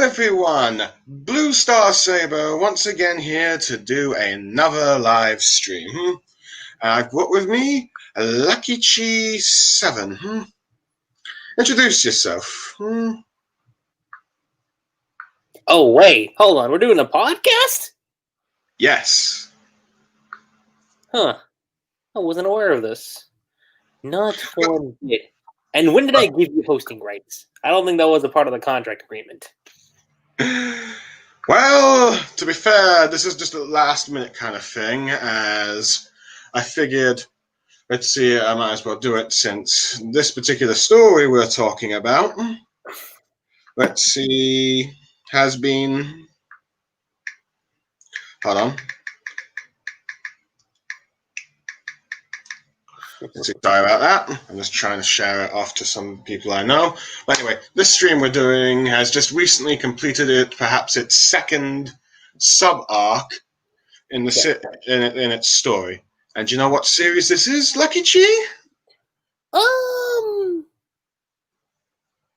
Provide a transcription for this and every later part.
everyone, Blue Star Saber once again here to do another live stream. I've got with me Lucky Chi 7. Introduce yourself. Oh, wait, hold on. We're doing a podcast? Yes. Huh. I wasn't aware of this. Not one bit. And when did I give you hosting rights? I don't think that was a part of the contract agreement. Well, to be fair, this is just a last minute kind of thing, as I figured, let's see, I might as well do it since this particular story we're talking about, let's see, has been, hold on. Sorry about that. I'm just trying to share it off to some people I know. But anyway, this stream we're doing has just recently completed perhaps its second sub-arc in its story. And do you know what series this is, Lucky Chi?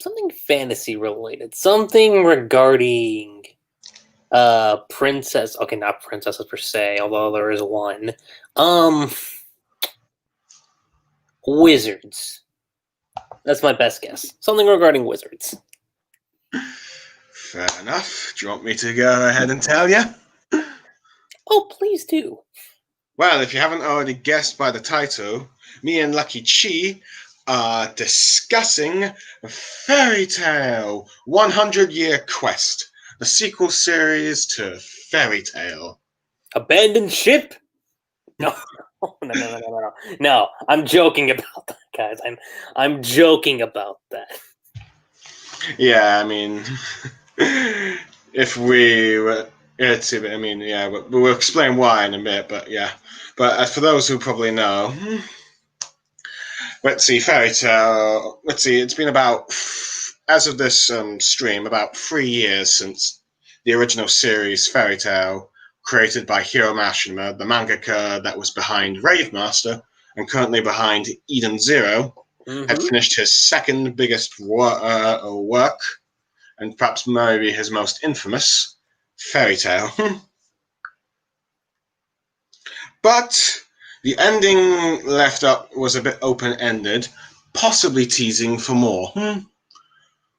Something fantasy related. Something regarding princess. Okay, not princesses per se, although there is one. Wizards. That's my best guess. Something regarding wizards. Fair enough. Do you want me to go ahead and tell you? Oh, please do. Well, if you haven't already guessed by the title, me and Lucky Chi are discussing Fairy Tail 100-Year Quest, the sequel series to Fairy Tail. Abandoned ship? No. No, I'm joking about that, guys. I'm joking about that. Yeah, I mean, if we were, I mean, yeah, we'll explain why in a bit, but yeah. But for those who probably know, let's see, Fairy Tail, it's been about, as of this stream, about 3 years since the original series Fairy Tail, created by Hiro Mashima, the mangaka that was behind Rave Master and currently behind Eden Zero, had finished his second biggest work, and perhaps maybe his most infamous, Fairy Tail. But the ending left up was a bit open-ended, possibly teasing for more.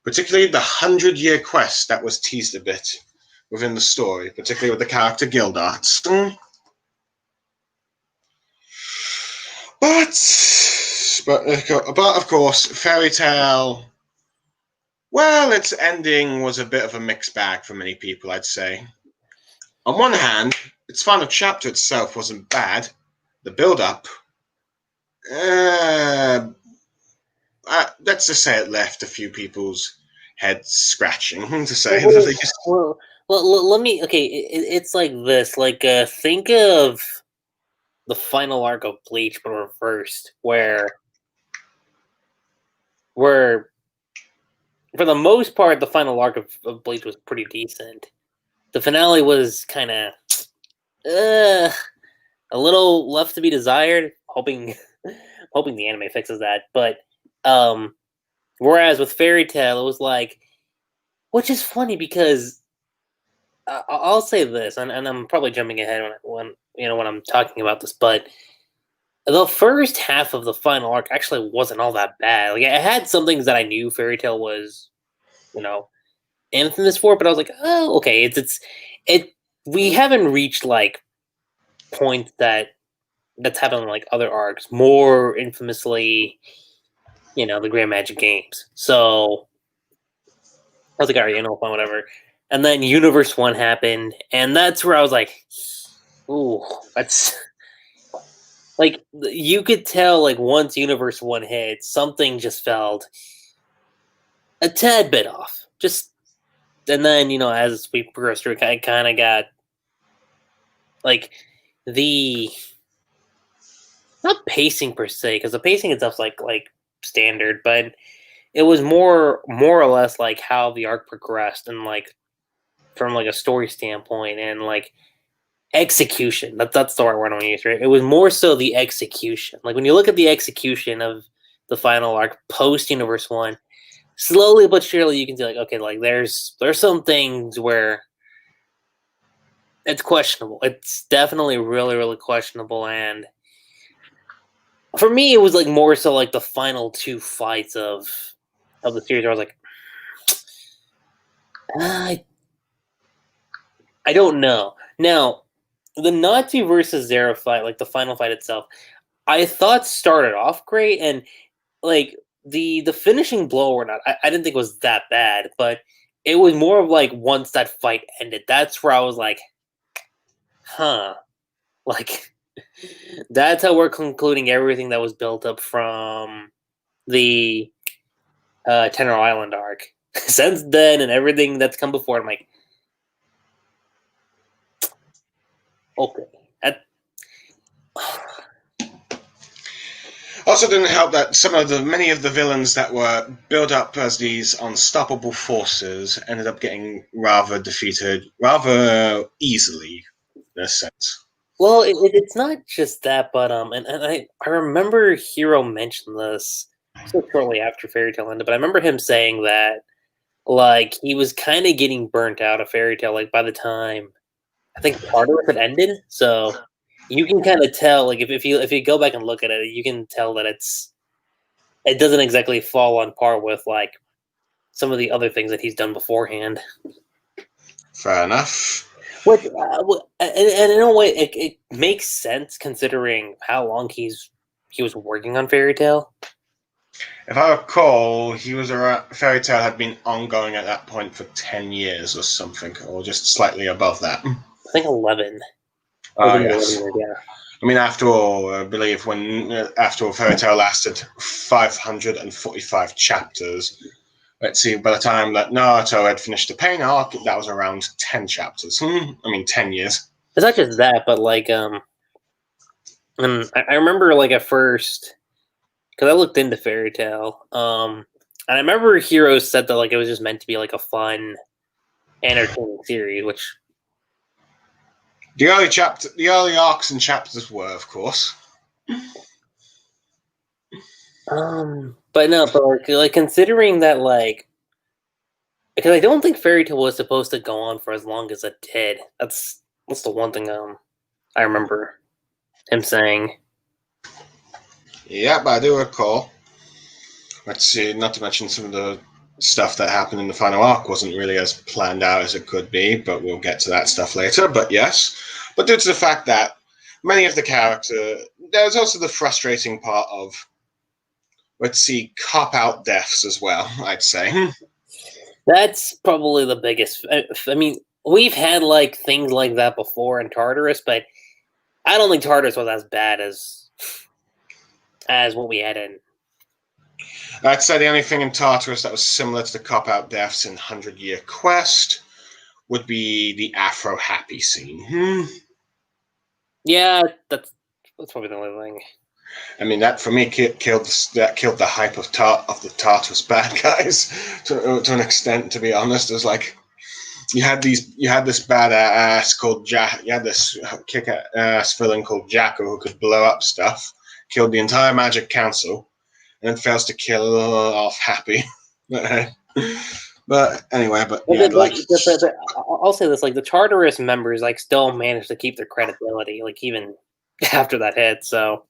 Particularly the 100-Year Quest that was teased a bit within the story, particularly with the character Gildarts. But of course, Fairy Tail, well, its ending was a bit of a mixed bag for many people, I'd say. On one hand, its final chapter itself wasn't bad. The build-up, let's just say it left a few people's heads scratching, to say the least. Well, let me. Okay, it's like this. Like, think of the final arc of Bleach, but reversed, where for the most part, the final arc of Bleach was pretty decent. The finale was kind of a little left to be desired. Hoping the anime fixes that. But whereas with Fairy Tail, it was like, which is funny because I'll say this, and I'm probably jumping ahead when I'm talking about this, but the first half of the final arc actually wasn't all that bad. Like, it had some things that I knew Fairy Tail was, infamous for, but I was like, oh, okay, we haven't reached like points that's happened in like other arcs, more infamously, the Grand Magic Games. So I was like, all right, fine, whatever. And then Universe 1 happened, and that's where I was like, ooh, that's like, you could tell, like, once Universe 1 hit, something just felt a tad bit off. And then, as we progressed through, it kind of got, like, not pacing per se, because the pacing itself's like standard, but it was more or less like how the arc progressed, and like from like a story standpoint and like execution. That's the right word I want to use, right? It was more so the execution. Like, when you look at the execution of the final arc post Universe 1, slowly but surely you can see like, okay, like there's some things where it's questionable. It's definitely really, really questionable. And for me, it was like more so like the final two fights of the series where I was like, I I don't know. Now, the Natsu versus Zero fight, like the final fight itself, I thought started off great, and like the finishing blow or not, I didn't think it was that bad, but it was more of like once that fight ended, that's where I was like, huh, like that's how we're concluding everything that was built up from the Tenor Island arc. Since then, and everything that's come before, I'm like, okay, that, Also, didn't help that many of the villains that were built up as these unstoppable forces ended up getting rather defeated rather easily, in a sense. well, it's not just that, but and I remember Hiro mentioned this so shortly after Fairy Tail ended, but I remember him saying that like he was kind of getting burnt out of Fairy Tail, like by the time I think Tartarus had ended. So you can kind of tell, like if you go back and look at it, you can tell that it doesn't exactly fall on par with like some of the other things that he's done beforehand. Fair enough. Which, and in a way, it makes sense considering how long he was working on Fairy Tail. If I recall, Fairy Tail had been ongoing at that point for 10 years or something, or just slightly above that. I think 11. Yes. Yeah. I mean, after all, I believe after all, Fairy Tail lasted 545 chapters. Let's see, by the time that Naruto had finished the Pain arc, that was around 10 chapters. I mean, 10 years. It's not just that, but like and I remember like at first because I looked into Fairy Tail, and I remember Hiro said that like it was just meant to be like a fun, entertaining series, which The early arcs and chapters were, of course. but no, but like considering that like because I don't think Fairy Tail was supposed to go on for as long as it did. That's the one thing I remember him saying. Yeah, but I do recall. Let's see, not to mention some of the stuff that happened in the final arc wasn't really as planned out as it could be, but we'll get to that stuff later. But yes, but due to the fact that many of the characters, there's also the frustrating part of, let's see, cop-out deaths as well, I'd say. That's probably the biggest. I mean, we've had like things like that before in Tartarus, but I don't think Tartarus was as bad as what we had in. I'd say the only thing in Tartarus that was similar to the cop-out deaths in 100 Year Quest would be the Afro Happy scene. Yeah, that's probably the only thing. I mean, that for me killed the hype of the Tartarus bad guys to an extent. To be honest, it was like you had this badass called Jack. You had this kick-ass villain called Jacko who could blow up stuff, killed the entire Magic Council, and then fails to kill off Happy. But anyway, I'll say this: like the Tartarus members, like still managed to keep their credibility, like even after that hit. So,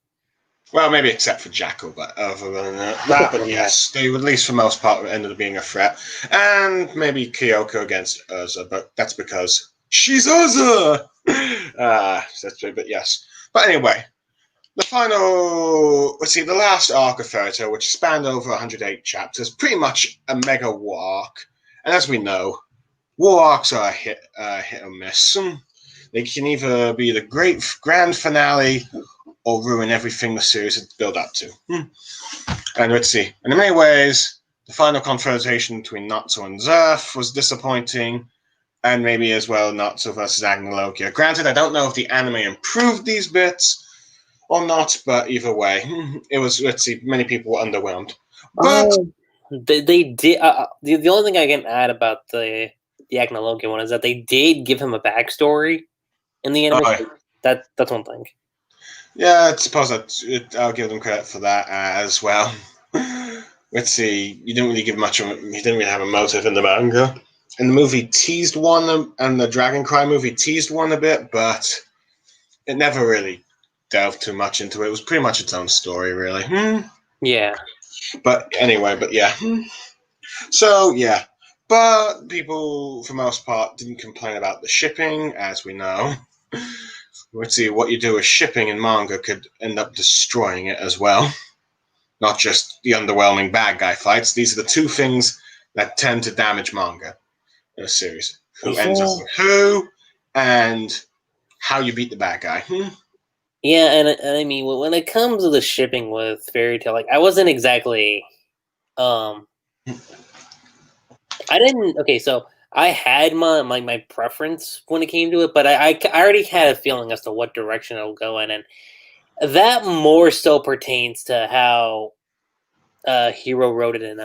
well, maybe except for Jacko, but other than that, but yes, they at least for most part ended up being a threat, and maybe Kyoko against Urza, but that's because she's Urza. That's true, but yes. But anyway, the last arc of Fairy Tail, which spanned over 108 chapters, pretty much a mega war arc. And as we know, war arcs are a hit or miss. They can either be the great grand finale or ruin everything the series had built up to. And let's see. And in many ways, the final confrontation between Natsu and Zerf was disappointing, and maybe as well Natsu versus Agnologia. Granted, I don't know if the anime improved these bits or not, but either way, it was. Let's see, many people were underwhelmed. But they did. The only thing I can add about the Agnologia one is that they did give him a backstory in the anime. That's one thing. Yeah, I suppose I'll give them credit for that as well. let's see, you didn't really give much of, you didn't really have a motive in the manga. And the movie teased one, and the Dragon Cry movie teased one a bit, but it never really delved too much into it. It was pretty much its own story, really. Yeah. But anyway, but yeah. So, yeah. But people, for the most part, didn't complain about the shipping, as we know. Let's see, what you do with shipping in manga could end up destroying it as well. Not just the underwhelming bad guy fights. These are the two things that tend to damage manga in a series. Who ends up with who, and how you beat the bad guy. Yeah, and I mean, when it comes to the shipping with Fairy Tail, like I wasn't exactly, I didn't. Okay, so I had my preference when it came to it, but I already had a feeling as to what direction it'll go in, and that more so pertains to how Hiro wrote it in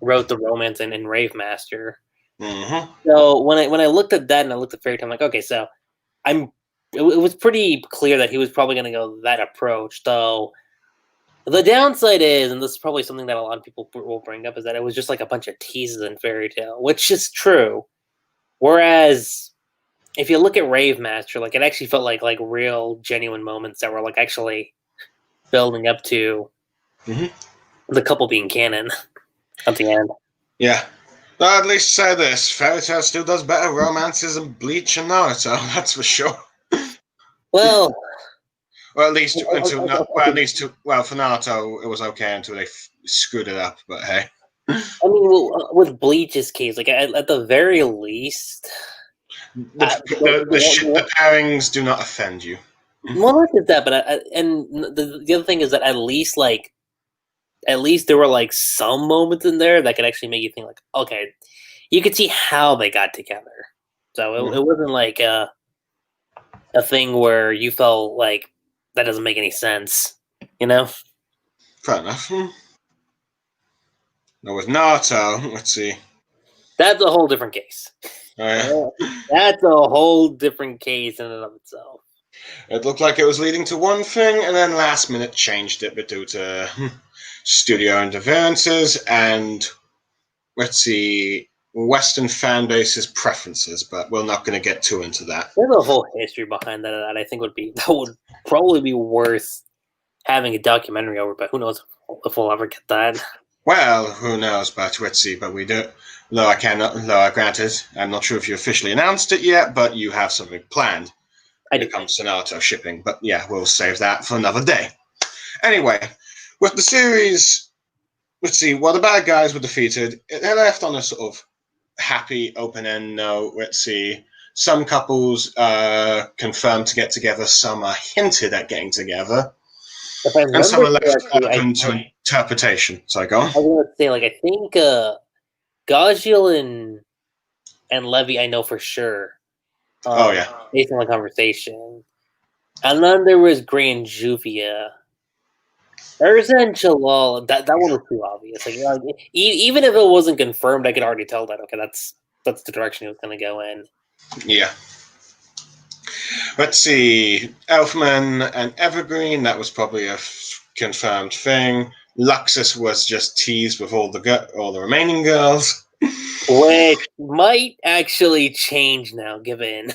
wrote the romance in Rave Master. Mm-hmm. So when I looked at that and I looked at Fairy Tail, I'm like, okay, so it was pretty clear that he was probably going to go that approach. Though the downside is, and this is probably something that a lot of people will bring up, is that it was just like a bunch of teases in Fairy Tail, which is true. Whereas if you look at Rave Master, like it actually felt like real genuine moments that were like actually building up to the couple being canon at the end. Yeah. Well, at least say this: Fairy Tail still does better romances than Bleach and Naruto. That's for sure. Well, Or at least until, well, for Naruto, it was okay until they screwed it up. But hey, I mean, with Bleach's case, like at the very least, the pairings do not offend you. Well, not just that, but and the other thing is that at least there were like some moments in there that could actually make you think like, okay, you could see how they got together. So it wasn't like a thing where you felt like that doesn't make any sense, you know? Fair enough. Now with Naruto, let's see. That's a whole different case. Oh, yeah. That's a whole different case in and of itself. It looked like it was leading to one thing, and then last minute changed it, but due to studio interferences and, let's see, Western fan base's preferences, but we're not going to get too into that. There's a whole history behind that I think would probably be worth having a documentary over, but who knows if we'll ever get that. Well, who knows, but let's see, but we do. Though granted, I'm not sure if you officially announced it yet, but you have something planned when it comes to Naruto shipping. But yeah, we'll save that for another day. Anyway, with the series, let's see, while the bad guys were defeated, it left on a sort of happy, open-end note. Let's see, some couples confirmed to get together, some are hinted at getting together, and some are left open to interpretation. So go on. I was gonna say, like, I think Gajil and Levy, I know for sure. Oh yeah, based on the conversation, and then there was Gray and Juvia. Urza and Jalal, that one was too obvious. Like, even if it wasn't confirmed, I could already tell that okay, that's the direction it was going to go in. Yeah. Let's see, Elfman and Evergreen. That was probably a confirmed thing. Luxus was just teased with all the remaining girls, which might actually change now, given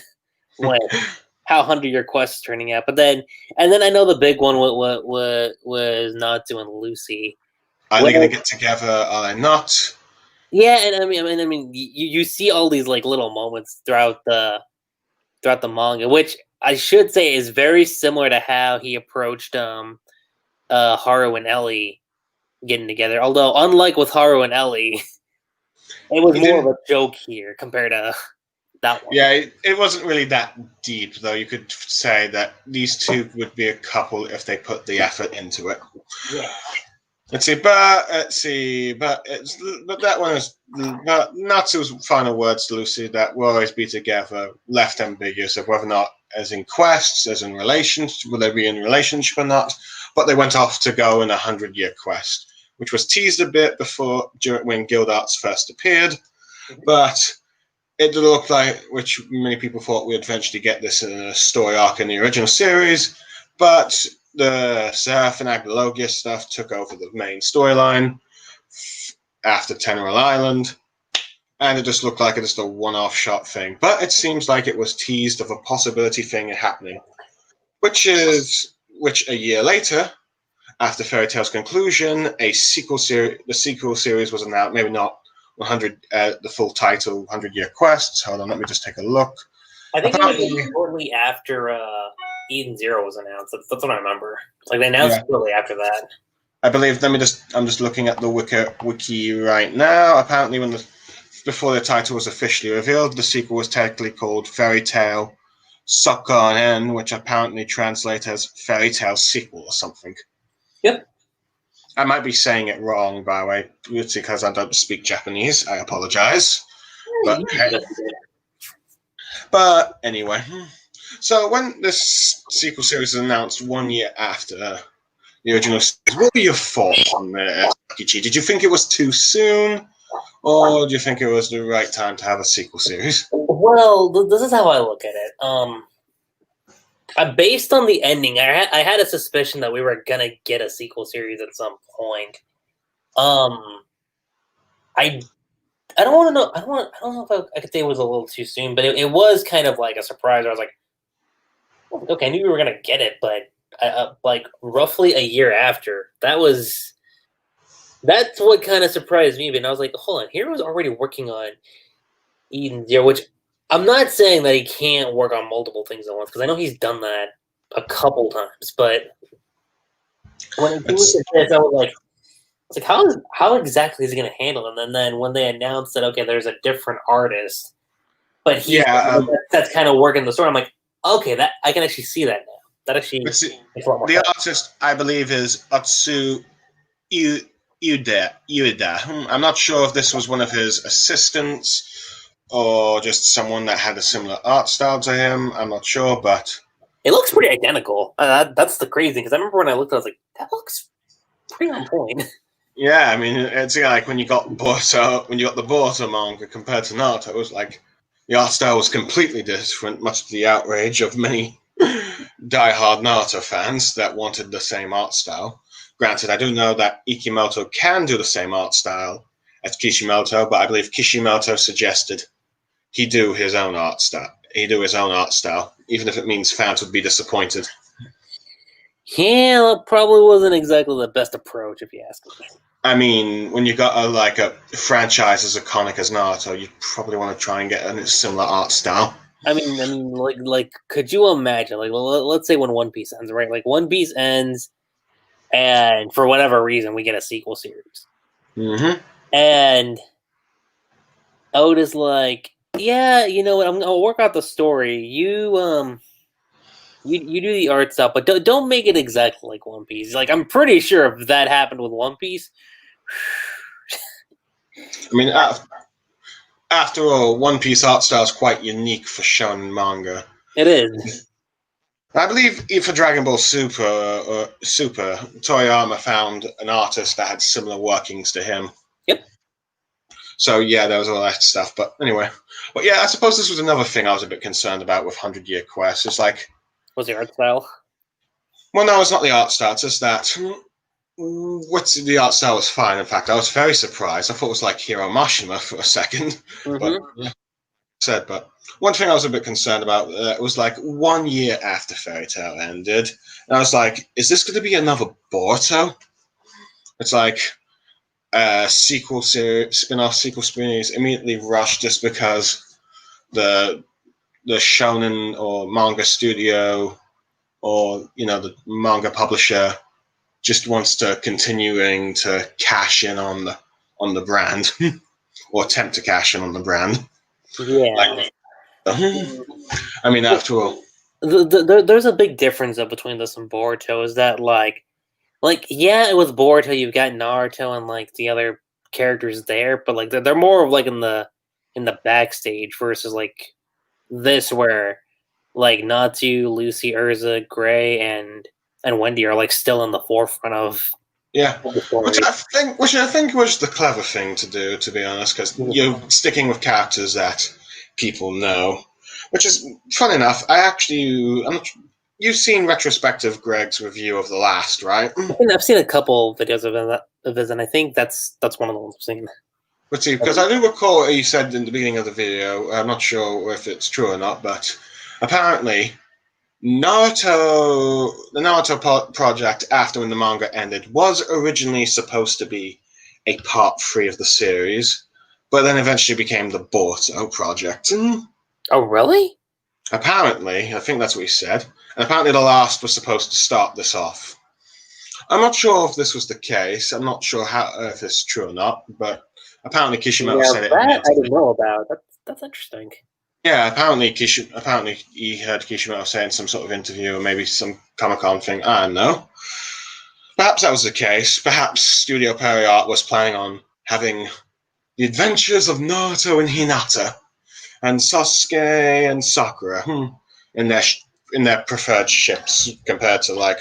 how 100-Year Quest is turning out. But then I know the big one was Natsu and Lucy. Are they going to get together? Are they not? Yeah, and I mean, you see all these like little moments throughout the manga, which I should say is very similar to how he approached Haru and Ellie getting together. Although, unlike with Haru and Ellie, it was more of a joke here compared to that one. Yeah, it wasn't really that deep, though. You could say that these two would be a couple if they put the effort into it. Yeah. But that one is Natsu's final words to Lucy that we'll always be together, left ambiguous of whether or not as in quests, as in relations, will they be in relationship or not. But they went off to go in 100-Year Quest, which was teased a bit before when Guild Arts first appeared, but it looked like, which many people thought we'd eventually get this in a story arc in the original series, but the Seraph and Agnologia stuff took over the main storyline, after Tenorel Island, and it just looked like just a one-off shot thing. But it seems like it was teased of a possibility thing happening, which a year later, after Fairy Tail's conclusion, the sequel series was announced. Maybe not 100, the full title, 100-Year Quests. Hold on, let me just take a look. I think it was shortly after Eden Zero was announced. That's what I remember. Like they announced shortly after that. I believe. I'm just looking at the wiki right now. Apparently, before the title was officially revealed, the sequel was technically called Fairy Tail Sokonen, which apparently translates as Fairy Tail Sequel or something. Yep. I might be saying it wrong, by the way, because I don't speak Japanese. I apologize. But anyway, so when this sequel series was announced 1 year after the original series, what were your thoughts on it, Takichi? Did you think it was too soon, or do you think it was the right time to have a sequel series? Well, this is how I look at it. Based on the ending, I had a suspicion that we were gonna get a sequel series at some point. I don't want to know. I don't know if I could say it was a little too soon, but it was kind of like a surprise. I was like, okay, I knew we were gonna get it, but like roughly a year after, that's what kind of surprised me. But I was like, hold on, Hiro was already working on Eden Zero, which I'm not saying that he can't work on multiple things at once, because I know he's done that a couple times. But when it came to this, I was like, how exactly is he going to handle it? And then when they announced that, okay, there's a different artist, but that's kind of working the story, I'm like, okay, that I can actually see that now. That actually makes a lot more sense. Artist, I believe, is Atsu Ueda. I'm not sure if this was one of his assistants or just someone that had a similar art style to him. I'm not sure, but it looks pretty identical. That's the crazy thing, because I remember when I looked, I was like, that looks pretty on point. Yeah, I mean, it's like when you got the Boruto manga compared to Naruto, it was like the art style was completely different, much to the outrage of many die-hard Naruto fans that wanted the same art style. Granted, I do know that Ikimoto can do the same art style as Kishimoto, but I believe Kishimoto suggested he do his own art style. Even if it means fans would be disappointed. Yeah, that probably wasn't exactly the best approach, if you ask me. I mean, when you got a franchise as iconic as Naruto, you probably want to try and get a similar art style. I mean, like, could you imagine? Like, let's say when One Piece ends, right? Like, One Piece ends, and for whatever reason, we get a sequel series. Mm-hmm. And Oda's like, yeah, you know what? I'll work out the story. You do the art stuff, but don't make it exactly like One Piece. Like, I'm pretty sure if that happened with One Piece. I mean, after all, One Piece art style is quite unique for shonen manga. It is. I believe for Dragon Ball Super, Toriyama found an artist that had similar workings to him. Yep. So yeah, there was all that stuff. But anyway, yeah, I suppose this was another thing I was a bit concerned about with 100-Year Quest. It's like, was the art style? Well, no, it's not the art style. It's just that the art style was fine. In fact, I was very surprised. I thought it was like Hiro Mashima for a second. Mm-hmm. But one thing I was a bit concerned about, it was like 1 year after Fairy Tail ended, and I was like, is this going to be another Boruto? It's like sequel series, spin-off sequel series immediately rushed just because the shonen or manga studio or the manga publisher just wants to continuing to cash in on the brand or attempt to cash in on the brand. Yeah. I mean, after all, there's a big difference between this and Boruto. Is that like yeah, with Boruto you've got Naruto and like the other characters there, but like they're more of like in the backstage versus like this where like Natsu, Lucy, Urza, Gray, and Wendy are like still in the forefront of which I think was the clever thing to do, to be honest, because you're sticking with characters that people know, which is fun enough. You've seen retrospective Greg's review of The Last, right? I've seen a couple videos of of his, and I think that's one of the ones I've seen. Let's see, because I do recall what you said in the beginning of the video. I'm not sure if it's true or not, but apparently the Naruto project, after when the manga ended, was originally supposed to be a part 3 of the series, but then eventually became the Boruto project. Oh, really? Apparently, I think that's what he said. And apparently the last was supposed to start this off. I'm not sure if this was the case. I'm not sure if it's true or not, but apparently Kishimoto said it in an that I interview. didn't know about. That's interesting. Yeah, apparently he heard Kishimoto say in some sort of interview, or maybe some Comic-Con thing, I don't know. Perhaps that was the case. Perhaps Studio Periart was planning on having the adventures of Naruto and Hinata, and Sasuke and Sakura in their preferred ships compared to like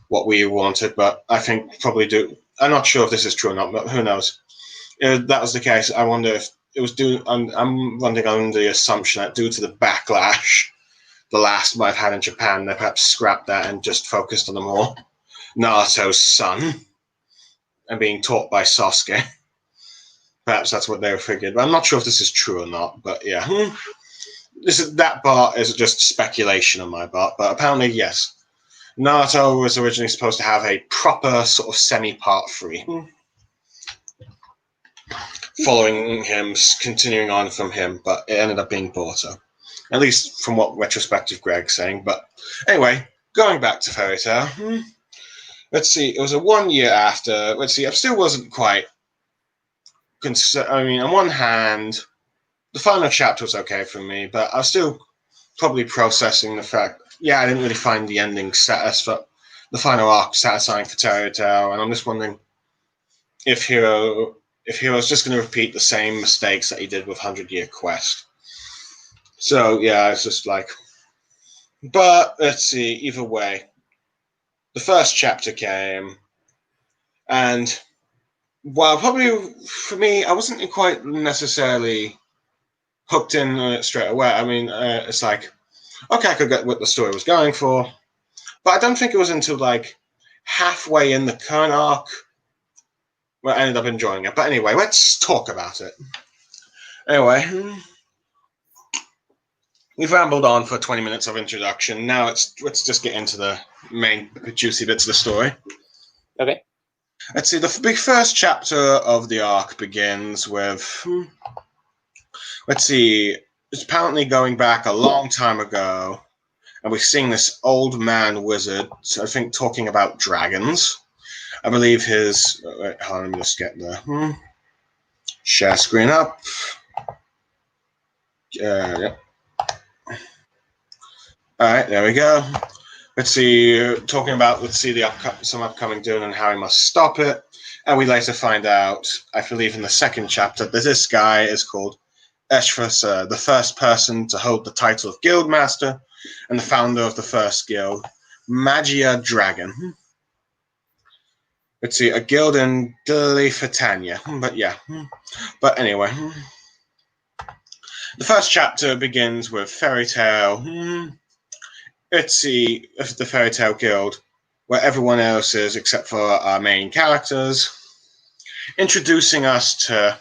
what we wanted. But I think probably do. I'm not sure if this is true or not, but who knows? If that was the case, I wonder if it was due. I'm running under the assumption that due to the backlash the last might have had in Japan, they perhaps scrapped that and just focused on the more Naruto's son and being taught by Sasuke. Perhaps that's what they figured. But I'm not sure if this is true or not. But yeah, that part is just speculation on my part. But apparently, yes, Naruto was originally supposed to have a proper sort of semi-part 3, following him, continuing on from him. But it ended up being Boruto, at least from what retrospective Greg's saying. But anyway, going back to Fairy Tail. Let's see. It was a 1 year after. Let's see. I still wasn't quite. I mean, on one hand, the final chapter was okay for me, but I was still probably processing the fact, I didn't really find the ending the final arc satisfying for Fairy Tail, and I'm just wondering if Hiro's just going to repeat the same mistakes that he did with 100 Year Quest. So, yeah, it's just like, but let's see, either way, the first chapter came, and while probably for me, I wasn't quite necessarily hooked in on it straight away. I mean, it's like, okay, I could get what the story was going for, but I don't think it was until like halfway in the current arc where I ended up enjoying it. But anyway, let's talk about it. Anyway, we've rambled on for 20 minutes of introduction. Now let's just get into the main juicy bits of the story. Okay. Let's see, the big first chapter of the arc begins with, let's see, it's apparently going back a long time ago, and we're seeing this old man wizard, I think, talking about dragons. I believe his, wait, hold on, let me just get the, share screen up. Yep. Alright, there we go. Let's see, talking about, some upcoming doom and how he must stop it. And we later find out, I believe in the second chapter, that this guy is called Eshfas, the first person to hold the title of Guildmaster and the founder of the first guild, Magia Dragon. Let's see, a guild in Glyphatania. But yeah. But anyway. The first chapter begins with Fairy Tail. Let's see, the Fairy Tail Guild, where everyone else is except for our main characters, introducing us to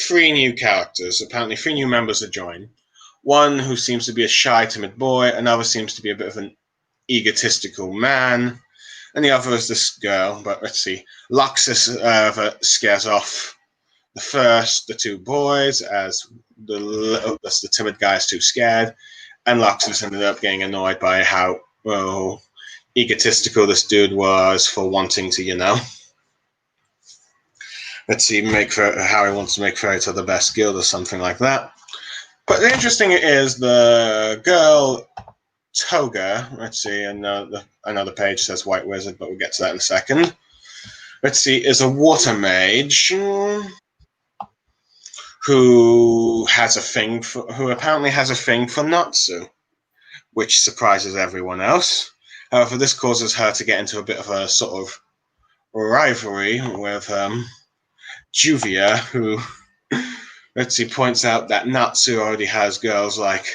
3 new characters. Apparently 3 new members have joined. One who seems to be a shy, timid boy, another seems to be a bit of an egotistical man, and the other is this girl. But let's see, Luxus scares off the 2 boys, as the timid guy is too scared, and Luxus ended up getting annoyed by how egotistical this dude was for wanting to, let's see, how he wants to make Fairy Tail the best guild or something like that. But the interesting is the girl Toga. Let's see, another page says White Wizard, but we'll get to that in a second. Let's see, is a water mage who apparently has a thing for Natsu, which surprises everyone else. However, this causes her to get into a bit of a sort of rivalry with Juvia, who, let's see, points out that Natsu already has girls like,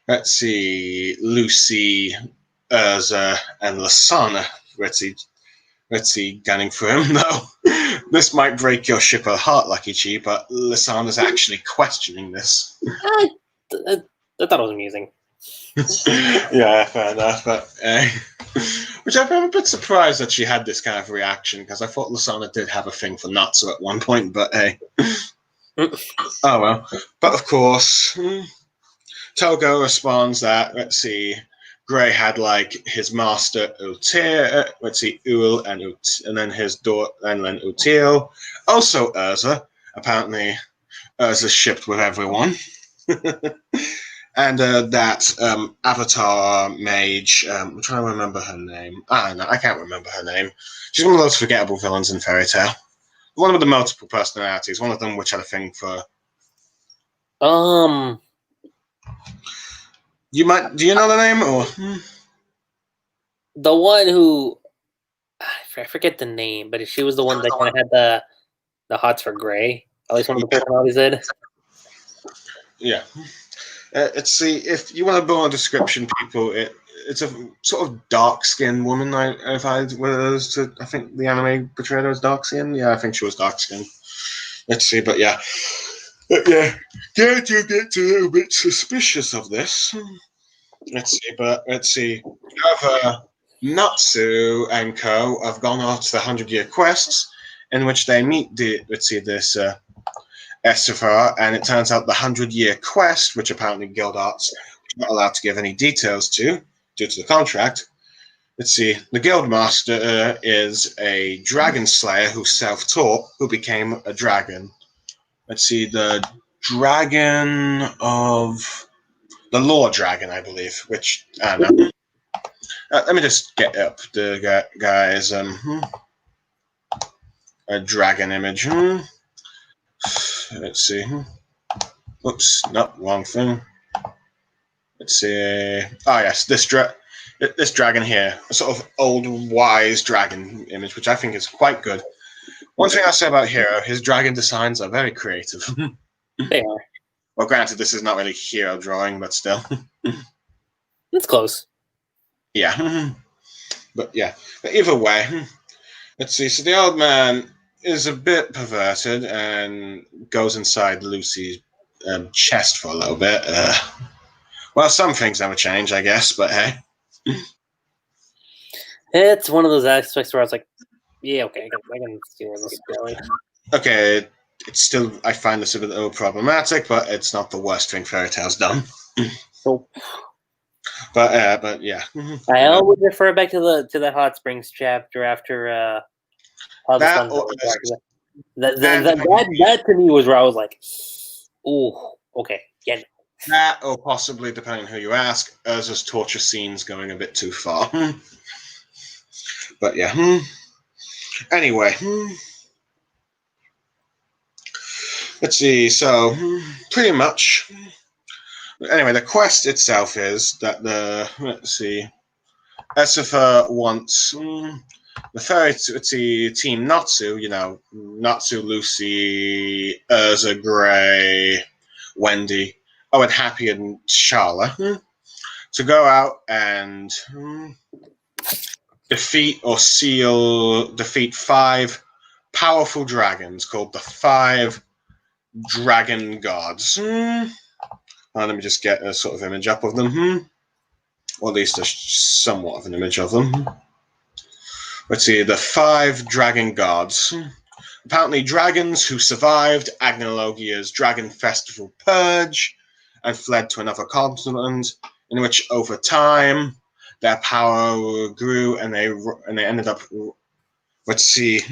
let's see, Lucy, Urza, and Lasana. Let's see, let's see, gunning for him, though. This might break your ship of heart, Lucky Chi, but Lisana's actually questioning this. I thought it was amusing. Yeah, fair enough, but which I'm a bit surprised that she had this kind of reaction, because I thought Lisana did have a thing for Natsu at one point, but hey. Oh well. But of course, Togo responds that, let's see, Gray had like his master Utir, let's see, Ul and then his daughter, and then Util. Also Urza. Apparently, Urza's shipped with everyone. And that Avatar mage, I'm trying to remember her name. No, I can't remember her name. She's one of those forgettable villains in Fairy Tail. One of the multiple personalities. One of them which had a thing for. You might. Do you know the name or? The one who I forget the name, but she was the one that kind of had the hots for Gray. At least one of the personalities did. Yeah. Let's see, if you want to build a description, people, it's a sort of dark-skinned woman. I think the anime portrayed her as dark-skinned. Yeah, I think she was dark-skinned. Let's see, but yeah. Yeah, you get a little bit suspicious of this. Let's see. However, Natsu and Co. have gone off to the 100-year quests, in which they meet this Estefar, and it turns out the 100-year quest, which apparently Guild Arts is not allowed to give any details to, due to the contract. Let's see, the Guild Master is a dragon slayer who's self-taught, who became a dragon. Let's see, the dragon of... the Law Dragon, I believe, which, I don't know. Let me just get up the guy's a dragon image. Let's see. Oops, no, wrong thing. Let's see. Oh yes, this dragon here, a sort of old wise dragon image, which I think is quite good. One thing I'll say about Hiro, his dragon designs are very creative. They are. Well, granted, this is not really Hiro drawing, but still. It's close. Yeah. But either way, let's see. So the old man is a bit perverted and goes inside Lucy's chest for a little bit. Well, some things never change, I guess, but hey. It's one of those aspects where I was like, yeah, okay, I can see where this is going. Okay, it's still, I find this a bit problematic, but it's not the worst thing Fairy Tail's done. So, but yeah. I would refer back to the Hot Springs chapter after how the sun that to me was where I was like, oh, okay, yeah. That, or possibly, depending on who you ask, Urza's torture scene's going a bit too far. But yeah. Anyway. Let's see, so, pretty much. Anyway, the quest itself is that let's see, Esifa wants the fairy team Natsu, Natsu, Lucy, Urza, Gray, Wendy, and Happy and Charla, to go out and defeat 5 powerful dragons called the 5 Dragon Gods. Let me just get a sort of image up of them. Or at least somewhat of an image of them. Let's see, the 5 Dragon Gods. Apparently dragons who survived Agnologia's Dragon Festival Purge and fled to another continent, in which over time their power grew and they ended up, let's see,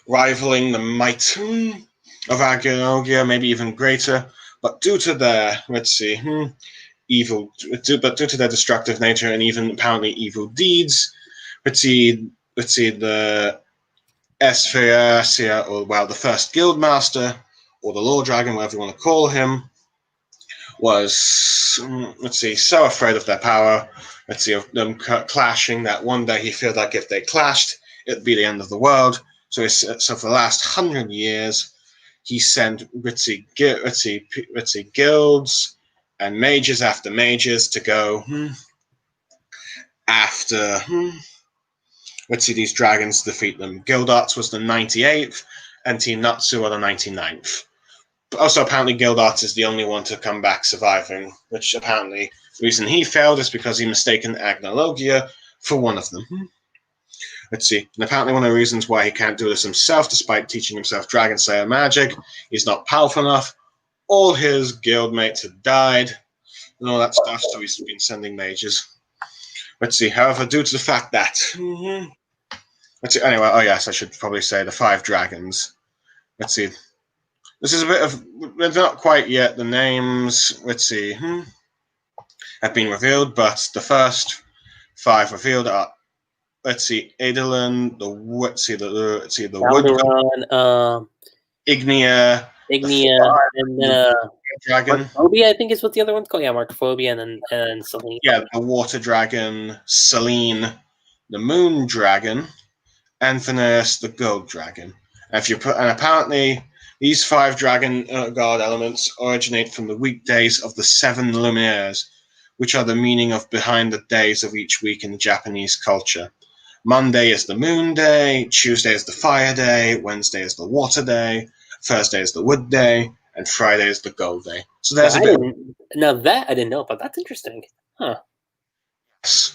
rivaling the might of Agnologia, maybe even greater. But due to their, evil, but due to their destructive nature and even apparently evil deeds, the Esphasia, or the first guild master, or the Law Dragon, whatever you want to call him, was, so afraid of their power, of them clashing, that one day he felt like if they clashed, it'd be the end of the world. So for the last 100 years, he sent guilds and mages after mages to go after let's see, these dragons defeat them. Gildarts was the 98th, and Team Natsu are the 99th. But also, apparently, Gildarts is the only one to come back surviving, which apparently the reason he failed is because he mistaken Agnologia for one of them. Let's see. And apparently one of the reasons why he can't do this himself, despite teaching himself Dragon Slayer magic, he's not powerful enough. All his guildmates have died and all that stuff, so he's been sending mages. Let's see. However, due to the fact that... let's see. Anyway, oh yes, I should probably say the 5 dragons. Let's see. This is a bit of... They're not quite yet. The names, let's see, have been revealed, but the first 5 revealed are... Let's see, Adolin, the Wood Ignia, and Dragon. Markophobia, I think is what the other one's called. Yeah, Markophobia, and Selene. Yeah, the Water Dragon, Selene, the Moon Dragon, and Phineas, the Gold Dragon. And apparently these 5 dragon god elements originate from the weekdays of the 7 luminaires, which are the meaning of behind the days of each week in the Japanese culture. Monday is the moon day, Tuesday is the fire day, Wednesday is the water day, Thursday is the wood day, and Friday is the gold day. So there's Now that I didn't know about. That's interesting. Huh. Yes.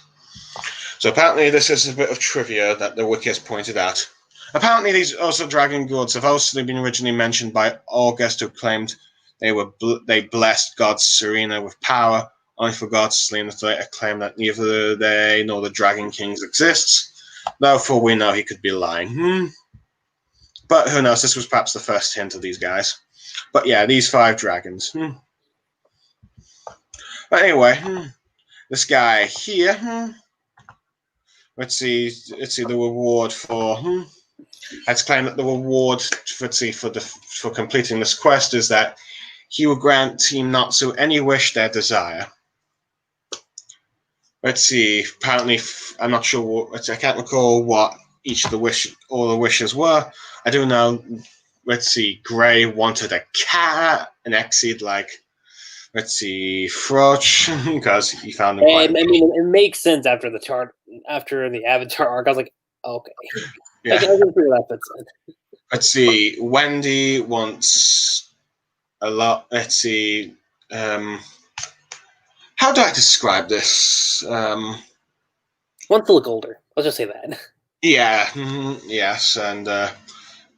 So apparently this is a bit of trivia that the wiki has pointed out. Apparently these also dragon gods have also been originally mentioned by August, who claimed they blessed God Serena with power, only for God Selene to later claim that neither they nor the Dragon Kings exists. Though, for we know, he could be lying. But who knows? This was perhaps the first hint of these guys. But yeah, these 5 dragons. But anyway, this guy here. Let's see the reward for. Let's claim that the reward for completing this quest is that he will grant Team Natsu any wish they desire. Let's see. Apparently, I'm not sure. I can't recall what all the wishes were. I do know. Let's see. Gray wanted a cat, and Exceed let's see, Froch, because he found him. I mean, it makes sense after the Avatar arc. I was like, okay, yeah. I can figure that fits in. Let's see. Wendy wants a lot. Let's see. How do I describe this? Wants to look older. Let's just say that. Yeah. Yes, and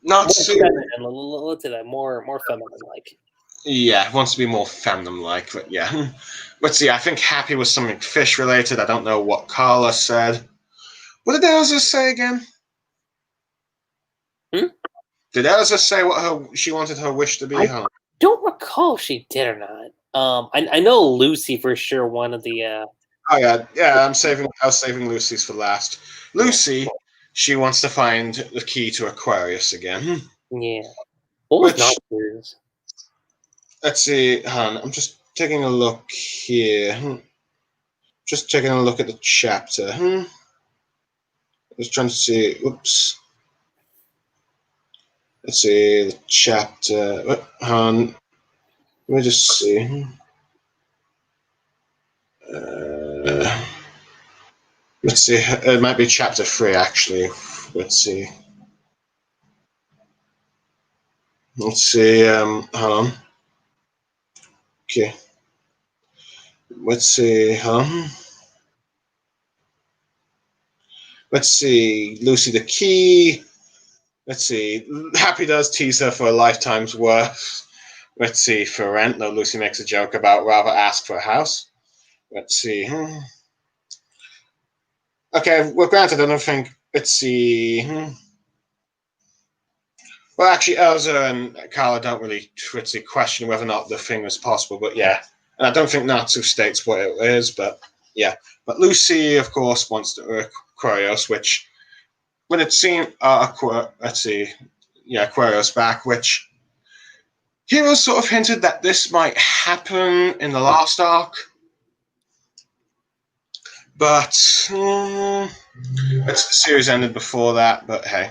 not so. Let's say that more feminine-like. Yeah, wants to be more feminine-like, but yeah. Let's see. I think Happy was something fish-related. I don't know what Carla said. What did Elsa say again? Did Elsa say what she wanted her wish to be? I don't recall if she did or not. I know Lucy for sure wanted the. Oh yeah. I was saving Lucy's for last. Lucy, she wants to find the key to Aquarius again. Yeah. What was not? Let's see, hon. I'm just taking a look here. Just taking a look at the chapter. I was trying to see. Oops. Let's see the chapter. Hon. Let me just see. Let's see. It might be chapter 3, actually. Let's see. Hold on. Okay. Let's see. Let's see. Lucy the key. Let's see. Happy does tease her for a lifetime's worth. Let's see. For rent, though Lucy makes a joke about rather ask for a house. Let's see. Okay, well, granted, I don't think. Let's see. Well, actually, Elsa and Carla don't really question whether or not the thing was possible, but yeah. And I don't think Natsu states what it is, but yeah. But Lucy, of course, wants the Aquarius, which, when it seemed, let's see, yeah, Aquarius back, which Hiro sort of hinted that this might happen in the last arc. But the series ended before that, but hey.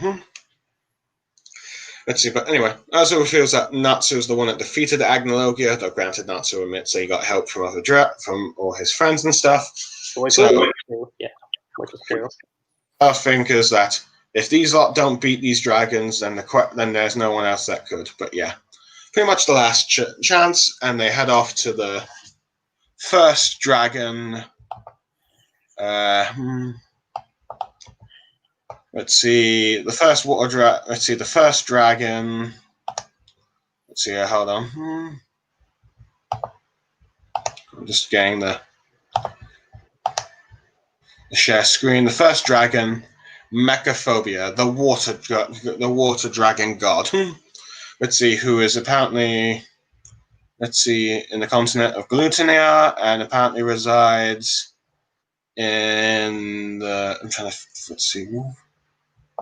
Let's see, but anyway, Elsa reveals that Natsu is the one that defeated Agnologia, though granted Natsu admits that he got help from from all his friends and stuff. Which is true. I think is that if these lot don't beat these dragons, then there's no one else that could. But yeah, pretty much the last chance, and they head off to the first dragon. Let's see, the first Let's see, the first dragon. Let's see, hold on. I'm just getting the share screen. The first dragon, Mechaphobia, the water dragon god. Let's see, who is apparently, let's see, in the continent of Glutania, and apparently resides in the. I'm trying to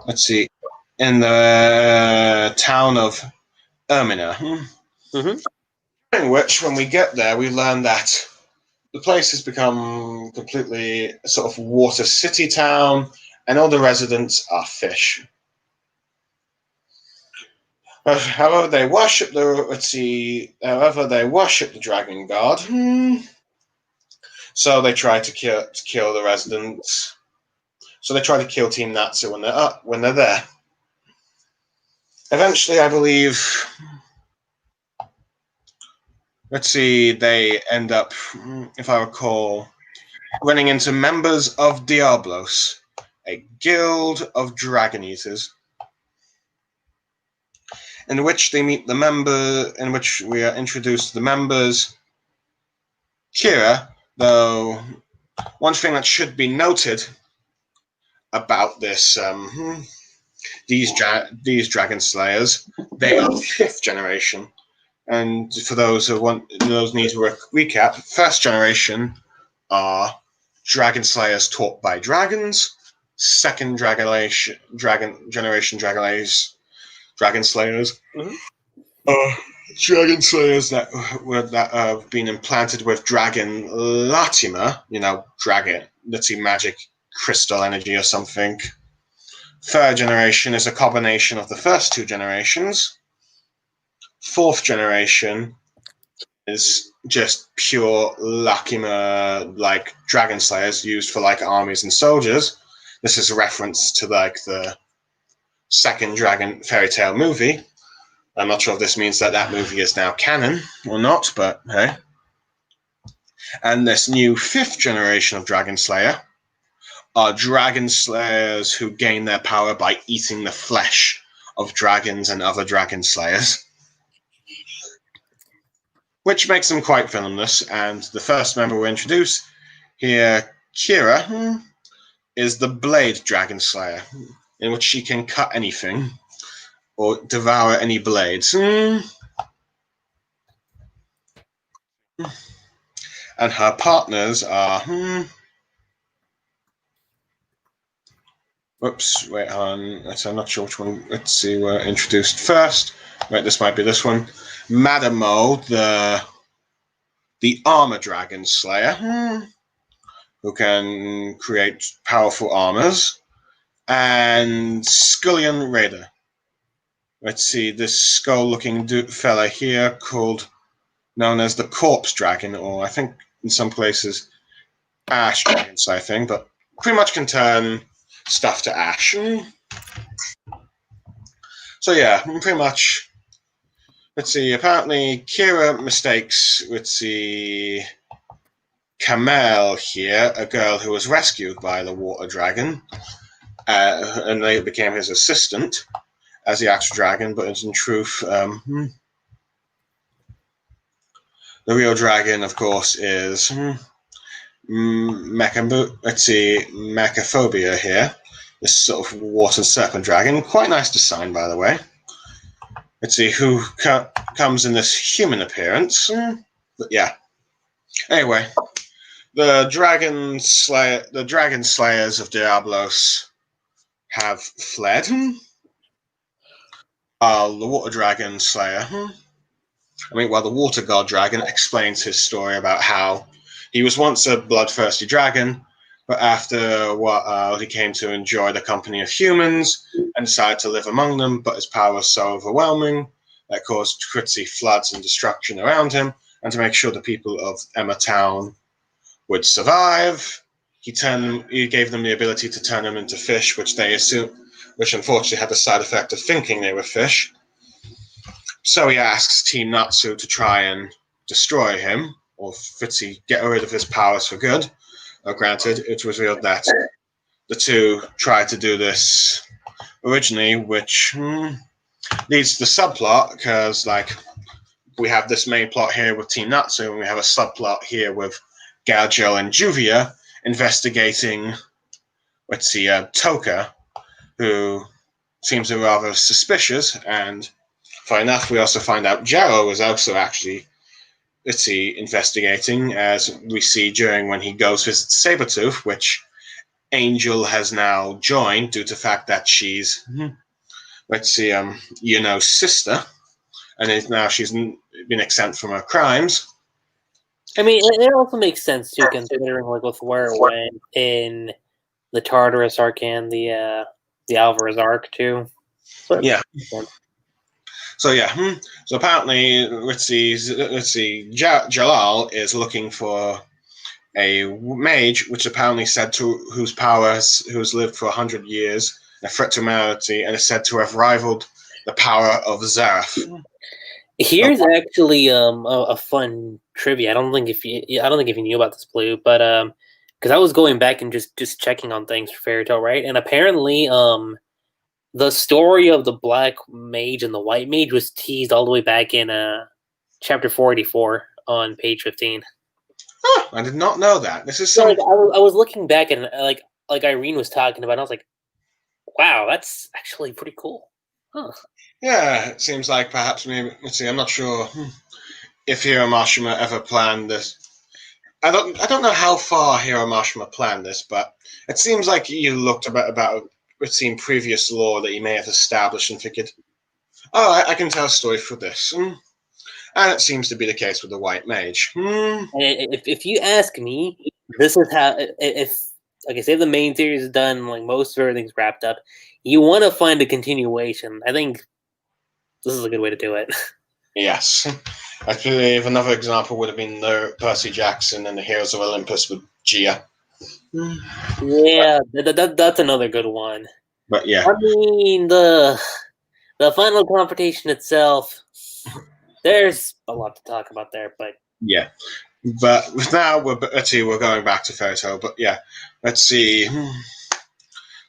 let's see, in the town of Ermina. Mm-hmm. In which, when we get there, we learn that the place has become completely a sort of water city town, and all the residents are fish. However, they worship the dragon god. So they try to kill the residents. So they try to kill Team Natsu when they're there. Eventually, I believe. Let's see, they end up, if I recall, running into members of Diablos, a guild of dragon eaters, in which we are introduced to the members. Kira, though, one thing that should be noted about these dragon slayers, they are 5th generation. And for those who need to recap, 1st generation are dragon slayers taught by dragons. 2nd generation dragon slayers. Dragon slayers that have been implanted with dragon Latima, dragon, let's see, magic crystal energy or something. 3rd generation is a combination of the first 2 generations. 4th generation is just pure Latima, like dragon slayers used for like armies and soldiers. This is a reference to like the 2nd Dragon Fairy Tale movie. I'm not sure if this means that movie is now canon or not, but hey. And this new 5th generation of Dragon Slayer are dragon slayers who gain their power by eating the flesh of dragons and other dragon slayers, which makes them quite villainous. And the first member we introduce here, Kira, is the Blade Dragon Slayer, in which she can cut anything or devour any blades. And her partners are... Whoops, wait on. I'm not sure which one. Let's see, we're introduced first. Wait, this might be this one. Madamo, the Armor Dragon Slayer, who can create powerful armors. And Scullion Raider. Let's see, this skull-looking fella here known as the Corpse Dragon, or I think in some places Ash Dragons, I think, but pretty much can turn stuff to ash. So yeah, pretty much. Let's see, apparently Kira mistakes, Kamel here, a girl who was rescued by the water dragon, and they became his assistant as the actual dragon, but in truth, the real dragon, of course, is Mechaphobia here, this sort of water serpent dragon. Quite nice design, by the way. Let's see who comes in this human appearance. But yeah. Anyway, the dragon slayers of Diablos have fled. The water dragon slayer. The water god dragon explains his story about how he was once a bloodthirsty dragon, but after a while he came to enjoy the company of humans and decided to live among them, but his power was so overwhelming that caused crazy floods and destruction around him, and to make sure the people of Emma Town would survive, he gave them the ability to turn them into fish, which unfortunately had the side effect of thinking they were fish. So he asks Team Natsu to try and destroy him, or Fitzy get rid of his powers for good. Granted, it was revealed that the two tried to do this originally, which leads to the subplot, because we have this main plot here with Team Natsu, and we have a subplot here with Gajo and Juvia investigating, Toka, who seems rather suspicious, and funny enough, we also find out Jaro is also actually, investigating, as we see during when he goes visit Sabretooth, which Angel has now joined due to the fact that she's, sister, and now she's been exempt from her crimes. I mean, it also makes sense too, considering with where it went in the Tartarus arc and the Alvarez arc too. So, yeah. So apparently, Jalal is looking for a mage, which apparently said to who's lived for 100 years, a threat to humanity, and is said to have rivaled the power of Zareth. Here's actually a fun trivia. I don't think if you knew about this, Blue, but because I was going back and just checking on things for Fairy Tail, right? And apparently the story of the Black Mage and the White Mage was teased all the way back in chapter 484 on page 15. Oh, I did not know that. This is so, I was looking back and like Irene was talking about, and I was like, wow, that's actually pretty cool. Huh. Yeah, it seems like perhaps maybe. Let's see. I'm not sure if Hiro Mashima ever planned this. I don't know how far Hiro Mashima planned this, but it seems like he looked about seen previous lore that he may have established and figured, oh, I can tell a story for this. And it seems to be the case with the White Mage. If you ask me, this is how. If like I say, the main series is done, like most of everything's wrapped up. You want to find a continuation. I think this is a good way to do it. Yes. I believe another example would have been the Percy Jackson and the Heroes of Olympus with Gia. Yeah, that's another good one. But yeah. I mean, the final confrontation itself, there's a lot to talk about there, but... Yeah. But now we're going back to Fairy Tail, but yeah. Let's see.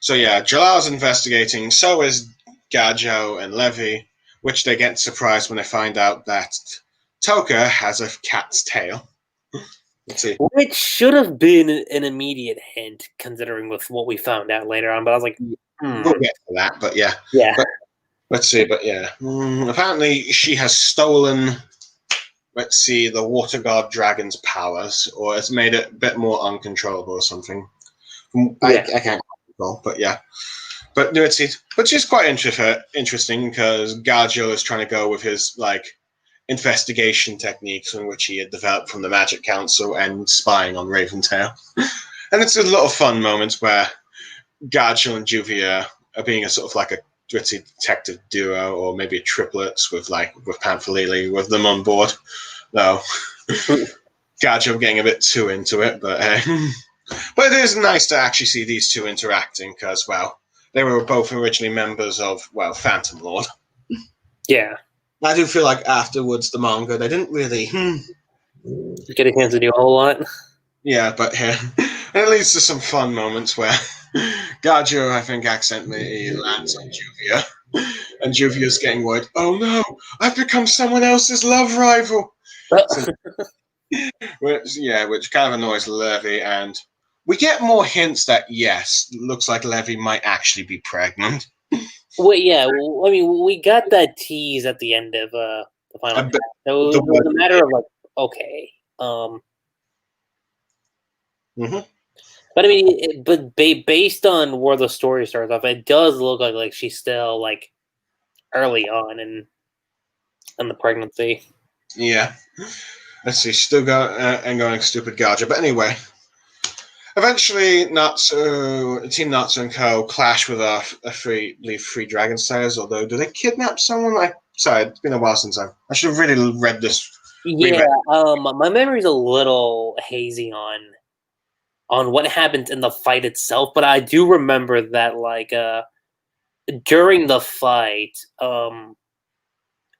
So yeah, Jalal's investigating, so is Gajo and Levi, which they get surprised when they find out that Toka has a cat's tail. Let's see. Which should have been an immediate hint, considering with what we found out later on, but I was like, We'll get to that, but yeah. Yeah. But, let's see, but yeah. Apparently she has stolen, the Water God Dragon's powers, or it's made it a bit more uncontrollable or something. I can't recall, but yeah. But which is quite interesting because Gajo is trying to go with his investigation techniques in which he had developed from the Magic Council and spying on Raventail. And it's a lot of fun moments where Gajo and Juvia are being a sort of like a gritty detective duo, or maybe triplets with Panthalili with them on board. Though Gajo getting a bit too into it, but but it is nice to actually see these two interacting because, well, they were both originally members of, Phantom Lord. Yeah. I do feel like afterwards, the manga, they didn't really get a chance to do a whole lot. Yeah, but it leads to some fun moments where Gajo, I think, accidentally lands on Juvia, and Juvia's getting worried, oh no, I've become someone else's love rival. Which kind of annoys Levi, and we get more hints that, yes, looks like Levi might actually be pregnant. Well, yeah, I mean, we got that tease at the end of the final attack. So it was a matter of, okay. But I mean, based on where the story starts off, it does look like she's still, early on in the pregnancy. Yeah. Let's see, still going stupid Gajo. But anyway, eventually Team Natsu and Co. clash with our three Dragon Slayers, although do they kidnap someone? Sorry, it's been a while since I should have really read this. Yeah, my memory's a little hazy on on what happened in the fight itself, but I do remember that like during the fight,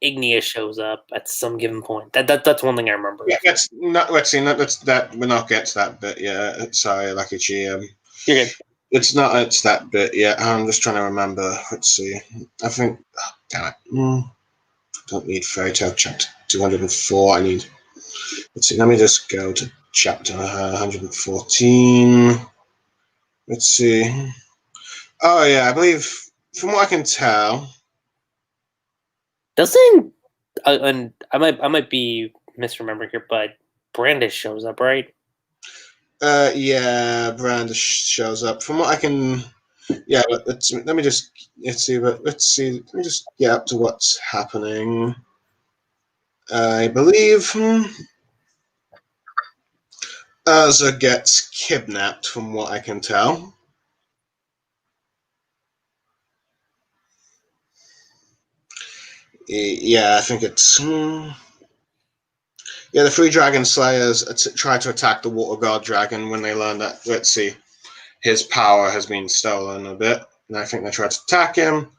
Ignia shows up at some given point. That's one thing I remember. Yeah, let's not. Let's see. That's that. We're not get to that bit. Yeah, sorry, Lucky. You're good. It's not. It's that bit. Yeah, I'm just trying to remember. Let's see. I think. Oh, damn it. Don't need fairy tale chapter 204. I need. Let's see. Let me just go to chapter 114. Let's see. Oh yeah, I believe from what I can tell. Doesn't and I might be misremembering here, but Brandish shows up, right? Yeah, Brand shows up. From what I can, yeah. Let me just let's see. But let's see. Let me just get up to what's happening. I believe Urza gets kidnapped. From what I can tell. Yeah, I think it's. Yeah, the three dragon slayers try to attack the water god dragon when they learn that. Let's see. His power has been stolen a bit, and I think they try to attack him.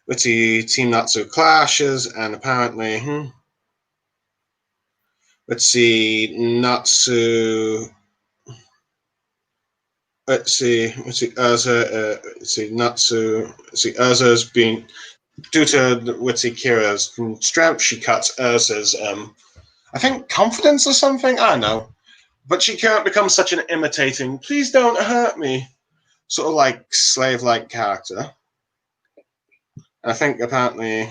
Let's see, Team Natsu clashes, and apparently, let's see, Natsu. Let's see, Urza. Let's see, Natsu. Let's see, Urza's been due to let's see, Kira's strength. She cuts Urza's, I think, confidence or something. I don't know, but she can't become such an imitating. Please don't hurt me. Sort of like slave-like character. I think apparently,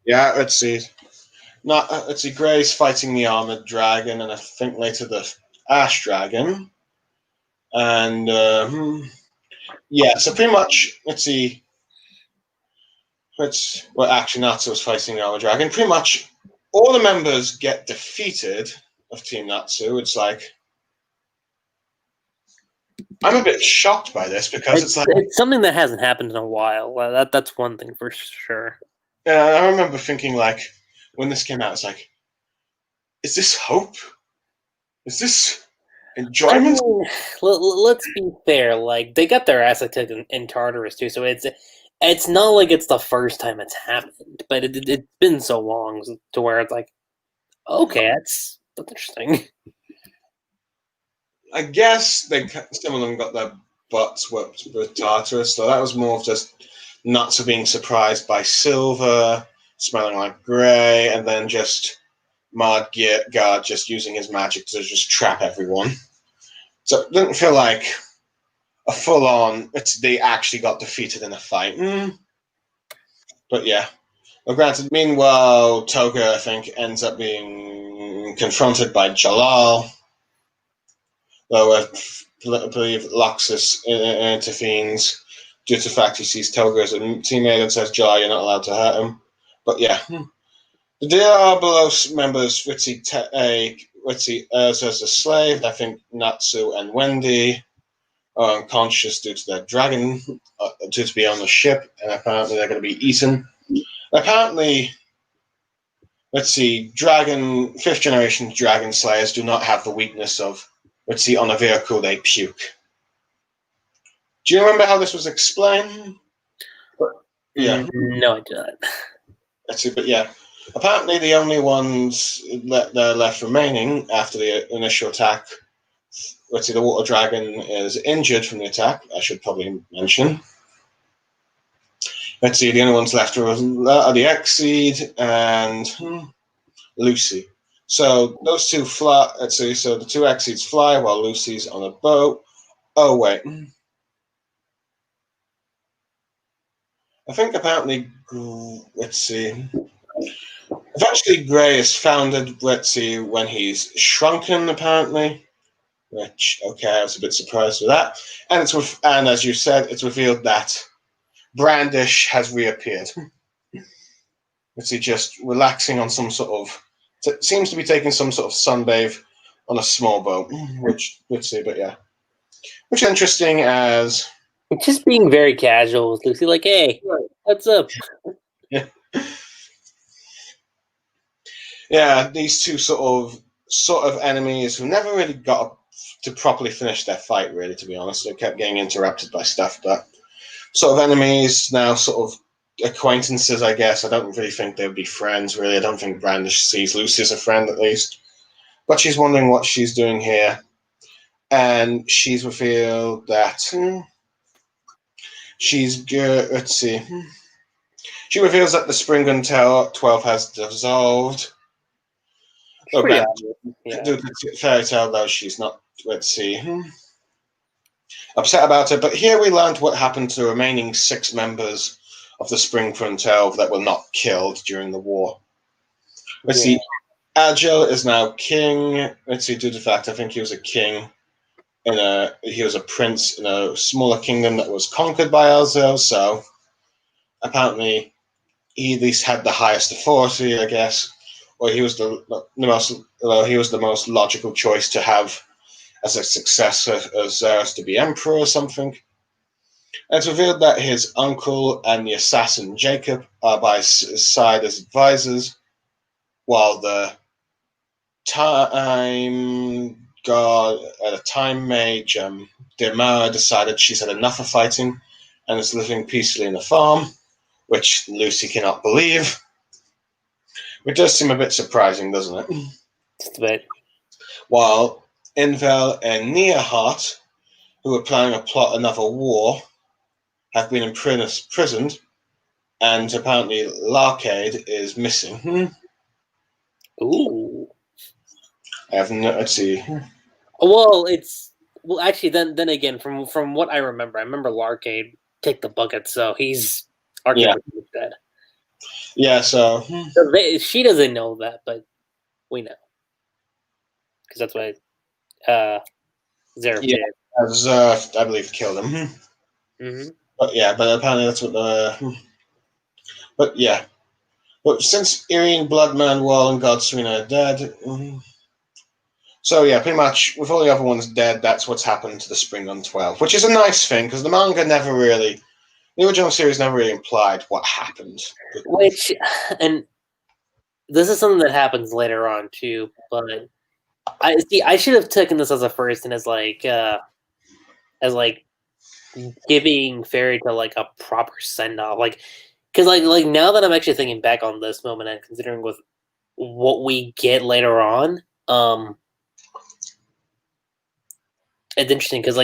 yeah. Let's see. Not let's see. Gray's fighting the armored dragon, and I think later the ash dragon. And yeah, so pretty much, let's see. Well, actually, Natsu was fighting the armored dragon. Pretty much, all the members get defeated of Team Natsu. It's like I'm a bit shocked by this because it's something that hasn't happened in a while. That's one thing for sure. Yeah, I remember thinking like when this came out, it's like, is this hope? Is this enjoyment? I mean, let's be fair. Like they got their ass kicked in Tartarus too, so it's not like it's the first time it's happened, but it's been so long to where it's like, okay, that's interesting. I guess some of them got their butts whipped with Tartarus, so that was more of just Natsu being surprised by Silver, smelling like Grey, and then just Guard just using his magic to just trap everyone. So it didn't feel like a full-on, they actually got defeated in a fight. But yeah. Well, granted, meanwhile, Toga, I think, ends up being confronted by Jalal, though I believe Loxus intervenes due to the fact he sees Toga as a teammate and says, Jalal, you're not allowed to hurt him. But yeah. The Diablo members, Urza as a slave. I think Natsu and Wendy are unconscious due to their dragon, due to be on the ship, and apparently they're going to be eaten. Apparently, fifth generation dragon slayers do not have the weakness of, on a vehicle they puke. Do you remember how this was explained? Yeah. No, I don't. But yeah. Apparently, the only ones that are left remaining after the initial attack, the water dragon is injured from the attack, I should probably mention. The only ones left are the Exceed and Lucy. So those two fly. So the two Exceeds fly while Lucy's on a boat. Oh, wait. I think apparently, eventually Gray is founded, when he's shrunken, apparently. Which, okay, I was a bit surprised with that. And as you said, it's revealed that Brandish has reappeared. Just relaxing on some sort of, seems to be taking some sort of sunbathe on a small boat, which, but yeah. Which is interesting as... Just being very casual with Lucy, like, hey, what's up? Yeah. Yeah, these two sort of enemies who never really got to properly finish their fight, really, to be honest. They kept getting interrupted by stuff, but sort of enemies, now sort of acquaintances, I guess. I don't really think they would be friends, really. I don't think Brandish sees Lucy as a friend, at least. But she's wondering what she's doing here. And she's revealed that she's good. Let's see. She reveals that the Spring Gun 12 has dissolved. Pretty obvious. Yeah. The fairy tale, though, she's not, let's see, upset about it. But here we learned what happened to the remaining 6 members of the Spring Gun 12 that were not killed during the war. Let's see. Agile is now king. Let's see, due to the fact I think he was a king. He was a prince in a smaller kingdom that was conquered by Elzo, so apparently he at least had the highest authority, I guess, or he was the most logical choice to have as a successor of Zeus to be emperor or something. And it's revealed that his uncle and the assassin Jacob are by his side as advisors, while the time mage Demara decided she's had enough of fighting and is living peacefully in a farm, which Lucy cannot believe. Which does seem a bit surprising, doesn't it? Just a bit. While Invel and Nearheart, who are planning to plot another war, have been imprisoned, and apparently Larcade is missing. Ooh. I have no. Let's see. Well, actually, then again, from what I remember Larcade kicked the bucket, so he's Larcade dead. Yeah, so she doesn't know that, but we know because that's what Zeref did. Zeref, I believe, killed him. Mm-hmm. But apparently that's what the. But yeah, but since Irene, Bloodman, Wall, and Godsween are dead. So yeah, pretty much with all the other ones dead, that's what's happened to the Spring Gun 12, which is a nice thing because the manga the original series never really implied what happened. And this is something that happens later on too, but I should have taken this as a first and as giving Fairy to like a proper send off, because like now that I'm actually thinking back on this moment and considering with what we get later on, it's interesting because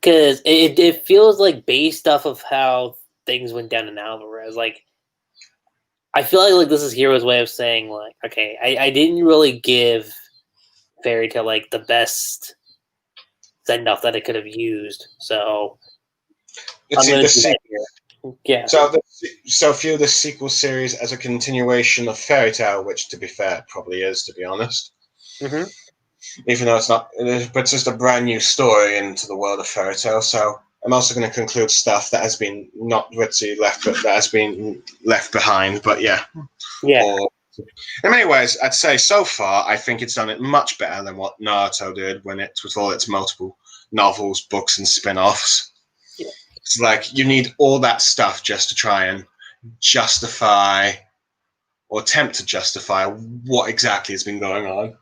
it feels like based off of how things went down in Alvarez, I feel like this is Hiro's way of saying okay, I didn't really give Fairy to the best send off that it could have used, so I'm going to do that here. Yeah. So view the sequel series as a continuation of Fairy Tail, which, to be fair, probably is, to be honest. Mm-hmm. Even though it's not, but it's just a brand new story into the world of Fairy Tail. So I'm also going to conclude stuff that has been that has been left behind. But yeah. In many ways, I'd say so far, I think it's done it much better than what Naruto did with all its multiple novels, books, and spin-offs. Yeah. It's like you need all that stuff just to try and justify or attempt to justify what exactly has been going on.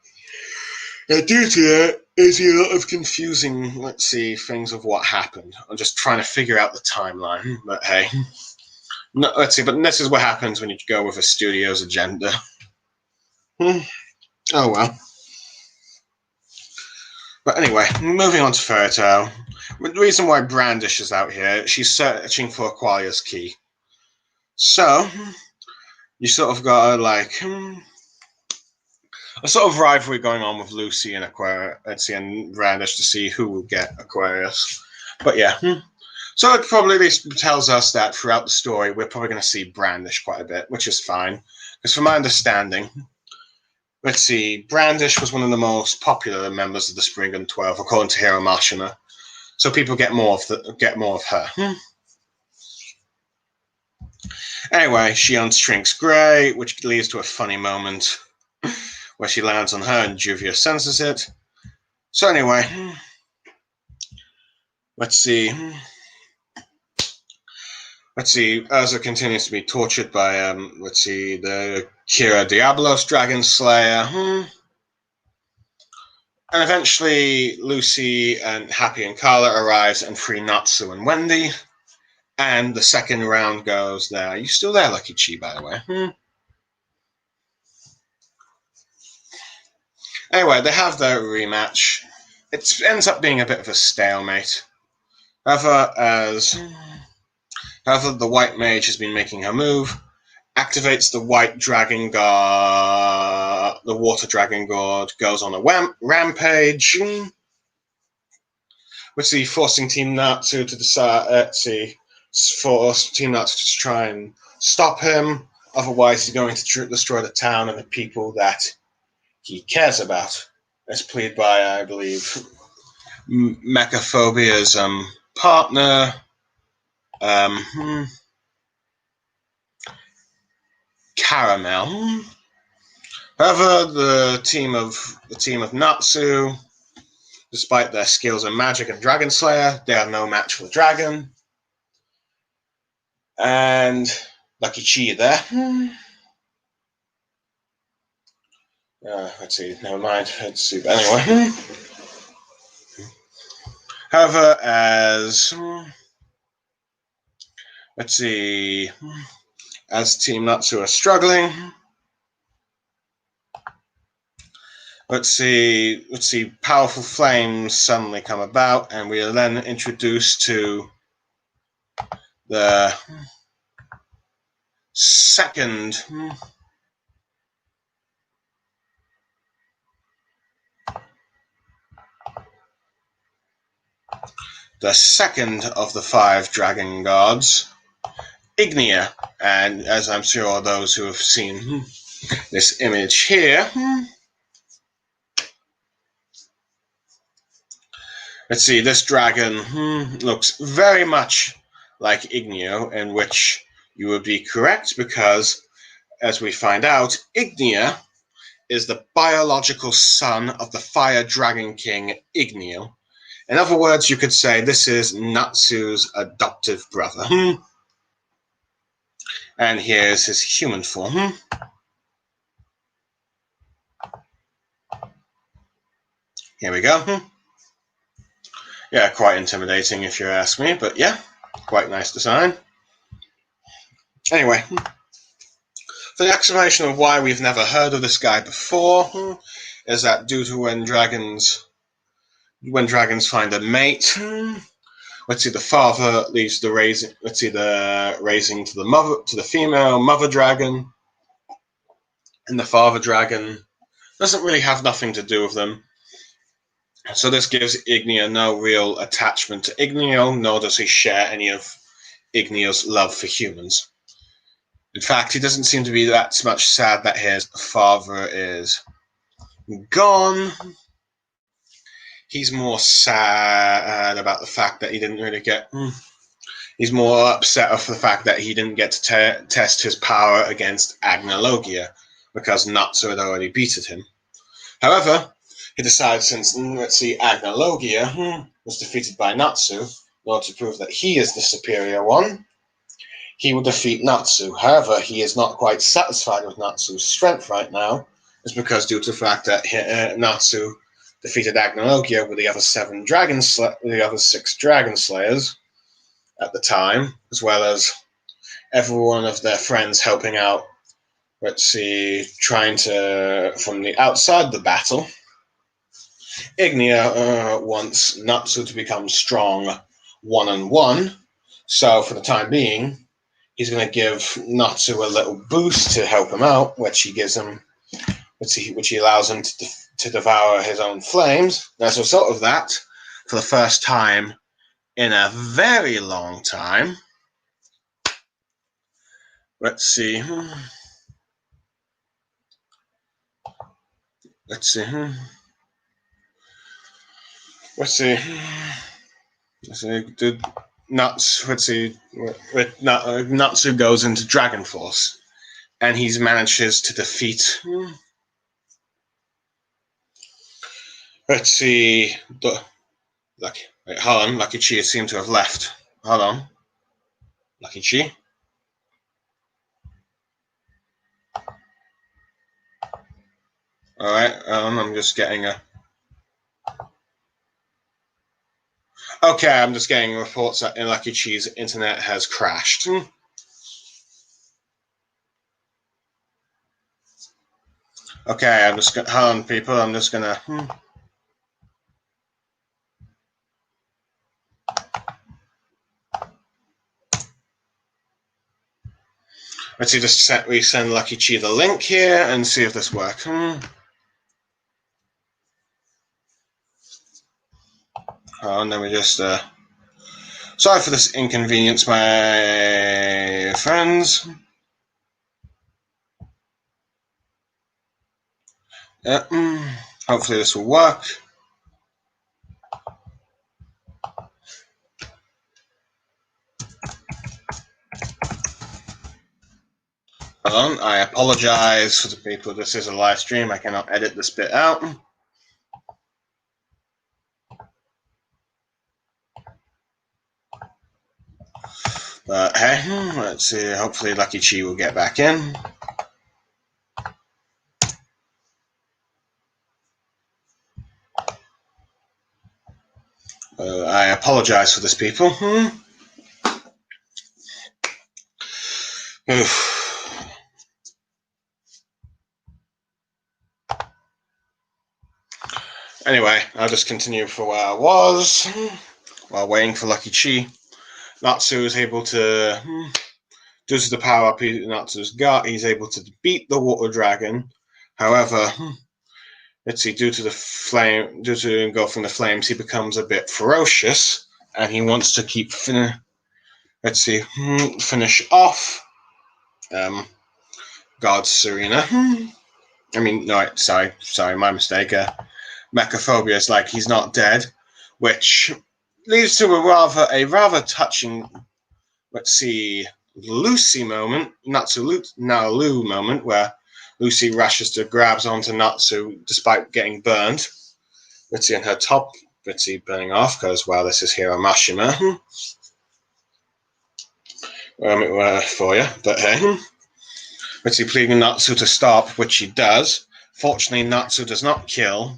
Due to that, there's a lot of confusing, things of what happened. I'm just trying to figure out the timeline. But hey, but this is what happens when you go with a studio's agenda. Oh well. But anyway, moving on to Fairy Tail. The reason why Brandish is out here, she's searching for Aquaria's key. So, you sort of got a sort of rivalry going on with Lucy and and Brandish to see who will get Aquarius. But yeah. So it probably at least tells us that throughout the story, we're probably going to see Brandish quite a bit, which is fine. Because from my understanding, Brandish was one of the most popular members of the Spring Gun 12, according to Hiro Mashima. So people get more of her. Anyway, she unshrinks Grey, which leads to a funny moment where she lands on her and Juvia senses it. So anyway, let's see. Urza continues to be tortured by, the Kira Diablos Dragon Slayer. And eventually, Lucy and Happy and Carla arrives and free Natsu and Wendy. And the second round goes there. Are you still there, Lucky Chi, by the way? Anyway, they have their rematch. It ends up being a bit of a stalemate. However, the white mage has been making her move, activates the white dragon guard, the water dragon guard, goes on a rampage. Let's see, forcing Team Natsu to decide. Force Team Natsu to try and stop him. Otherwise, he's going to destroy the town and the people that he cares about. As pleaded by, I believe, Mechaphobia's partner. Caramel. However, the team of Natsu, despite their skills in magic and Dragon Slayer, they are no match for the dragon. And Lucky Chi there. Let's see, never mind. Let's see. Anyway. However, as Team Natsu are struggling, let's see, powerful flames suddenly come about, and we are then introduced to the second of the 5 dragon gods, Ignia. And as I'm sure those who have seen this image here, let's see, this dragon looks very much like Ignio, in which you would be correct, because as we find out, Ignia is the biological son of the fire dragon king Ignio. In other words, you could say this is Natsu's adoptive brother. And here's his human form. Here we go. Yeah, quite intimidating if you ask me, but yeah, quite nice design. Anyway, for the explanation of why we've never heard of this guy before, is that due to when dragons find a mate, let's see, the father leaves the raising. Let's see, the raising to the female mother dragon, and the father dragon doesn't really have nothing to do with them. So this gives Ignio no real attachment to Ignio, nor does he share any of Ignio's love for humans. In fact, he doesn't seem to be that much sad that his father is gone. He's more sad about the fact that he didn't really get. He's more upset of the fact that he didn't get to test his power against Agnologia, because Natsu had already beaten him. However, he decides, since, let's see, Agnologia was defeated by Natsu, in order to prove that he is the superior one, he will defeat Natsu. However, he is not quite satisfied with Natsu's strength right now. It's because due to the fact that Natsu defeated Agnologia with the other 6 Dragon Slayers at the time, as well as every one of their friends helping out, let's see, trying to, from the outside the battle. Ignia wants Natsu to become strong 1-on-1, so for the time being, he's going to give Natsu a little boost to help him out, which he allows him to devour his own flames. And as a result of that, for the first time in a very long time, let's see. Natsu goes into Dragon Force, and he manages to defeat. Let's see. Hold on. Lucky Chi seemed to have left. Hold on. Lucky Chi. All right. I'm just getting a. Okay, I'm just getting reports that Lucky Chi's internet has crashed. Okay, I'm just hold on, people. I'm just gonna. Let's see, just resend Lucky Chi the link here and see if this works. Oh, and then we just. Sorry for this inconvenience, my friends. Hopefully this will work. Hold on, I apologize for the people. This is a live stream. I cannot edit this bit out. But hey, let's see. Hopefully Lucky Chi will get back in. I apologize for this, people. Anyway, I'll just continue for where I was while waiting for Lucky Chi. Natsu is able to, due to the power up Natsu's got, he's able to beat the water dragon. However, let's see, due to engulfing the flames, he becomes a bit ferocious, and he wants to keep finish off God Serena. I mean, no, sorry, my mistake. Mechaphobia is like he's not dead, which leads to a rather touching, let's see, Lucy moment, Nalu moment, where Lucy rushes to grabs onto Natsu despite getting burned. Let's see, and her top, let's see, burning off because, well, this is Hiro Mashima. For you, but hey. Let's see, pleading Natsu to stop, which he does. Fortunately, Natsu does not kill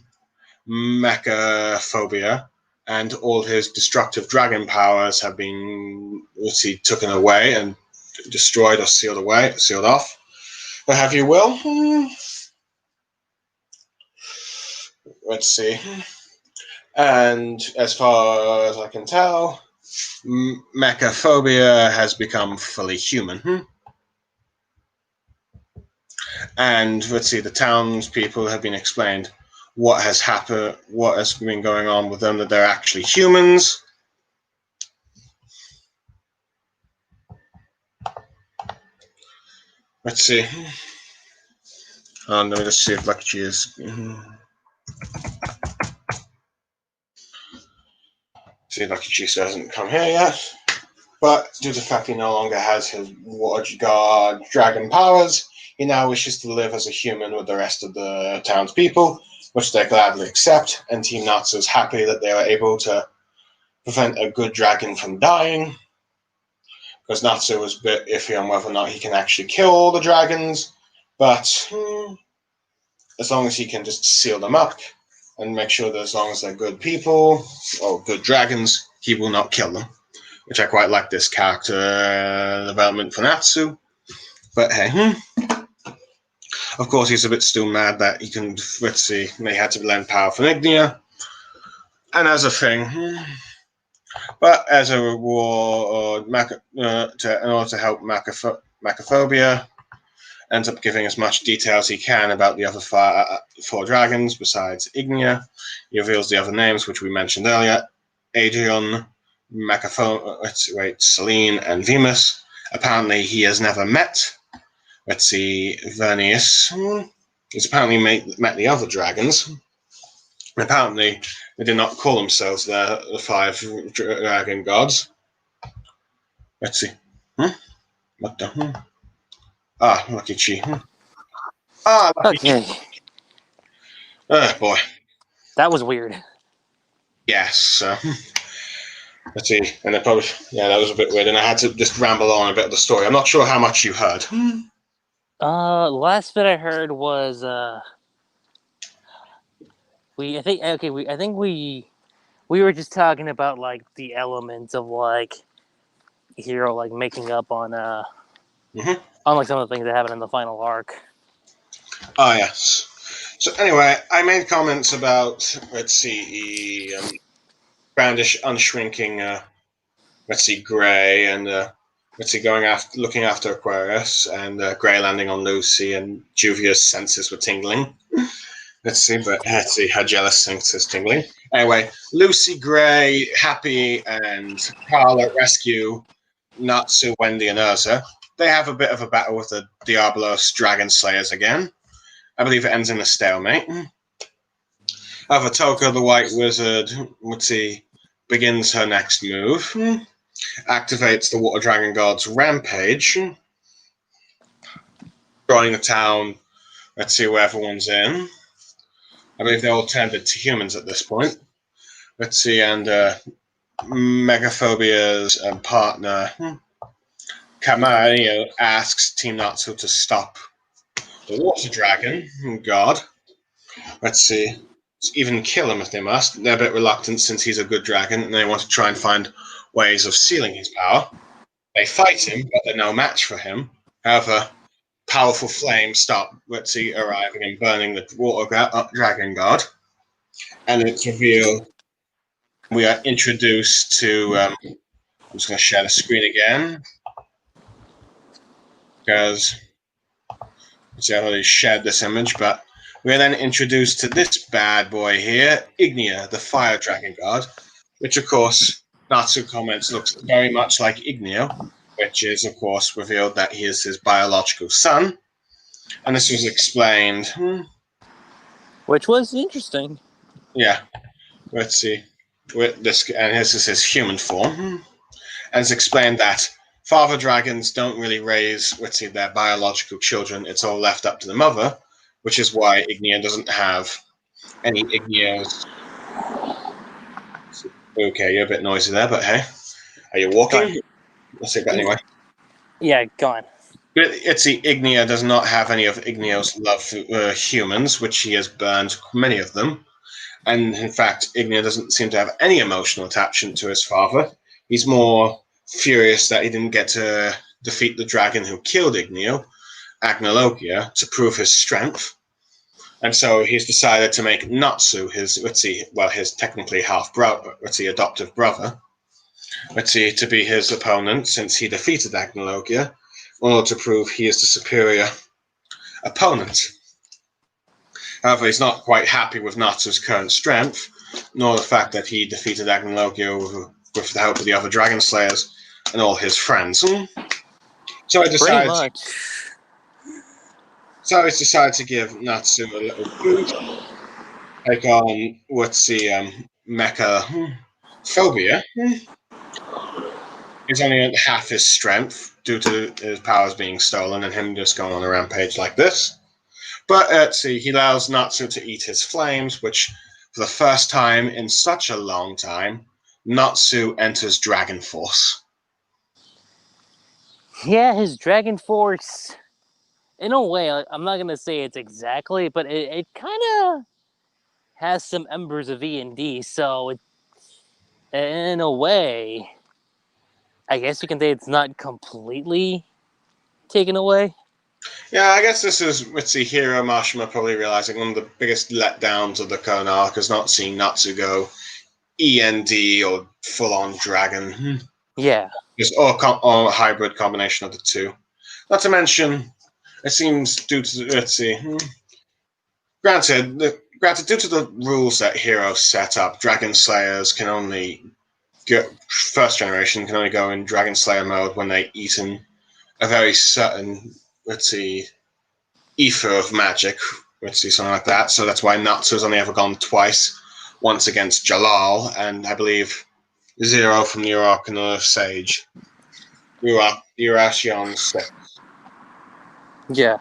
Mechaphobia, and all his destructive dragon powers have been, let's see, taken away and destroyed or sealed off. But have you will. Let's see. And as far as I can tell, Mechaphobia has become fully human. And let's see, the townspeople have been explained what has happened, what has been going on with them, that they're actually humans. Let's see. Let me just see if Lucky Chi is. See if Lucky Chi hasn't come here yet. But due to the fact he no longer has his water god dragon powers, he now wishes to live as a human with the rest of the townspeople, which they gladly accept, and Team Natsu is happy that they were able to prevent a good dragon from dying, because Natsu was a bit iffy on whether or not he can actually kill all the dragons, but as long as he can just seal them up and make sure that as long as they're good people, or good dragons, he will not kill them, which I quite like this character development for Natsu, but hey, Of course, he's a bit still mad that he can, let's see, they had to lend power for Ignia. And as a thing, but as a reward, in order to help Mechaphobia, ends up giving as much detail as he can about the other four dragons besides Ignia. He reveals the other names, which we mentioned earlier: Adrian, Celine, and Venus. Apparently, he has never met. Let's see, Vernius. He's apparently met the other dragons. And apparently, they did not call themselves the five dragon gods. Let's see. What the? Lucky Chi. Lucky Okay. Chi. Oh, boy. That was weird. Yes. Let's see. And then probably, that was a bit weird. And I had to just ramble on a bit of the story. I'm not sure how much you heard. Last bit I heard was I think we we were just talking about like the elements of like Hiro like making up Mhm. on like some of the things that happen in the final arc. Ah, yes. So anyway, I made comments about, let's see, Brandish unshrinking, let's see, Gray, and let's see, looking after Aquarius, and Gray landing on Lucy, and Juvia's senses were tingling. Let's see, her jealous senses tingling. Anyway, Lucy, Gray, Happy, and Carla rescue Natsu, Wendy, and Urza. They have a bit of a battle with the Diablos Dragon Slayers again. I believe it ends in a stalemate. Avatoka, the White Wizard, let's see, begins her next move. Activates the Water Dragon God's Rampage. Destroying the town, let's see where everyone's in. I believe they're all turned into humans at this point. Let's see, and Megaphobia's partner, Kamario, asks Team Natsu to stop the Water Dragon God. Let's see. Even kill him if they must. They're a bit reluctant since he's a good dragon, and they want to try and find ways of sealing his power. They fight him, but they're no match for him. However, powerful flames start, let's see, arriving and burning the Water Dragon God. And it's revealed we are introduced to. I'm just going to share the screen again. Because, let's see, I've already shared this image, but we're then introduced to this bad boy here, Ignia, the Fire Dragon God, which, of course, Natsu comments looks very much like Ignio, which is, of course, revealed that he is his biological son. And this was explained. Which was interesting. Yeah. Let's see. With this, and this is his human form. And it's explained that father dragons don't really raise, let's see, their biological children. It's all left up to the mother, which is why Ignia doesn't have any Ignios. Okay, you're a bit noisy there, but hey. Are you walking? Let's see, but anyway. Yeah, go on. Let's see, Ignia does not have any of Ignio's love for humans, which he has burned many of them. And in fact, Ignia doesn't seem to have any emotional attachment to his father. He's more furious that he didn't get to defeat the dragon who killed Ignio, Agnologia, to prove his strength. And so he's decided to make Natsu his, his technically half-brother, adoptive brother, to be his opponent since he defeated Agnologia, in order to prove he is the superior opponent. However, he's not quite happy with Natsu's current strength, nor the fact that he defeated Agnologia with the help of the other Dragon Slayers and all his friends. So he decided to give Natsu a little boost, take on Mecha Phobia. He's only at half his strength due to his powers being stolen and him just going on a rampage like this. But he allows Natsu to eat his flames, which, for the first time in such a long time, Natsu enters Dragon Force. Yeah, his Dragon Force, in a way, I'm not going to say it's exactly, but it kind of has some embers of E&D, so in a way, I guess you can say it's not completely taken away. Yeah, I guess this is, Hiro Mashima probably realizing one of the biggest letdowns of the current arc is not seeing Natsu go END or full-on dragon. Yeah. Or a hybrid combination of the two. Not to mention, it seems due to, granted, due to the rules that Hiro set up, Dragon Slayers can only first generation can only go in Dragon Slayer mode when they eaten a very certain, ether of magic, something like that. So that's why Natsu's only ever gone twice, once against Jalal, and I believe Zero from the Urakan Sage. Urashion 6. Yeah.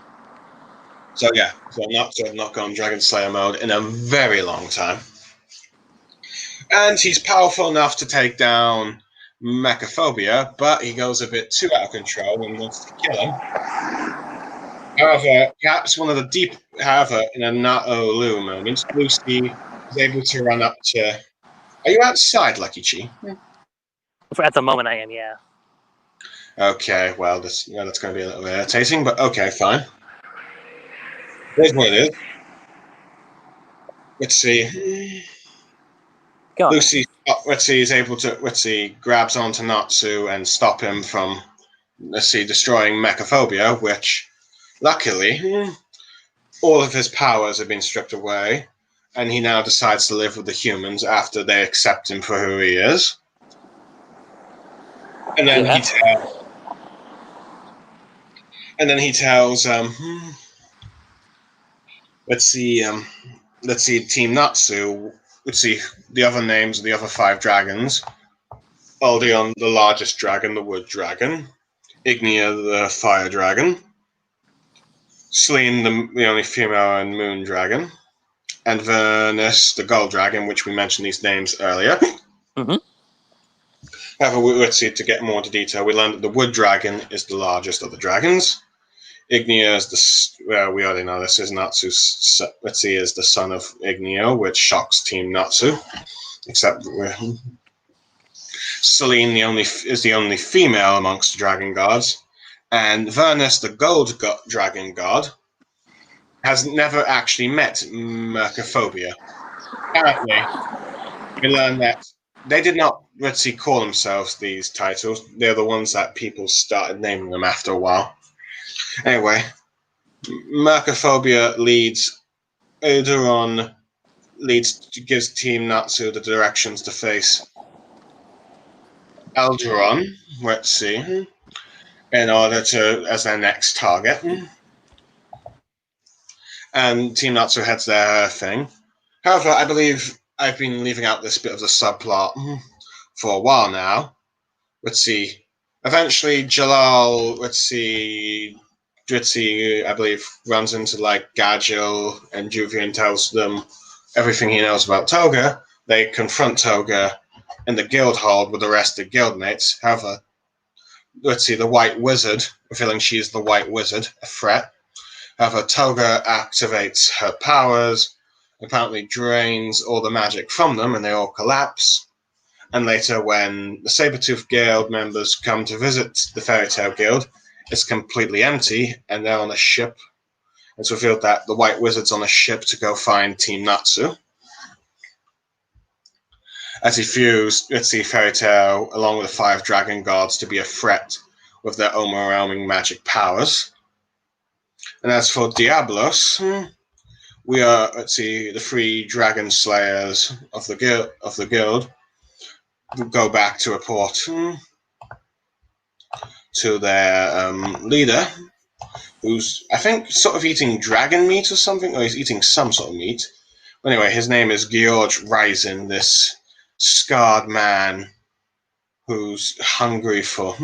So Natsu have not gone Dragon Slayer mode in a very long time. And he's powerful enough to take down Mechaphobia, but he goes a bit too out of control and wants to kill him. However, in a Naolu moment, Lucy is able to run up to Are you outside, Lucky Chi? At the moment, I am. Yeah. Okay, well, that's going to be a little irritating, but okay, fine. Here's what it is. Let's see. Go on. Lucy, let's see, is able to, let's see, grabs onto Natsu and stop him from, let's see, destroying Mechaphobia, which, luckily, all of his powers have been stripped away, and he now decides to live with the humans after they accept him for who he is. And then Yeah. he tells, let's see, Team Natsu. Let's see the other names of the other 5 dragons. Aldeon, the largest dragon, the wood dragon. Ignia, the fire dragon. Selene, the only female and moon dragon. And Vernus, the gold dragon, which we mentioned these names earlier. Mm-hmm. However, let's see, to get more into detail, we learned that the wood dragon is the largest of the dragons. Ignia is we already know this is Natsu's, let's see, is the son of Ignia, which shocks Team Natsu. Except Selene is the only female amongst the dragon gods. And Vernus, the gold dragon god, has never actually met Mercophobia. Apparently, we learn that they did not, let's see, call themselves these titles. They're the ones that people started naming them after a while. Anyway, Mercophobia gives Team Natsu the directions to face Elderon, let's see, in order to, as their next target. And Team Natsu heads their thing. However, I believe I've been leaving out this bit of the subplot for a while now. Let's see. Eventually, Jalal, I believe, runs into Gadgil and Juvia and tells them everything he knows about Toga. They confront Toga in the guild hall with the rest of the guildmates. However, the White Wizard, feeling she's the White Wizard, a threat. However, Toga activates her powers, apparently drains all the magic from them, and they all collapse. And later, when the Sabertooth Guild members come to visit the Fairy Tale Guild, it's completely empty, and they're on a ship. It's revealed that the White Wizard's on a ship to go find Team Natsu. As he views, Fairy Tale, along with the 5 dragon gods, to be a threat with their overwhelming magic powers. And as for Diablos, we are, the 3 dragon slayers of the guild go back to report to their leader, who's, I think, sort of eating dragon meat or something, or he's eating some sort of meat. But anyway, his name is Georg Ryzen, this scarred man who's hungry for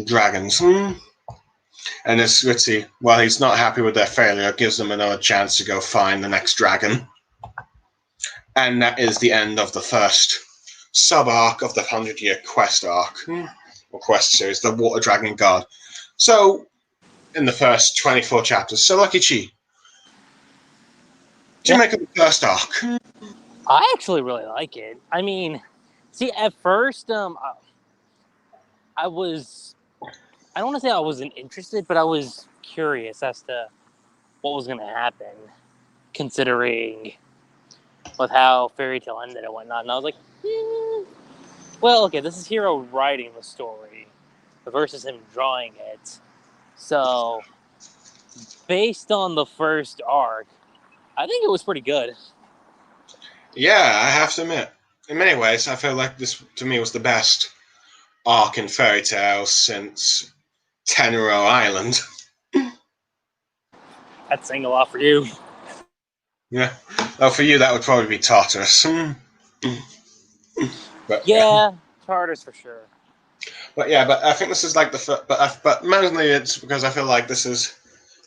dragons. And while he's not happy with their failure, gives them another chance to go find the next dragon. And that is the end of the first sub-arc of the 100-year quest arc, or quest series, the Water Dragon God. So, in the first 24 chapters. So, Lucky Chi, do you make it the first arc? I actually really like it. I mean, see, at first, I don't want to say I wasn't interested, but I was curious as to what was going to happen, considering with how Fairy Tale ended and whatnot. And I was like, well, okay, this is Hiro writing the story versus him drawing it. So, based on the first arc, I think it was pretty good. Yeah, I have to admit. In many ways, I feel like this, to me, was the best arc in Fairy Tale since Tenro Island. That's saying a lot for you. Yeah. Well, for you, that would probably be Tartarus. But yeah, Tartarus for sure. But I think this is like but mainly it's because I feel like this is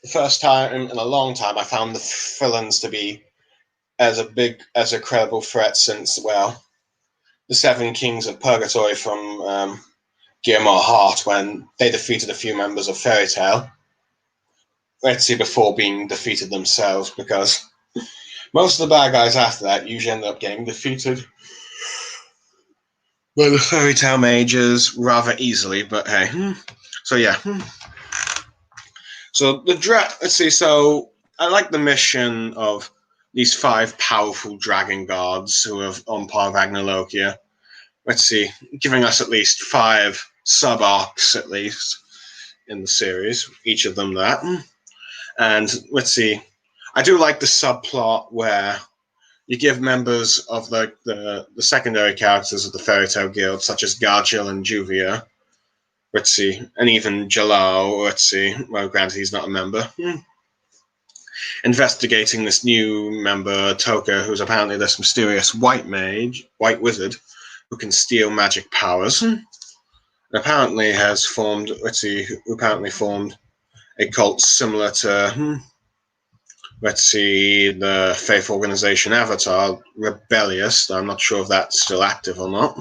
the first time in a long time I found the villains to be as a credible threat since, well, the 7 Kings of Purgatory from Guillermo Hart, when they defeated a few members of Fairy Tale. Let's see, before being defeated themselves, because Most of the bad guys after that usually end up getting defeated by the fairy tale mages rather easily, but hey. So yeah. So let's see, so I like the mission of these 5 powerful dragon guards who are on par with Agnologia. Let's see, giving us at least 5 sub-arcs at least in the series, each of them that. And let's see, I do like the subplot where you give members of the secondary characters of the Fairy Tale Guild, such as Gargil and Juvia, let's see, and even Jalal, let's see, well, granted he's not a member, investigating this new member, Toka, who's apparently this mysterious white wizard, who can steal magic powers, and apparently has formed, let's see, who apparently formed a cult similar to, let's see, the faith organization Avatar, Rebellious. I'm not sure if that's still active or not.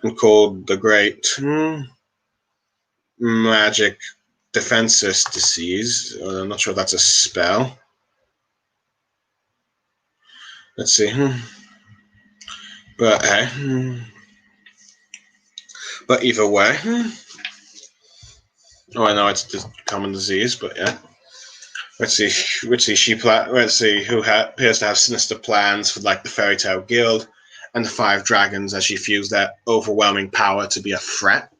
And called the Great Magic Defenses Disease. I'm not sure if that's a spell. Let's see. But hey. But either way. Oh, I know it's a common disease, but yeah. Let's see. Let's see who appears to have sinister plans for like the Fairy Tale Guild and the 5 dragons, as she feels their overwhelming power to be a threat.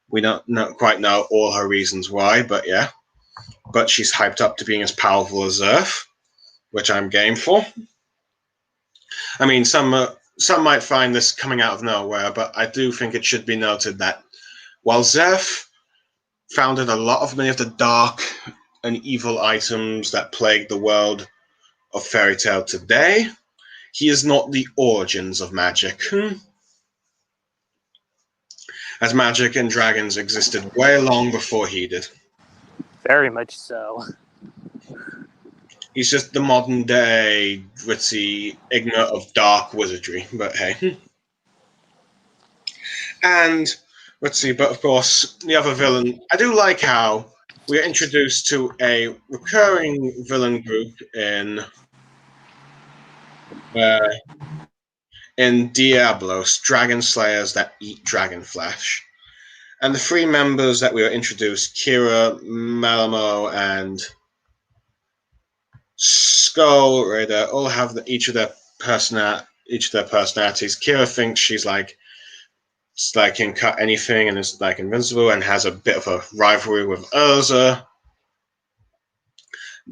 We don't quite know all her reasons why, but yeah. But she's hyped up to being as powerful as Earth, which I'm game for. I mean, some might find this coming out of nowhere, but I do think it should be noted that while Zeph founded many of the dark and evil items that plague the world of fairy tale today, he is not the origins of magic. As magic and dragons existed way long before he did. Very much so. He's just the modern day, witty, ignorant of dark wizardry, but hey. And let's see, but of course, the other villain. I do like how we are introduced to a recurring villain group uh, in Diablos, dragon slayers that eat dragon flesh. And the 3 members that we were introduced, Kira, Malamo, and Skull Raider, all have each of their personalities. Kira thinks she's like can cut anything and is like invincible and has a bit of a rivalry with Urza.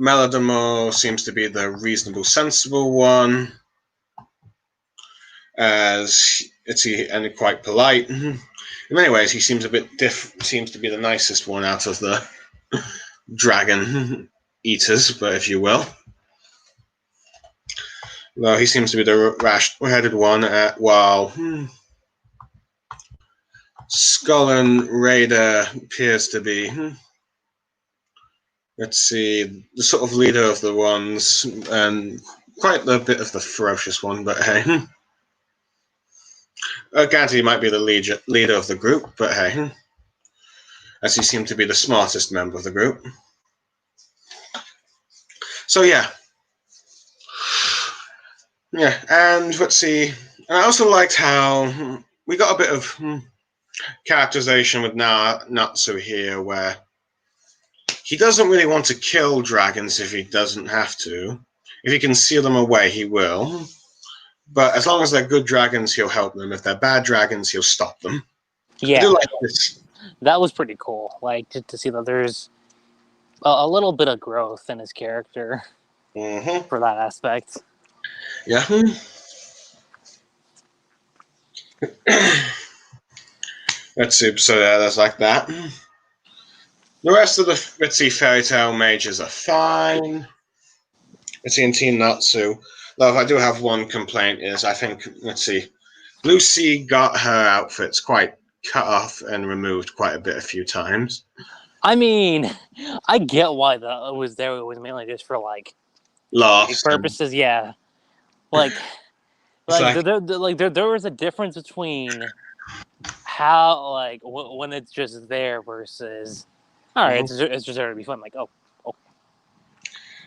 Melodamo seems to be the reasonable, sensible one, as and quite polite. In many ways, he seems seems to be the nicest one out of the dragon eaters, but if you will. Though he seems to be the rash-headed one, while Skull and Raider appears to be, let's see, the sort of leader of the ones, and quite a bit of the ferocious one, but hey. Granted, he might be the leader of the group, but hey. As he seemed to be the smartest member of the group. So yeah. Yeah, and let's see. I also liked how we got a bit of characterization with Natsu here, where he doesn't really want to kill dragons if he doesn't have to. If he can seal them away, he will. But as long as they're good dragons, he'll help them. If they're bad dragons, he'll stop them. Yeah, I do like this. That was pretty cool. Like to see that there's a little bit of growth in his character for that aspect. Yeah. Let's see. So yeah, there's like that. The rest of the Fairy Tale mages are fine. Let's see, in Team Natsu. Though I do have one complaint is I think, Lucy got her outfits quite cut off and removed quite a few times. I mean, I get why that was there. It was mainly just for like laughs purposes. Yeah, like there was a difference between how when it's just there versus all right, it's just there to be fun. Like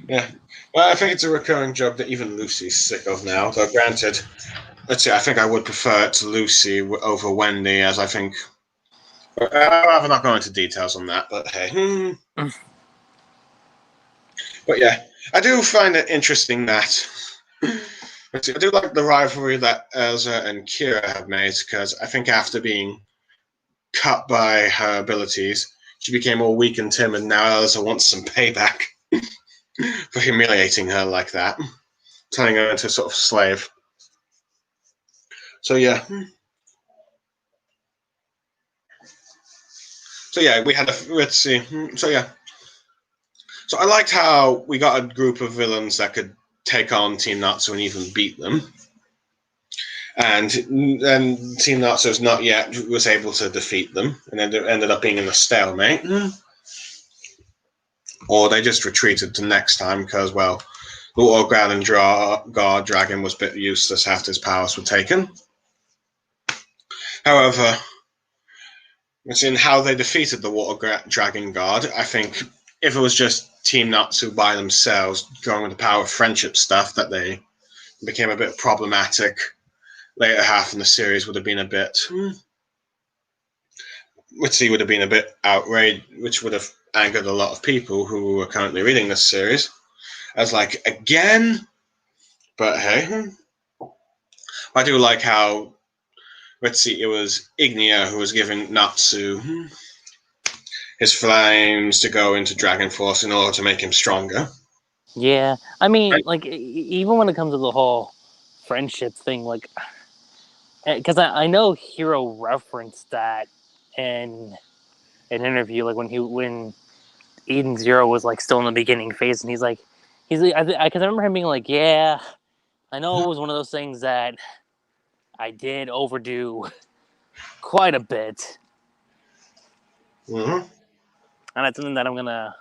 Yeah. Well, I think it's a recurring joke that even Lucy's sick of now. Though, granted, let's see, I think I would prefer it to Lucy over Wendy, as I think. I'd rather not go into details on that, but hey. But yeah, I do find it interesting that. I do like the rivalry that Elsa and Kira have made, because I think after being cut by her abilities, she became all weak and timid. Now Elsa wants some payback for humiliating her like that, turning her into a sort of slave. So yeah. So yeah, we had a let's see. So yeah. So I liked how we got a group of villains that could take on Team Natsu and even beat them. And then Team Natsu's not yet was able to defeat them, and then it ended up being in a stalemate. Or they just retreated to next time because, well, the Water God Dragon was a bit useless after his powers were taken. However, in how they defeated the Water Dragon God, I think if it was just Team Natsu by themselves going with the power of friendship stuff, that they became a bit problematic. Later half in the series would have been a bit, which would have been a bit outraged, which would have angered a lot of people who were currently reading this series. As like again, but hey, I do like how it was Ignia who was giving Natsu his flames to go into Dragon Force in order to make him stronger. Yeah, I mean, like even when it comes to the whole friendship thing, like because I know Hiro referenced that in an interview, like when Eden Zero was like still in the beginning phase, and because I remember him being like, yeah, I know it was one of those things that I did overdo quite a bit, Mm-hmm. and that's something that I'm gonna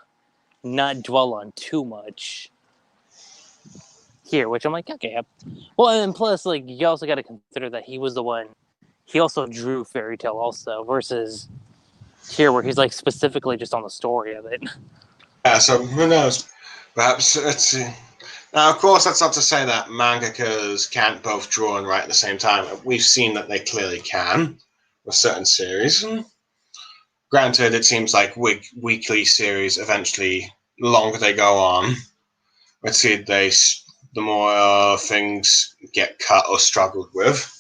not dwell on too much here. Which I'm like, okay, well, and plus, like you also got to consider that he was the one. He also drew Fairy Tale also versus here where he's like specifically just on the story of it. Yeah, so who knows? Perhaps let's see. Now, of course, that's not to say that mangakas can't both draw and write at the same time. We've seen that they clearly can with certain series. Granted, it seems like weekly series eventually, the longer they go on, let's see, the more things get cut or struggled with.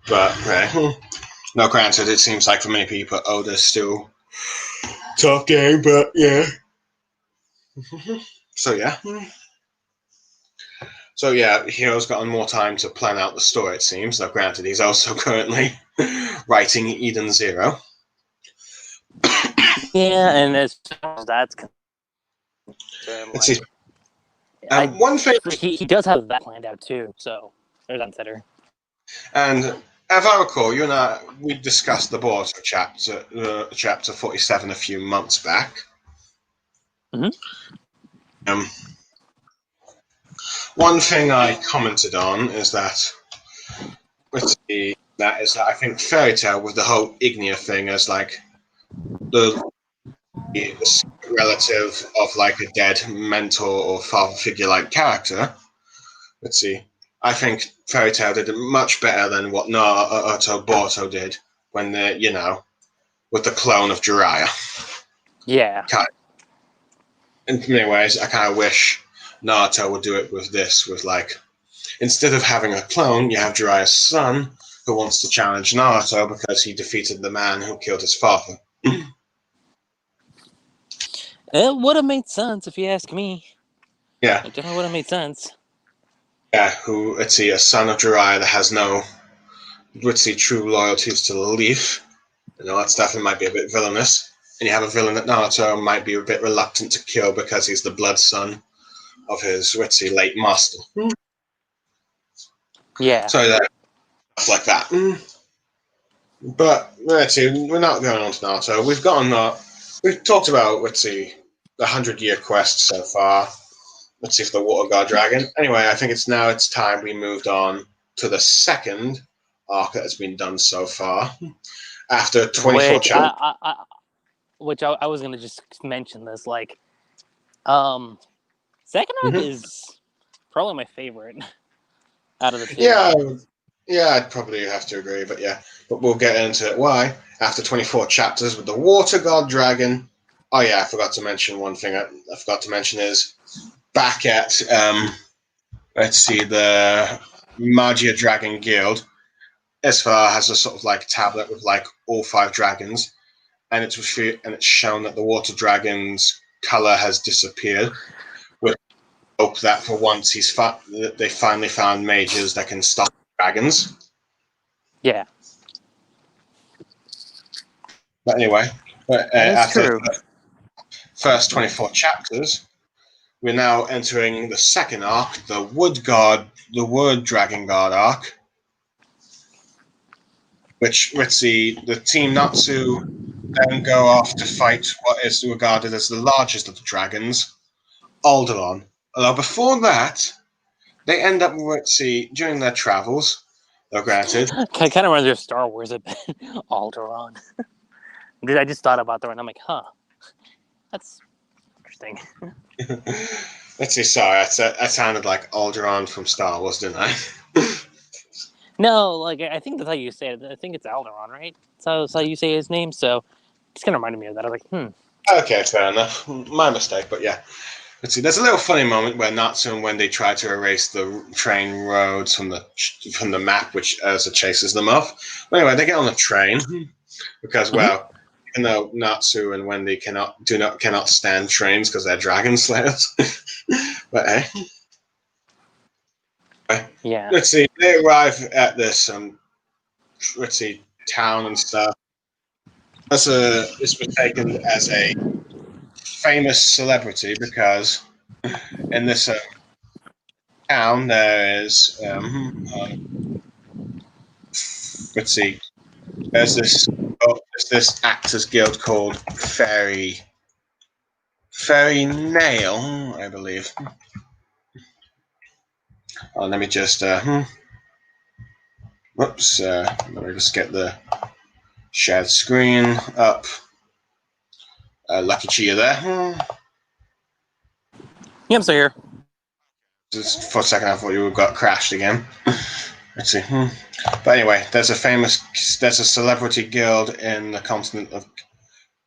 But no, granted, it seems like for many people, Oda's still tough game. But yeah. So yeah. So yeah, Hiro's gotten more time to plan out the story, it seems, though granted he's also currently writing Eden Zero. Yeah, and as far as that's concerned, Let's see. like I One thing, he does have that planned out too, so there's that consider. and if I recall, you and I, we discussed the Boruto chapter 47 a few months back. Mm-hmm. Um, One thing I commented on is that I think Fairy Tale with the whole Ignia thing as like the relative of like a dead mentor or father figure like character. Let's see. I think Fairy Tale did it much better than what Naruto Boruto did when they, with the clone of Jiraiya. Yeah. In many ways, I kind of wish Naruto would do it with this, with like, instead of having a clone, you have Jiraiya's son who wants to challenge Naruto because he defeated the man who killed his father. It would have made sense if you ask me. Yeah. It definitely would have made sense. Yeah, who, let's see, a son of Jiraiya that has no, let's see, true loyalties to the Leaf. That stuff might be a bit villainous. And you have a villain that Naruto might be a bit reluctant to kill because he's the blood son of his, let's see, late master. Yeah. So stuff like that. But let's see, we're not going on to Naruto. We've talked about, let's see, the 100-year quest so far. Let's see for the Water God Dragon. Anyway, I think it's time we moved on to the second arc that has been done so far. After 24 chapters. Which I was gonna just mention this, like, um, Second arc is probably my favorite out of the two. Yeah, I'd probably have to agree, but we'll get into it. Why? After 24 chapters with the Water God Dragon. Oh yeah, I forgot to mention one thing. I forgot to mention is back at let's see, the Magia Dragon Guild. Isfar has a sort of like tablet with like all 5 dragons, and it's shown that the Water Dragon's color has disappeared. With hope that for once they finally found mages that can stop dragons. Yeah. But anyway, after true. the first 24 chapters, we're now entering the second arc, the Wood Dragon God arc, which the Team Natsu then go off to fight what is regarded as the largest of the dragons, Alderaan. Although before that, they end up during their travels, though granted. Kind of reminds me of Star Wars a bit. Alderaan. I just thought about that and I'm like, huh. That's interesting. Let's see, sorry, I sounded like Alderaan from Star Wars, didn't I? No, like I think that's how you say it. I think it's Alderaan, right? That's how you say his name. So it's kind of reminded me of that. I was like, Okay, fair enough. My mistake, but yeah. Let's see. There's a little funny moment where Natsu and Wendy try to erase the train roads from the map, which Urza chases them off. But anyway, they get on the train because, well, even though Natsu and Wendy cannot stand trains because they're dragon slayers. But hey. yeah. Let's see. They arrive at this town and stuff. This was taken as a famous celebrity because in this town there is there's this actors guild called Fairy Nail, I believe. Oh, let me just whoops, let me just get the shared screen up. Lucky Chia there. Yeah, I'm still here. Just for a second, I thought you got crashed again. Let's see. But anyway, there's a celebrity guild in the continent of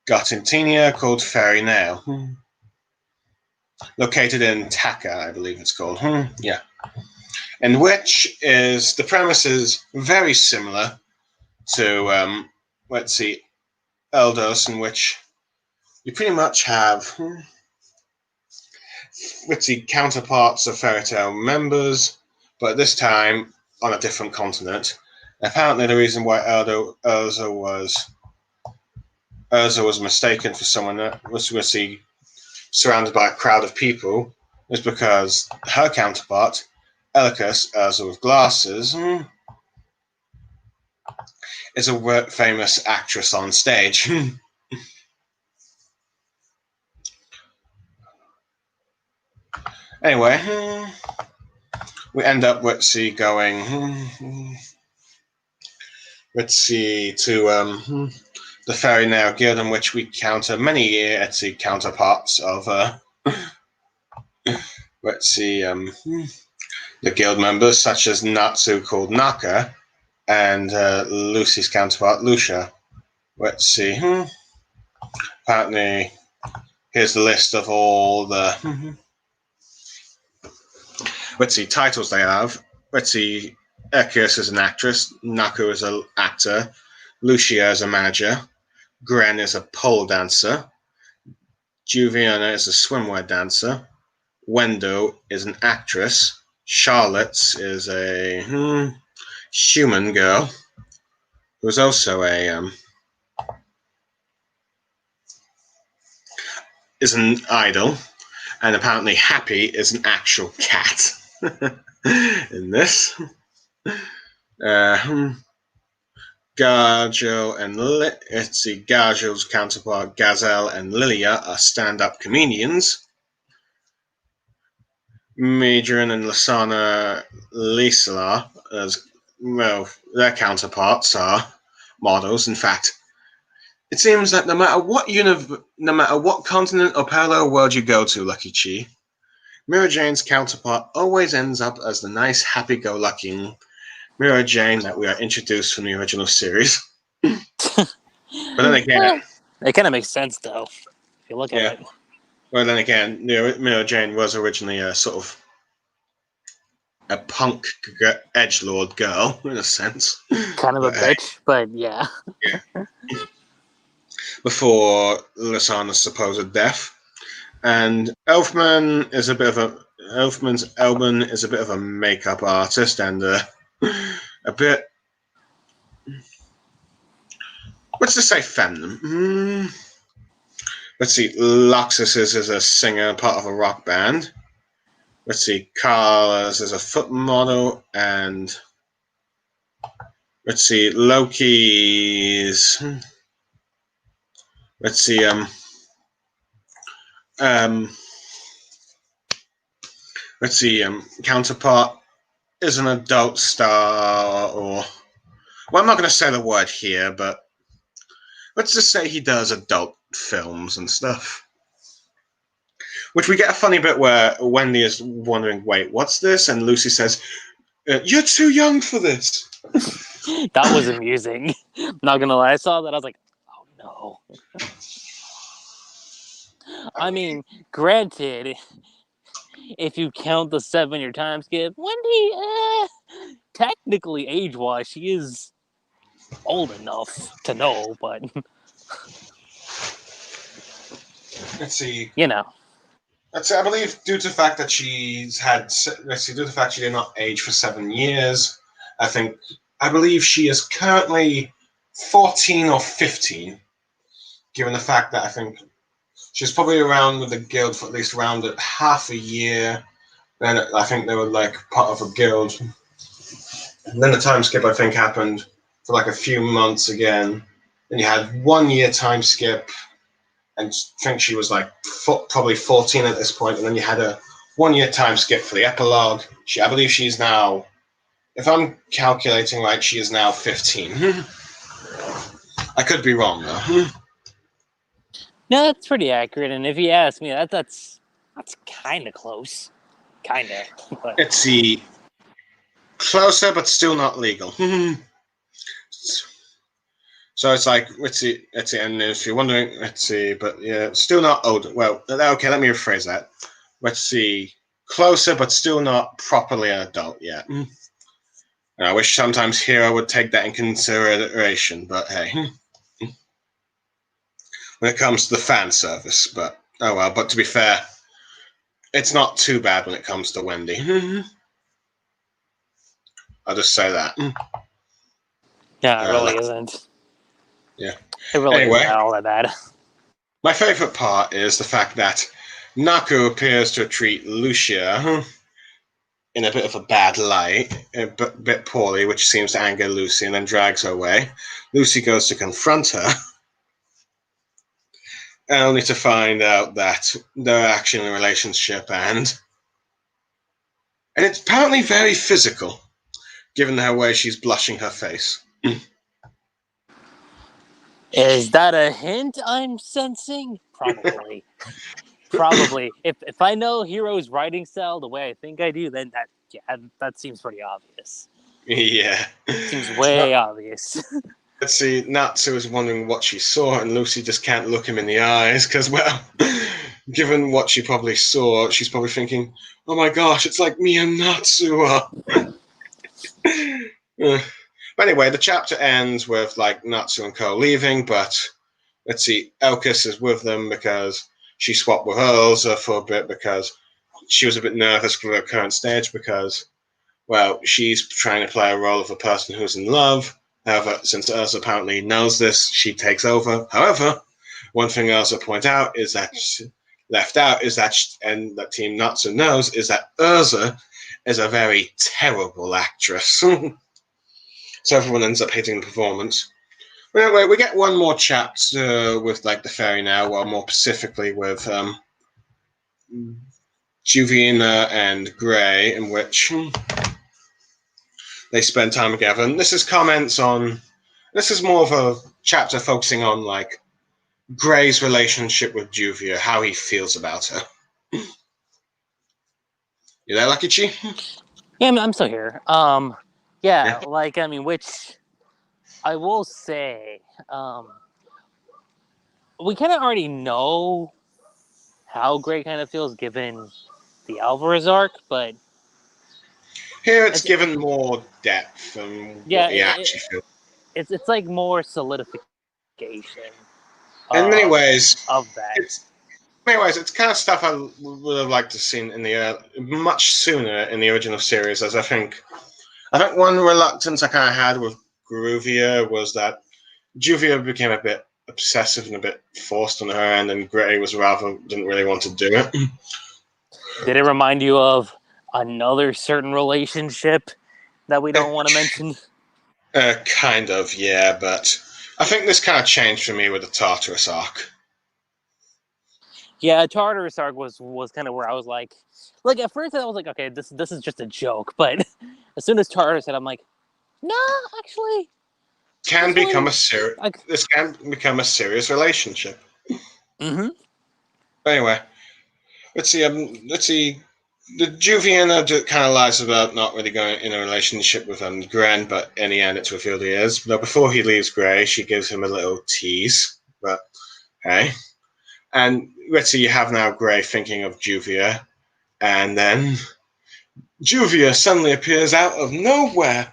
Gartintinia called Fairy Nail. Located in Taka, I believe it's called. Yeah. And which is, the premise is very similar to, Eldos, in which you pretty much have counterparts of Fairy Tail members, but this time on a different continent. Apparently, the reason why Urza was mistaken for someone that was surrounded by a crowd of people is because her counterpart, Elicus, Urza with glasses, is a famous actress on stage. Anyway, we end up going to the Fairy Nail Guild, in which we counter many counterparts of the guild members, such as Natsu, called Naka, and Lucy's counterpart, Lucia. Let's see. Apparently, here's the list of all the titles they have. Ekius is an actress, Naku is an actor, Lucia is a manager, Gren is a pole dancer, Juviana is a swimwear dancer, Wendo is an actress, Charlotte is a human girl, who's also is an idol, and apparently Happy is an actual cat in this. Gargel and Gargel's counterpart Gazelle and Lilia are stand-up comedians. Majorn and Lasana Lisala, as well, their counterparts are models. In fact, it seems that no matter what continent or parallel world you go to, Lucky Chi, Mira Jane's counterpart always ends up as the nice, happy-go-lucky Mira Jane that we are introduced from the original series. But then again, it kind of makes sense though, if you look at yeah. it. Well, then again, Mira Jane was originally a sort of a punk edgelord girl in a sense. Kind of a bitch, but yeah. Yeah. Before Lasana's supposed death, and Elfman is a bit of a makeup artist and a bit. Let's just say feminine. Let's see. Luxus is a singer, part of a rock band. Let's see. Carlos is a foot model, and let's see. Loki's. Let's see. Let's see. Counterpart is an adult star, or well, I'm not going to say the word here, but let's just say he does adult films and stuff. Which we get a funny bit where Wendy is wondering, wait, what's this? And Lucy says, you're too young for this. That was amusing. Not gonna lie, I saw that, I was like, oh no. I mean, granted, if you count the 7-year time skip, Wendy, technically age-wise, she is old enough to know, but Let's see. you know. I believe due to the fact that she's had, let's see, due to the fact she did not age for 7 years, I believe she is currently 14 or 15, given the fact that I think she's probably around with the guild for at least around half a year. Then I think they were like part of a guild. And then the time skip, I think, happened for like a few months again. Then you had 1 year time skip, and I think she was like probably 14 at this point. And then you had a 1 year time skip for the epilogue. I believe she's now, if I'm calculating right, she is now 15. I could be wrong though. No, that's pretty accurate. And if you ask me, that's kind of close. Kind of. Let's see. Closer, but still not legal. So it's like, let's see, and if you're wondering, let's see, but yeah, still not old. Well, okay, let me rephrase that. Let's see, closer, but still not properly an adult yet. And I wish sometimes Hiro would take that in consideration, but hey. When it comes to the fan service, but oh well, but to be fair, it's not too bad when it comes to Wendy. I'll just say that. Yeah, it really isn't. Yeah. It really Anyway, isn't all that bad. My favourite part is the fact that Naku appears to treat Lucia in a bit of a bad light, a bit poorly, which seems to anger Lucy, and then drags her away. Lucy goes to confront her, only to find out that they're actually in a relationship, and it's apparently very physical, given the way she's blushing her face. Is that a hint I'm sensing? Probably. Probably. If I know Hiro's writing style the way I think I do, then that seems pretty obvious. Yeah. Seems way obvious. Let's see, Natsu is wondering what she saw, and Lucy just can't look him in the eyes, because, well, given what she probably saw, she's probably thinking, oh my gosh, it's like me and Natsu are. But anyway, the chapter ends with like Natsu and Ko leaving, but let's see, Elkis is with them because she swapped with Urza for a bit because she was a bit nervous for her current stage because, well, she's trying to play a role of a person who's in love. However, since Urza apparently knows this, she takes over. However, one thing Urza points out is that left out is that, and that Team Natsu knows, is that Urza is a very terrible actress. So everyone ends up hating the performance. But anyway, we get one more chapter with like the fairy now, well, more specifically with Juvina and Gray, in which they spend time together. And this is more of a chapter focusing on like Gray's relationship with Juvia, how he feels about her. You there, Lucky Chi? Yeah, I'm still here. Yeah. Like I mean, which I will say, we kind of already know how Gray kind of feels given the Alvarez arc, but Here it's it's, given more depth and yeah, what he actually feels. it's like more solidification In many of ways, that. it's kind of stuff I would have liked to have seen in the much sooner in the original series. As I think one reluctance I kind of had with Gruvia was that Juvia became a bit obsessive and a bit forced on her end, and Gray didn't really want to do it. Did it remind you of another certain relationship that we don't want to mention? Kind of, yeah, but I think this kind of changed for me with the Tartarus arc. Yeah, Tartarus arc was kind of where I was like at first I was like, okay, this is just a joke, but as soon as Tartarus said, I'm like, no, actually, Can this become one, a serious. like, This can become a serious relationship. mm-hmm. Anyway, let's see. Let's see. The Juviana kind of lies about not really going in a relationship with Gren, but in the end, it's revealed he is. But before he leaves Gray, she gives him a little tease. But hey, and let's see. You have now Gray thinking of Juvia, and then Juvia suddenly appears out of nowhere,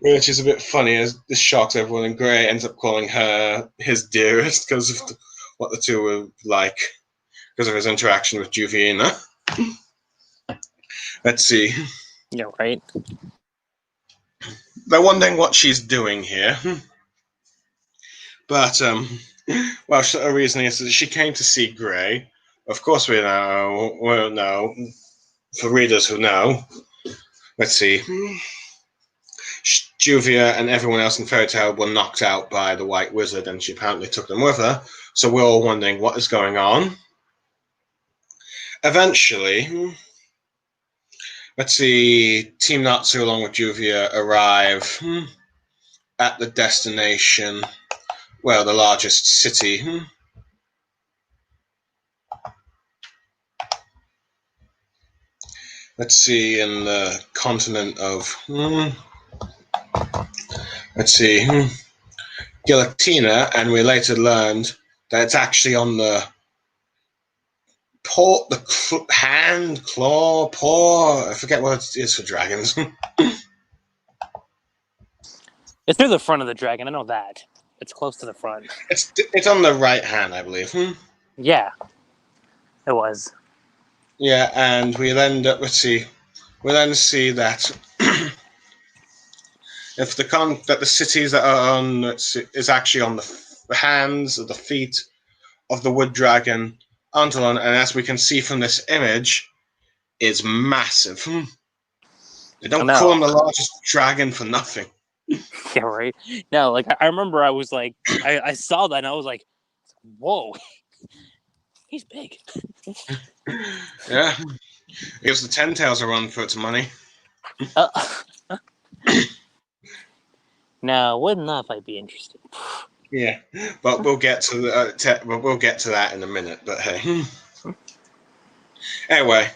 which is a bit funny as this shocks everyone. And Gray ends up calling her his dearest because of what the two were like, because of his interaction with Juviana. Let's see. Yeah, right. They're wondering what she's doing here. But, well, her reasoning is that she came to see Gray. Of course, we know. For readers who know, let's see. Juvia and everyone else in Fairy Tale were knocked out by the White Wizard, and she apparently took them with her. So we're all wondering what is going on. Eventually, let's see, Team Natsu along with Juvia arrive at the destination, well, the largest city. Let's see, in the continent of, let's see, Galatina, and we later learned that it's actually on the paw, paw. I forget what it is for dragons. It's near the front of the dragon. I know that. It's close to the front. It's on the right hand, I believe. Yeah, it was. Yeah, and we end up. We then see that if that the cities that are on is actually on the hands or the feet of the wood dragon Antolon, and as we can see from this image, is massive. They don't call him the largest dragon for nothing. Yeah, right. No, like I remember, I was like, I saw that and I was like, whoa, he's big. Yeah, it was the Ten Tails a run for its money. Now, wouldn't that might be interesting? Yeah, but we'll get to that in a minute. But hey, anyway,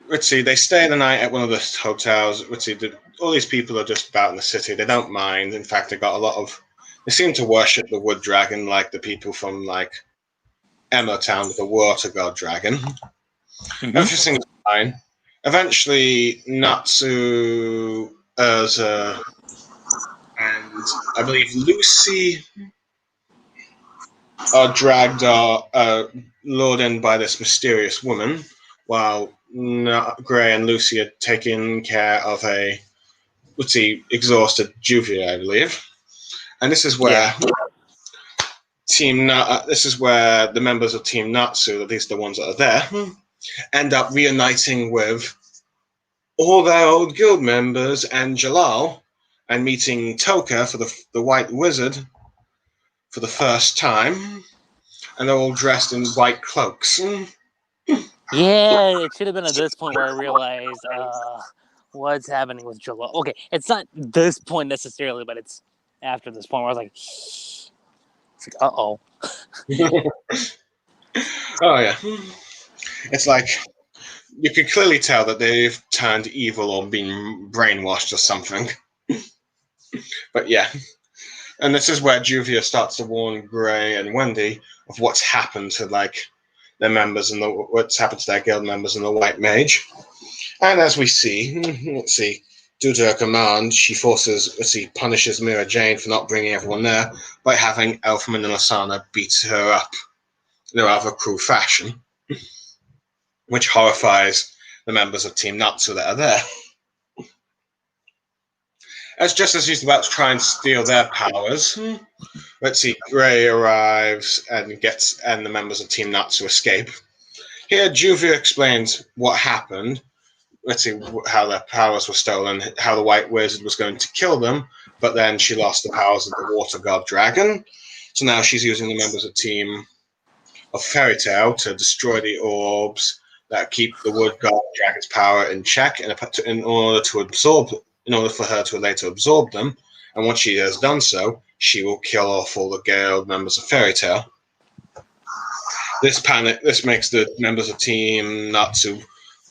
let's see. They stay the night at one of the hotels. Let's see. All these people are just about in the city. They don't mind. In fact, they got a lot of. They seem to worship the wood dragon like the people from like Emma Town with the water god dragon. Mm-hmm. Everything's fine. Eventually, Natsu, Urza, and I believe Lucy are lured in by this mysterious woman, while Gray and Lucy are taking care of a exhausted Juvia, I believe. And this is where this is where the members of Team Natsu, at least the ones that are there, end up reuniting with all their old guild members and Jalal, and meeting Toka for the White Wizard for the first time, and they're all dressed in white cloaks. Yeah, it should have been at this point where I realized what's happening with Jalal. Okay, it's not this point necessarily, but it's after this point where I was like, uh-oh. Oh, yeah. It's like you could clearly tell that they've turned evil or been brainwashed or something. But yeah. And this is where Juvia starts to warn Gray and Wendy of what's happened to their members and what's happened to their guild members and the White Mage. And as we see, due to her command, she punishes Mira Jane for not bringing everyone there by having Elfman and Asana beat her up in a rather cruel fashion, which horrifies the members of Team Natsu that are there. Just as she's about to try and steal their powers, Gray arrives and the members of Team Natsu escape. Here, Juvia explains what happened. How their powers were stolen, how the White Wizard was going to kill them, but then she lost the powers of the Water God Dragon. So now she's using the members of Team of Fairy Tail to destroy the orbs that keep the Wood God Dragon's power in check in order for her to later absorb them. And once she has done so, she will kill off all the guild members of Fairy Tail. This makes the members of Team Natsu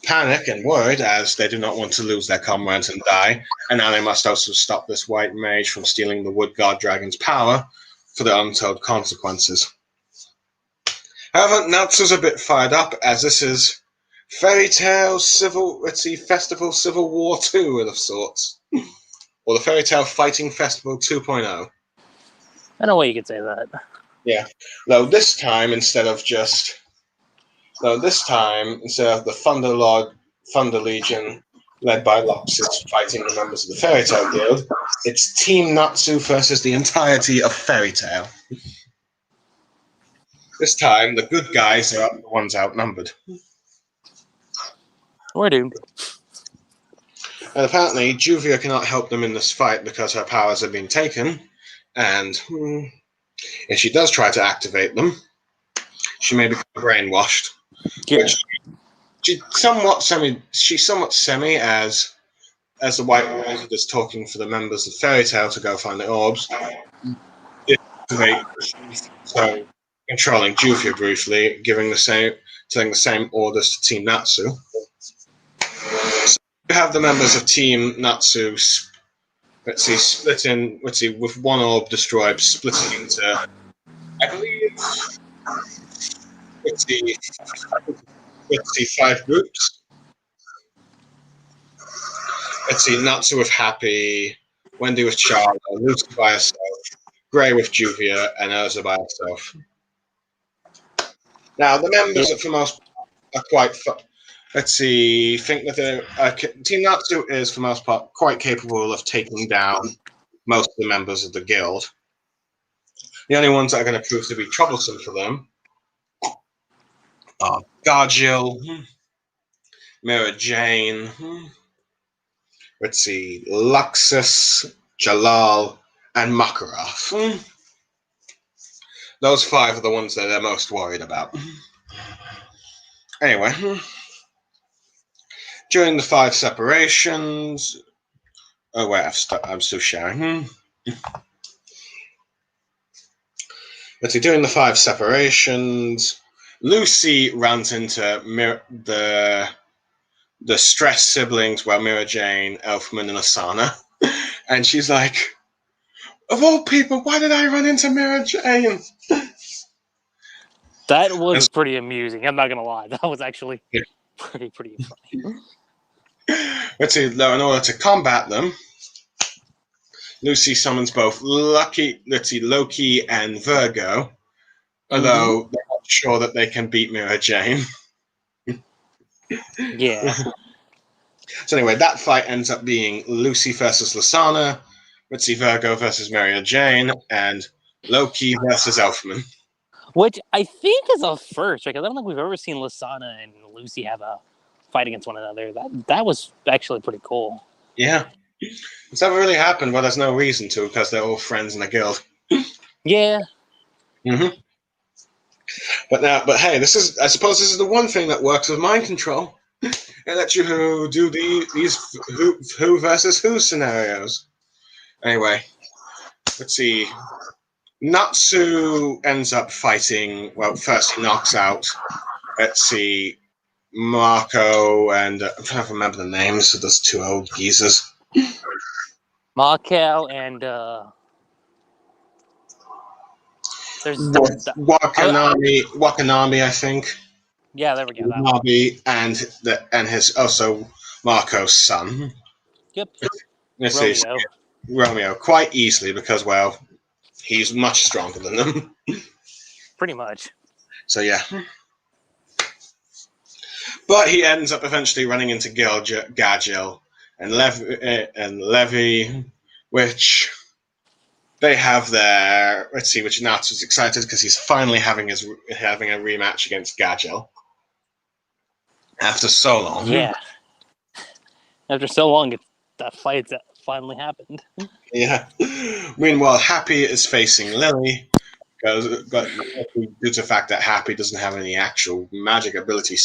panic and worried, as they do not want to lose their comrades and die, and now they must also stop this White Mage from stealing the Wood God Dragon's power for the untold consequences. However, Natsu's a bit fired up, as this is Fairy Tail Festival Civil War 2 of sorts, or the Fairy Tail Fighting Festival 2.0. I know why you could say that. Yeah, though this time instead of the Thunder Legion, led by Luxus, fighting the members of the Fairy Tail Guild, it's Team Natsu versus the entirety of Fairy Tail. This time, the good guys are the ones outnumbered. We're doomed. And apparently, Juvia cannot help them in this fight because her powers have been taken, and if she does try to activate them, she may become brainwashed. Yeah. Which she's somewhat semi as the White Wizard is talking for the members of Fairy Tail to go find the orbs. So controlling Juvia briefly, telling the same orders to Team Natsu. So you have the members of Team Natsu with one orb destroyed, splitting into, I believe, 5 groups. Natsu with Happy, Wendy with Charlotte, Lucy by herself, Gray with Juvia, and Urza by herself. Now, the members for most are quite. Think that Team Natsu is for most part quite capable of taking down most of the members of the guild. The only ones that are going to prove to be troublesome for them are Gargill, Mira Jane, Luxus, Jalal, and Makarov. Those 5 are the ones that they're most worried about. Anyway, during the 5 separations... Oh, wait, I'm still sharing. During the 5 separations, Lucy runs into the stressed siblings, Mira Jane, Elfman, and Asana. And she's like, of all people, why did I run into Mira Jane? That was pretty amusing. I'm not going to lie. That was actually pretty funny. In order to combat them, Lucy summons both Loki and Virgo, although they're not sure that they can beat Mira Jane. Yeah. So anyway, that fight ends up being Lucy versus Lasana, Virgo versus Mira Jane, and Loki versus Elfman. Which I think is a first, because I don't think we've ever seen Lasana and Lucy have a fight against one another. That was actually pretty cool. Yeah. It's never really happened, but there's no reason to, because they're all friends in the guild. Yeah. Mm-hmm. But hey, I suppose this is the one thing that works with mind control. It lets you do these who versus who scenarios. Anyway, let's see. Natsu ends up fighting. Well, first he knocks out. Marco and I'm trying to remember the names of those two old geezers. Macau and there's Wakanami, I think. Yeah, there we go. That one. Nabi and his also Marco's son. Yep. Let's see, Romeo. Romeo, quite easily because well, he's much stronger than them. Pretty much. So yeah. But he ends up eventually running into Gadgil and Levy, which they have their which Natsu's excited because he's finally having a rematch against Gadgil after so long. Yeah. After so long, that fight that finally happened. Yeah. Meanwhile, Happy is facing Lily. But due to the fact that Happy doesn't have any actual magic ability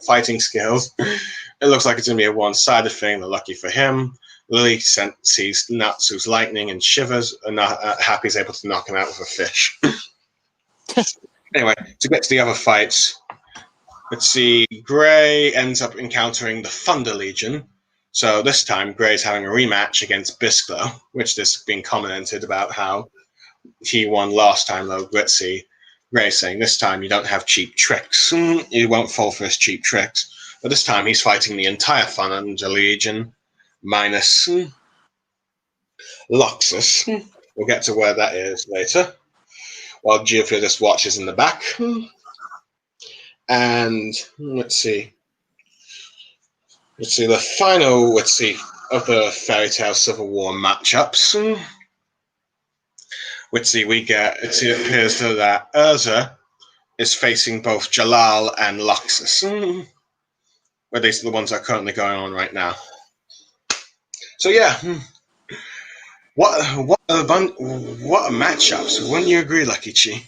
fighting skills, it looks like it's going to be a one-sided thing. But lucky for him, Lily sees Natsu's lightning and shivers, and Happy's able to knock him out with a fish. Anyway, to get to the other fights, let's see. Gray ends up encountering the Thunder Legion. So this time, Gray's having a rematch against Bisclo, which there's been commented about how he won last time, though. Gray saying this time you don't have cheap tricks. You won't fall for his cheap tricks. But this time he's fighting the entire Thunder Legion minus Luxus. We'll get to where that is later. While Geoffrey just watches in the back. And let's see. The final, of the Fairy Tale Civil War matchups. It appears that Urza is facing both Jalal and Luxus. Where these are the ones that are currently going on right now. So yeah. What a matchups. Wouldn't you agree, Lucky Chi?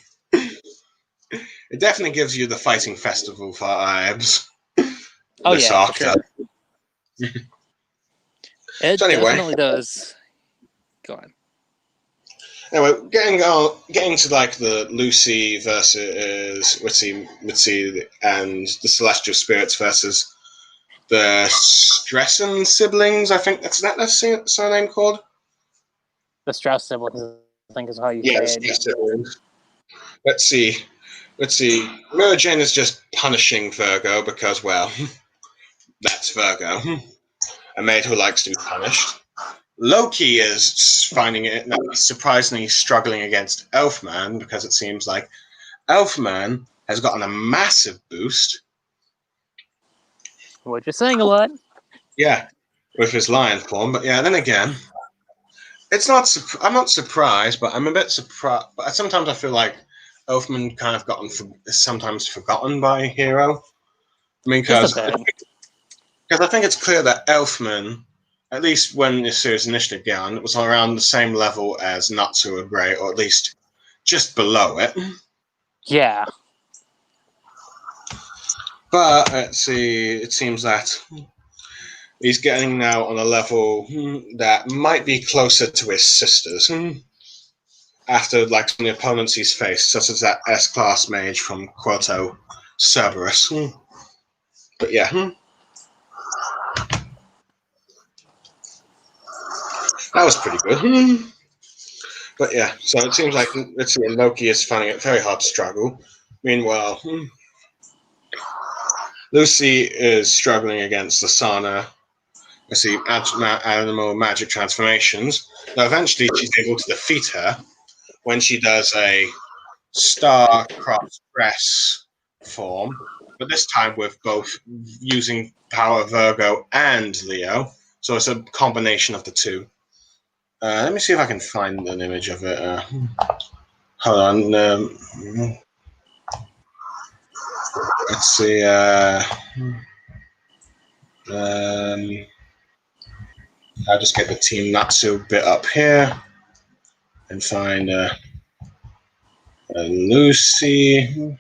It definitely gives you the Fighting Festival vibes. Oh yeah, for sure. It So anyway, definitely does. Go on. Anyway, getting to like the Lucy versus Mitzi and the Celestial Spirits versus the Stressen siblings. I think that's their surname called. The Strauss siblings, I think, is how you say it. Siblings. Let's see. Mary Jane is just punishing Virgo because, well, that's Virgo. A maid who likes to be punished. Loki is finding it surprisingly struggling against Elfman because it seems like Elfman has gotten a massive boost. What you're saying a lot. Yeah, with his lion form. But yeah, then again, it's not. I'm not surprised, but I'm a bit surprised. But sometimes I feel like Elfman kind of sometimes forgotten by Hiro. I mean, because I think it's clear that Elfman, at least when the series initially began, it was around the same level as Natsu or Gray, or at least just below it. Yeah. But let's see, it seems that he's getting now on a level that might be closer to his sisters. After like some of the opponents he's faced, such as that S-class mage from Kyoto, Cerberus. But yeah. That was pretty good. But yeah, so it seems like Loki is finding it very hard to struggle. Meanwhile, Lucy is struggling against the Sana. Animal magic transformations. Now, eventually, she's able to defeat her when she does a star-crossed dress form, but this time with both using power Virgo and Leo. So it's a combination of the two. Let me see if I can find an image of it. Hold on. Let's see. I'll just get the Team Natsu bit up here and find Lucy.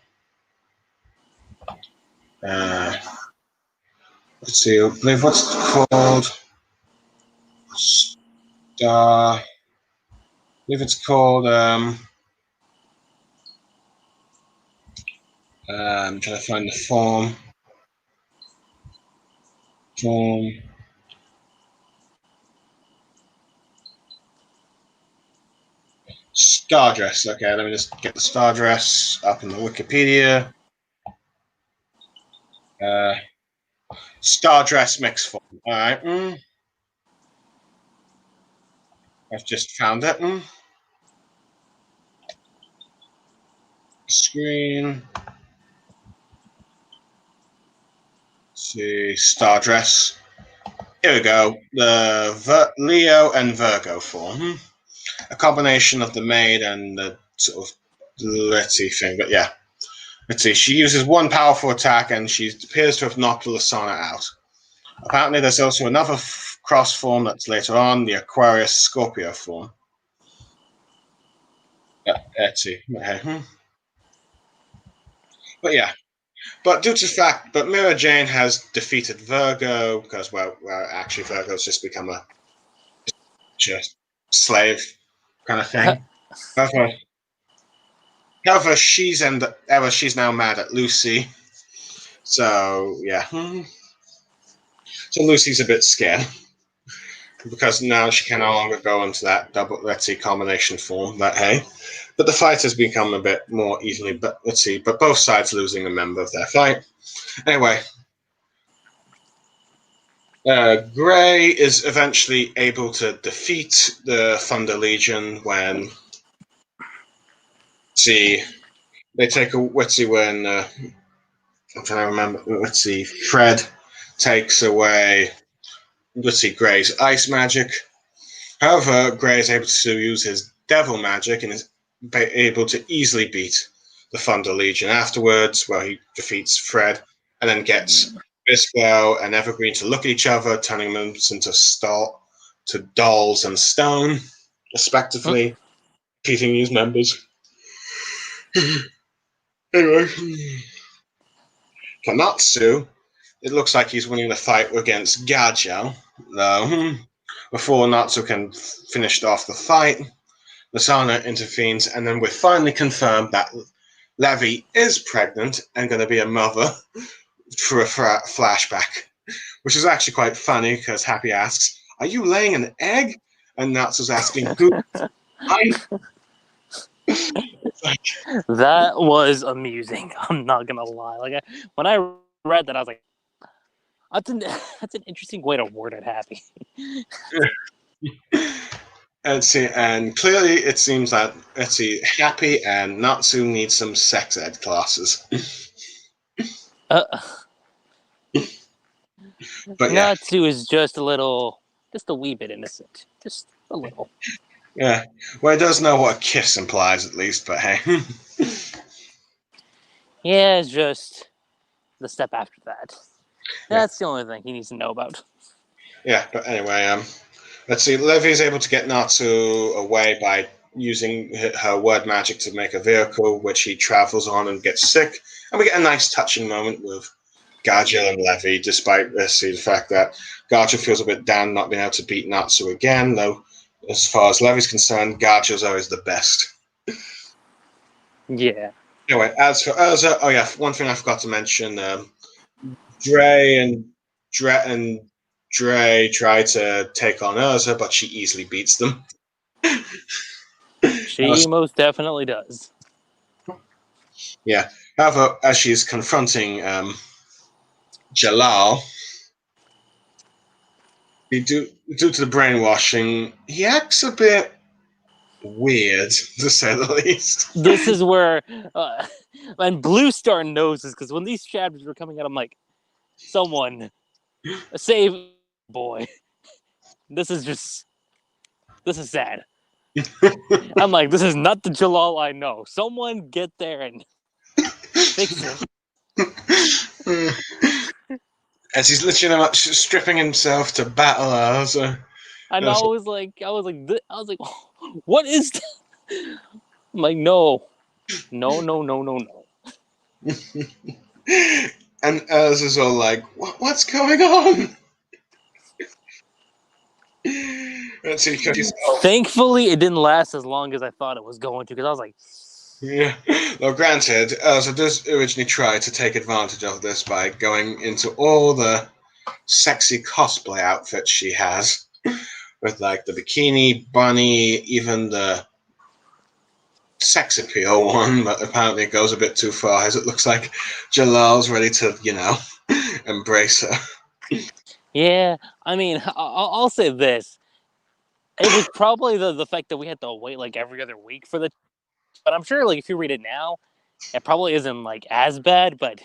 Let's see. I believe what's it called? I believe it's called. I'm trying to find the form. form. Star dress. Okay, let me just get the star dress up in the Wikipedia. Star dress mix form. All right. I've just found it. Screen. Let's see, star dress. Here we go. The Leo and Virgo form. A combination of the maid and the sort of let's see thing, but yeah. Let's see. She uses one powerful attack, and she appears to have knocked Lasana out. Apparently, there's also another cross form that's later on, the Aquarius Scorpio form. Yeah, let's see. Okay. But yeah. But due to the fact, but Mira Jane has defeated Virgo because, well, actually, Virgo's just become a just slave kind of thing. However, she's now mad at Lucy. So yeah, so Lucy's a bit scared because now she can no longer go into that double combination form. But hey, but the fight has become a bit more evenly. But but both sides losing a member of their fight. Anyway, Gray is eventually able to defeat the Thunder Legion when they take a when I'm trying to remember. Fred takes away Gray's ice magic. However, Gray is able to use his devil magic and is able to easily beat the Thunder Legion afterwards, where he defeats Fred and then gets Bisquell and Evergreen to look at each other, turning them into dolls and stone, respectively, defeating these members. Anyway, Kanatsu, it looks like he's winning the fight against Gajo, though. Before Natsu can finish off the fight, Lasana intervenes, and then we're finally confirmed that Levi is pregnant and going to be a mother for a flashback, which is actually quite funny because Happy asks, "Are you laying an egg?" And Natsu's asking, "Who?" That was amusing. I'm not gonna lie. Like when I read that, I was like, "That's an interesting way to word it, Happy." And clearly it seems that Happy and Natsu need some sex ed classes. But yeah, Natsu is just a wee bit innocent, just a little. Yeah, well, he does know what a kiss implies, at least. But hey, Yeah, it's just the step after that. That's the only thing he needs to know about. Yeah, but anyway, let's see. Levi is able to get Natsu away by using her word magic to make a vehicle, which he travels on and gets sick. And we get a nice touching moment with Gajil and Levi, despite the fact that Gajil feels a bit down not being able to beat Natsu again, though as far as Levi's concerned, Gajil's always the best. Yeah. Anyway, as for Urza, oh yeah, one thing I forgot to mention, Dre try to take on Urza, but she easily beats them. She most definitely does. Yeah. However, as she's confronting Jalal, due to the brainwashing, he acts a bit weird, to say the least. This is where, and Blue Star knows this, because when these chapters were coming out, I'm like, someone, save boy. This is sad. I'm like, this is not the Jalal I know. Someone get there and fix him. As he's literally stripping himself to battle Urza. And I was like, what is that? I'm like, no. And Urza's all like, what's going on? Thankfully, it didn't last as long as I thought it was going to, because I was like, yeah. Well, granted, Urza does originally try to take advantage of this by going into all the sexy cosplay outfit she has, with like the bikini, bunny, even the sex appeal one, but apparently it goes a bit too far, as it looks like Jalal's ready to, embrace her. Yeah, I mean, I'll say this. It was probably the fact that we had to wait like every other week for the. But I'm sure, like, if you read it now, it probably isn't like as bad. But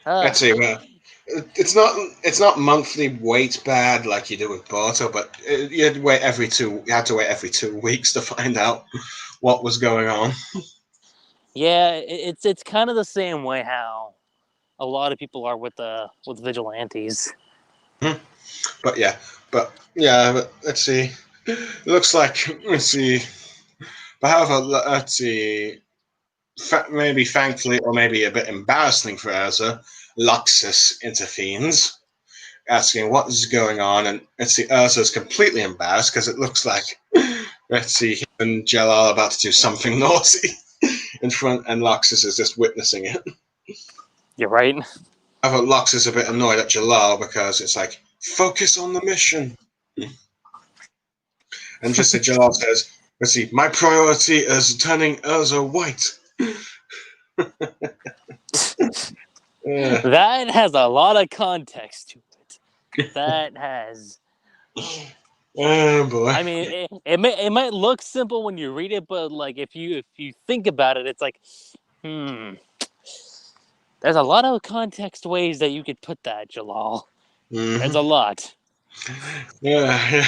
Let's see. Well, it's not monthly wait bad like you do with Barto, but you had to wait every 2 weeks to find out what was going on. yeah, it's kind of the same way how a lot of people are with vigilantes. But but let's see. It looks like let's see. But however, let's see. Maybe thankfully, or maybe a bit embarrassing for Urza, Luxus intervenes, asking what is going on, and let's see, Urza's completely embarrassed because it looks like let's see, him and Jalal are about to do something naughty in front, and Luxus is just witnessing it. You're right. However, Luxus is a bit annoyed at Jalal because it's like, focus on the mission. And just as Jalal says, let's see, my priority is turning Urza white. That has a lot of context to it. That has. Oh boy. I mean, it might look simple when you read it, but like if you think about it, it's like, there's a lot of context ways that you could put that, Jalal. Mm-hmm. There's a lot. Yeah.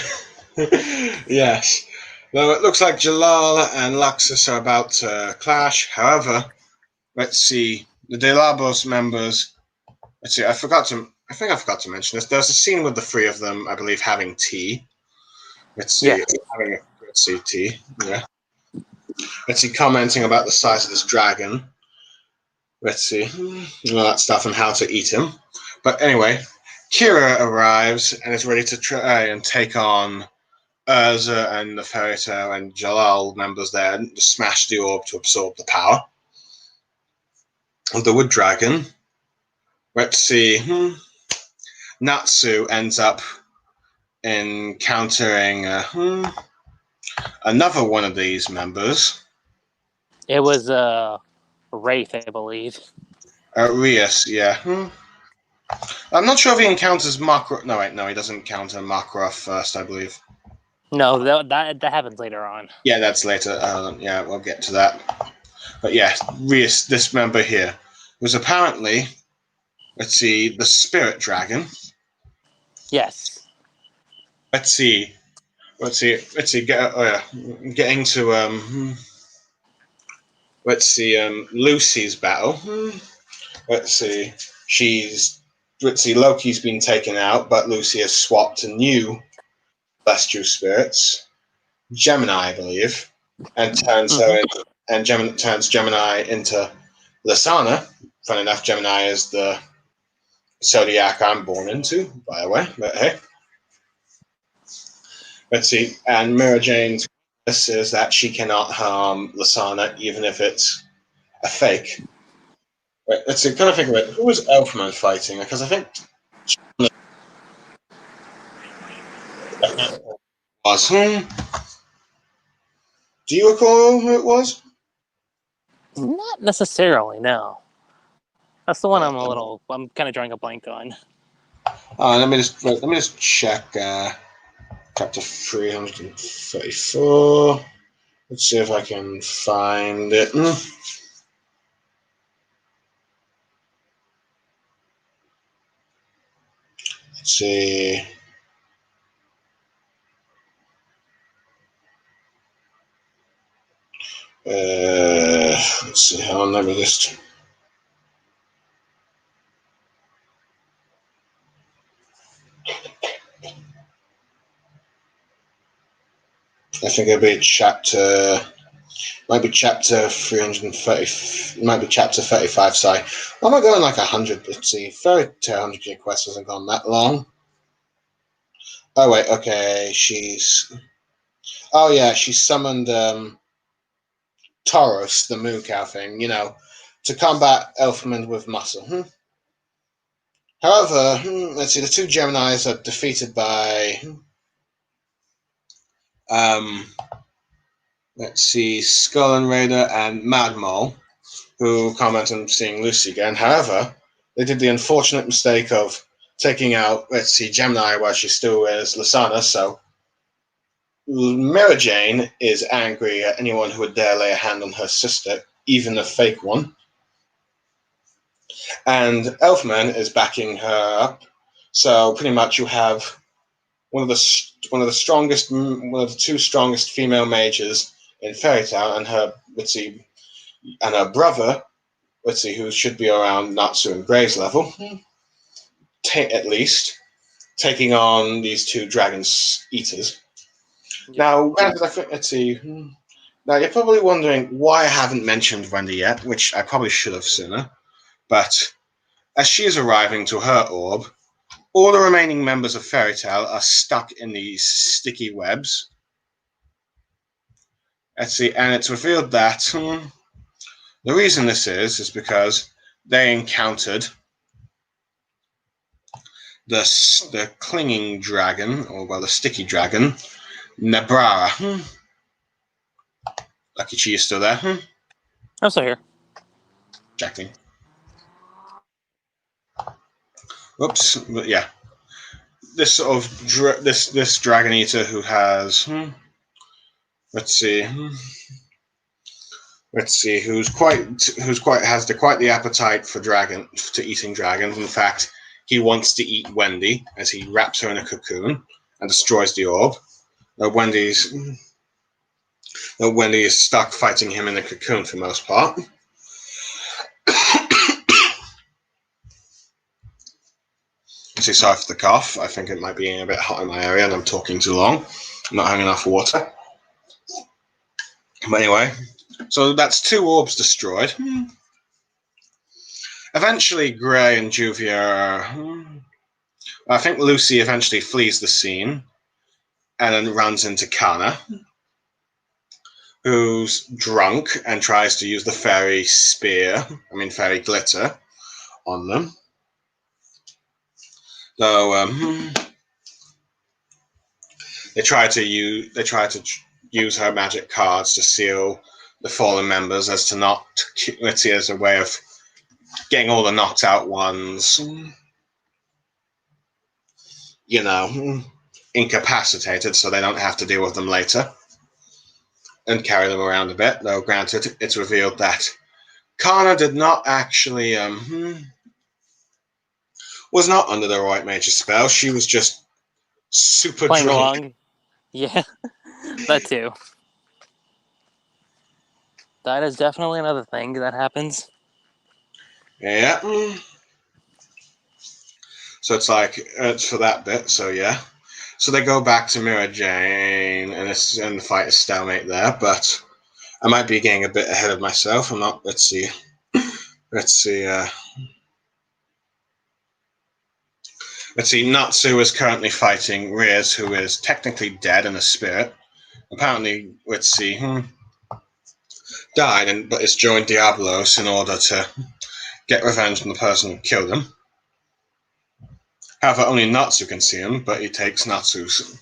Yes. Though it looks like Jalal and Luxus are about to clash. However, let's see. The De Labos members. Let's see. I think I forgot to mention this. There's a scene with the three of them, I believe, having tea. Let's see. Yeah. Let's see, tea. Yeah. Let's see, commenting about the size of this dragon. Let's see. All that stuff and how to eat him. But anyway, Kira arrives and is ready to try and take on Urza and the Fairy Tale and Jalal members there and smash the orb to absorb the power of the Wood Dragon. Let's see. Natsu ends up encountering another one of these members. It was Wraith, I believe. Rias, yeah. I'm not sure if he encounters Makarov. No, he doesn't encounter Makarov first, I believe. No, that happens later on. Yeah, that's later. Yeah, we'll get to that. But yeah, Rias, this member here, was apparently, let's see, the Spirit Dragon. Yes. Let's see. Getting to let's see, Lucy's battle. Let's see. Loki's been taken out, but Lucy has swapped to new celestial spirits, Gemini, I believe, and turns turns Gemini into Lasana. Funny enough, Gemini is the zodiac I'm born into, by the way. But hey, let's see. And Mira Jane's is that she cannot harm Lasana, even if it's a fake. Wait, let's see. Kind of think about who was Elfman fighting, because I think was. Do you recall who it was? Not necessarily, no. That's the one I'm kind of drawing a blank on. Let me just check chapter 334. Let's see if I can find it. Let's see. Let's see. Hold on, let me just. I think it'll be might be chapter 330, might be chapter 35, sorry. Why am I going like 100? Let's see, Fairy Tale 100 quest hasn't gone that long. Oh, wait, okay, she summoned Tauros, the moo cow thing, to combat Elfman with muscle. However, let's see, the two Geminis are defeated by, um, let's see, Skull and Raider and Mad Mole, who comment on seeing Lucy again. However, they did the unfortunate mistake of taking out, let's see, Gemini while she still wears Lasana, so Mira Jane is angry at anyone who would dare lay a hand on her sister, even a fake one. And Elfman is backing her up. So pretty much you have one of the strongest, one of the two strongest female mages in Fairy Tale, and her, let's see, and her brother, let's see, who should be around Natsu and Gray's level, at least, taking on these two dragons eaters. Now, let's see. Now you're probably wondering why I haven't mentioned Wendy yet, which I probably should have sooner. But as she is arriving to her orb, all the remaining members of Fairy Tale are stuck in these sticky webs. Let's see, and it's revealed that the reason this is because they encountered the clinging dragon, or well, the sticky dragon, Nebrara. Lucky Chi is still there. I'm still here. Checking. Oops, but yeah. This sort of this dragon eater who has let's see who's quite has quite the appetite for eating dragons. In fact, he wants to eat Wendy as he wraps her in a cocoon and destroys the orb. Wendy is stuck fighting him in the cocoon for the most part. See, sorry for the cough. I think it might be a bit hot in my area and I'm talking too long. I'm not having enough water. But anyway, so that's two orbs destroyed. Eventually, Gray and Juvia... I think Lucy eventually flees the scene and then runs into Kana, who's drunk and tries to use the fairy glitter on them. So they try to use her magic cards to seal the fallen members as a way of getting all the knocked out ones, incapacitated, so they don't have to deal with them later and carry them around a bit. Though granted, it's revealed that Kana did not actually was not under the White Mage's spell. She was just super Playing drunk. along. Yeah, that too. That is definitely another thing that happens. Yeah. So it's for that bit. So yeah. So they go back to Mira Jane, and the fight is stalemate there. But I might be getting a bit ahead of myself. I'm not. Let's see. Natsu is currently fighting Riz, who is technically dead in a spirit. Apparently, died, but has joined Diablos in order to get revenge on the person who killed him. However, only Natsu can see him, but he takes Natsu's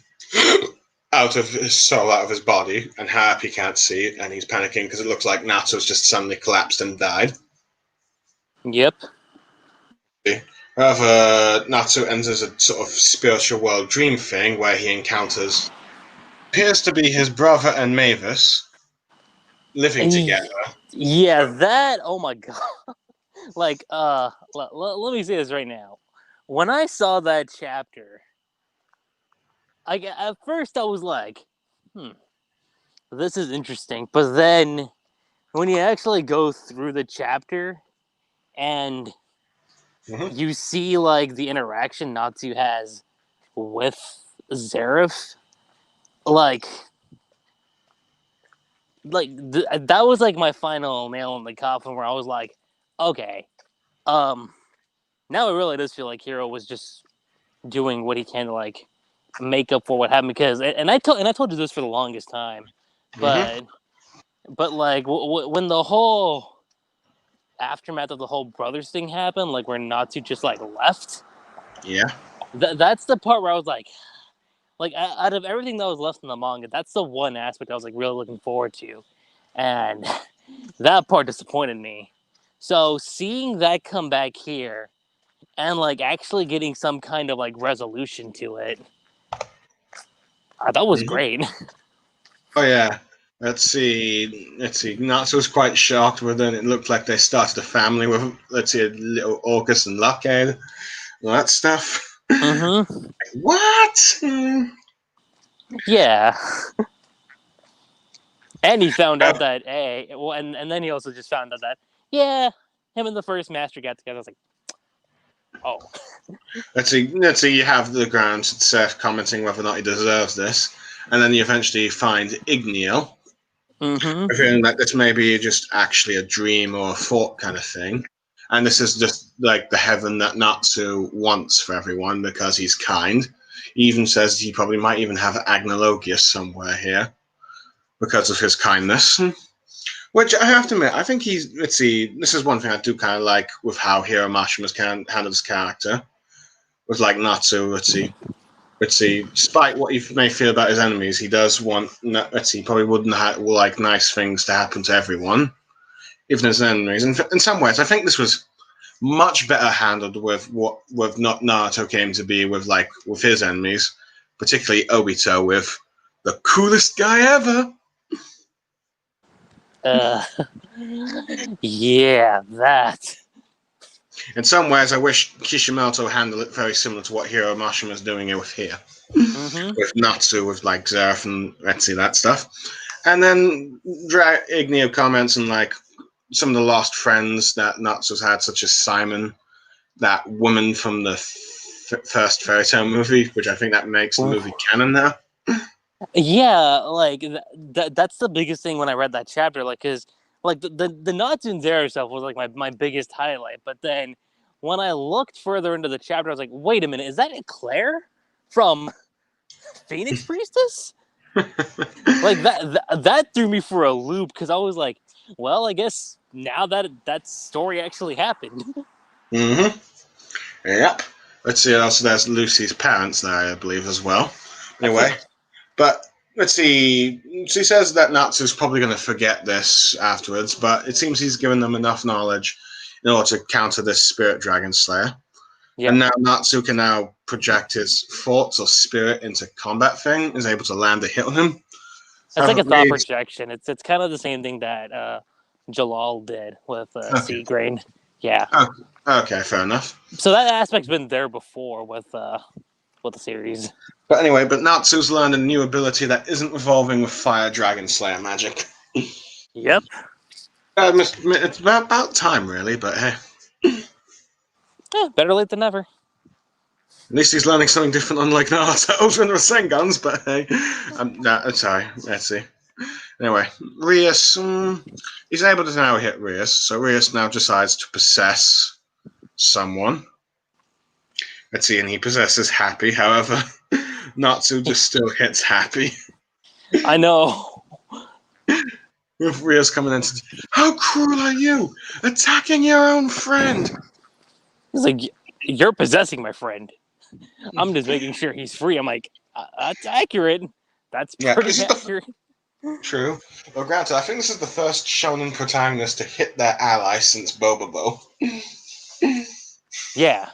out of his soul, out of his body, and Happy can't see it, and he's panicking because it looks like Natsu's just suddenly collapsed and died. Yep. However, Natsu enters a sort of spiritual world dream thing where he encounters appears to be his brother and Mavis living together. Yeah, that. Oh my god. Like, let me say this right now. When I saw that chapter, at first I was like, this is interesting. But then, when you actually go through the chapter and you see like the interaction Natsu has with Zareth, that was like my final nail in the coffin, where I was like, okay, now it really does feel like Hiro was just doing what he can to like make up for what happened, because I told you this for the longest time, but like when the whole aftermath of the whole brothers thing happened, like where Natsu just like left, Yeah. That's the part where I was like out of everything that was left in the manga, that's the one aspect I was like really looking forward to, and that part disappointed me. So seeing that come back here and like actually getting some kind of like resolution to it, I thought was Mhm. great. Oh yeah. Let's see. Natsu was quite shocked with it. It looked like they started a family with, let's see, a little August and Lockhead, all that stuff. Mm-hmm. What? Yeah. And he found Oh, out that well, and then he also just found out that yeah, him and the first master got together. I was like, oh, let's see. Let's see. You have the grounds. Seth commenting whether or not he deserves this, and then you eventually find Igneo, mm-hmm. feeling that this may be just actually a dream or a thought kind of thing. And this is just like the heaven that Natsu wants for everyone because he's kind. He even says he probably might even have Agnologius somewhere here because of his kindness. Which I have to admit, I think he's. Let's see, this is one thing I do kind of like with how Hiro Mashima's handled his character. With like Natsu, let's see. Despite what you may feel about his enemies, he does want. Let's see, probably wouldn't like nice things to happen to everyone, even his enemies. And in some ways, I think this was much better handled with not Naruto came to be with his enemies, particularly Obito with the coolest guy ever. uh, yeah, that. In some ways, I wish Kishimoto handled it very similar to what Hiro Mashima is doing with here, Mm-hmm. with Natsu, with like Zerf and let's see that stuff. And then Igneo comments on like some of the lost friends that Natsu's had, such as Simon, that woman from the first Fairy Tail movie, which I think that makes the movie canon now. Yeah, like that's the biggest thing when I read that chapter. Like, cause like the Natsun Zero stuff was like my biggest highlight. But then when I looked further into the chapter, I was like, wait a minute, is that Claire from Phoenix Priestess? Like that threw me for a loop because I was like, well, I guess now that story actually happened. Mm-hmm. Yep. Let's see. Also, there's Lucy's parents there, I believe, as well. Anyway, but let's see. She says that Natsu's probably going to forget this afterwards, but it seems he's given them enough knowledge in order to counter this spirit dragon slayer. Yeah, And now Natsu can now project his thoughts or spirit into combat thing, is able to land a hit on him. it's like a thought projection. It's kind of the same thing that Jalal did with Okay. Sea Grain. Yeah. Oh, okay, fair enough. So that aspect's been there before with the series. But anyway, Natsu's learned a new ability that isn't revolving with Fire Dragon Slayer magic. Yep. It's about time, really, but hey. Better late than never. At least he's learning something different, unlike Naruto and Rasengan's, but hey. Sorry, let's see. Anyway, Rias, he's able to now hit Rias, so Rias now decides to possess someone. Let's see, and he possesses Happy, however, Natsu just still hits Happy. I know. With Rias coming in, how cruel are you, attacking your own friend? It's like you're possessing my friend. I'm just making sure he's free. I'm like, that's accurate. That's pretty accurate. True. Well, granted, I think this is the first shonen protagonist to hit their ally since Bobobo. Yeah.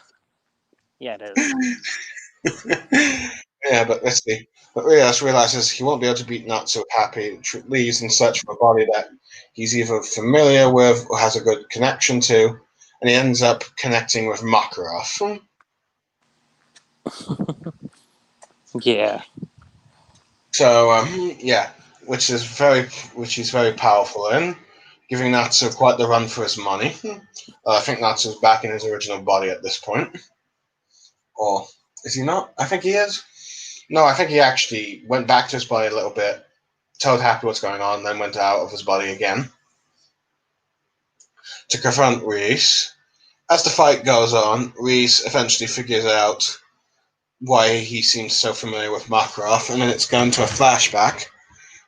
Yeah, it is. Yeah, but let's see. But Rias realizes he won't be able to beat Natsu Happy, leaves in search for a body that he's either familiar with or has a good connection to, and he ends up connecting with Makarov. Yeah. So, yeah, which he's very powerful in, giving Natsu quite the run for his money. I think Natsu's back in his original body at this point. Or is he not? I think he is. No, I think he actually went back to his body a little bit, told Happy what's going on, then went out of his body again to confront Reese. As the fight goes on, Reese eventually figures out why he seems so familiar with Makarov, and then it's gone to a flashback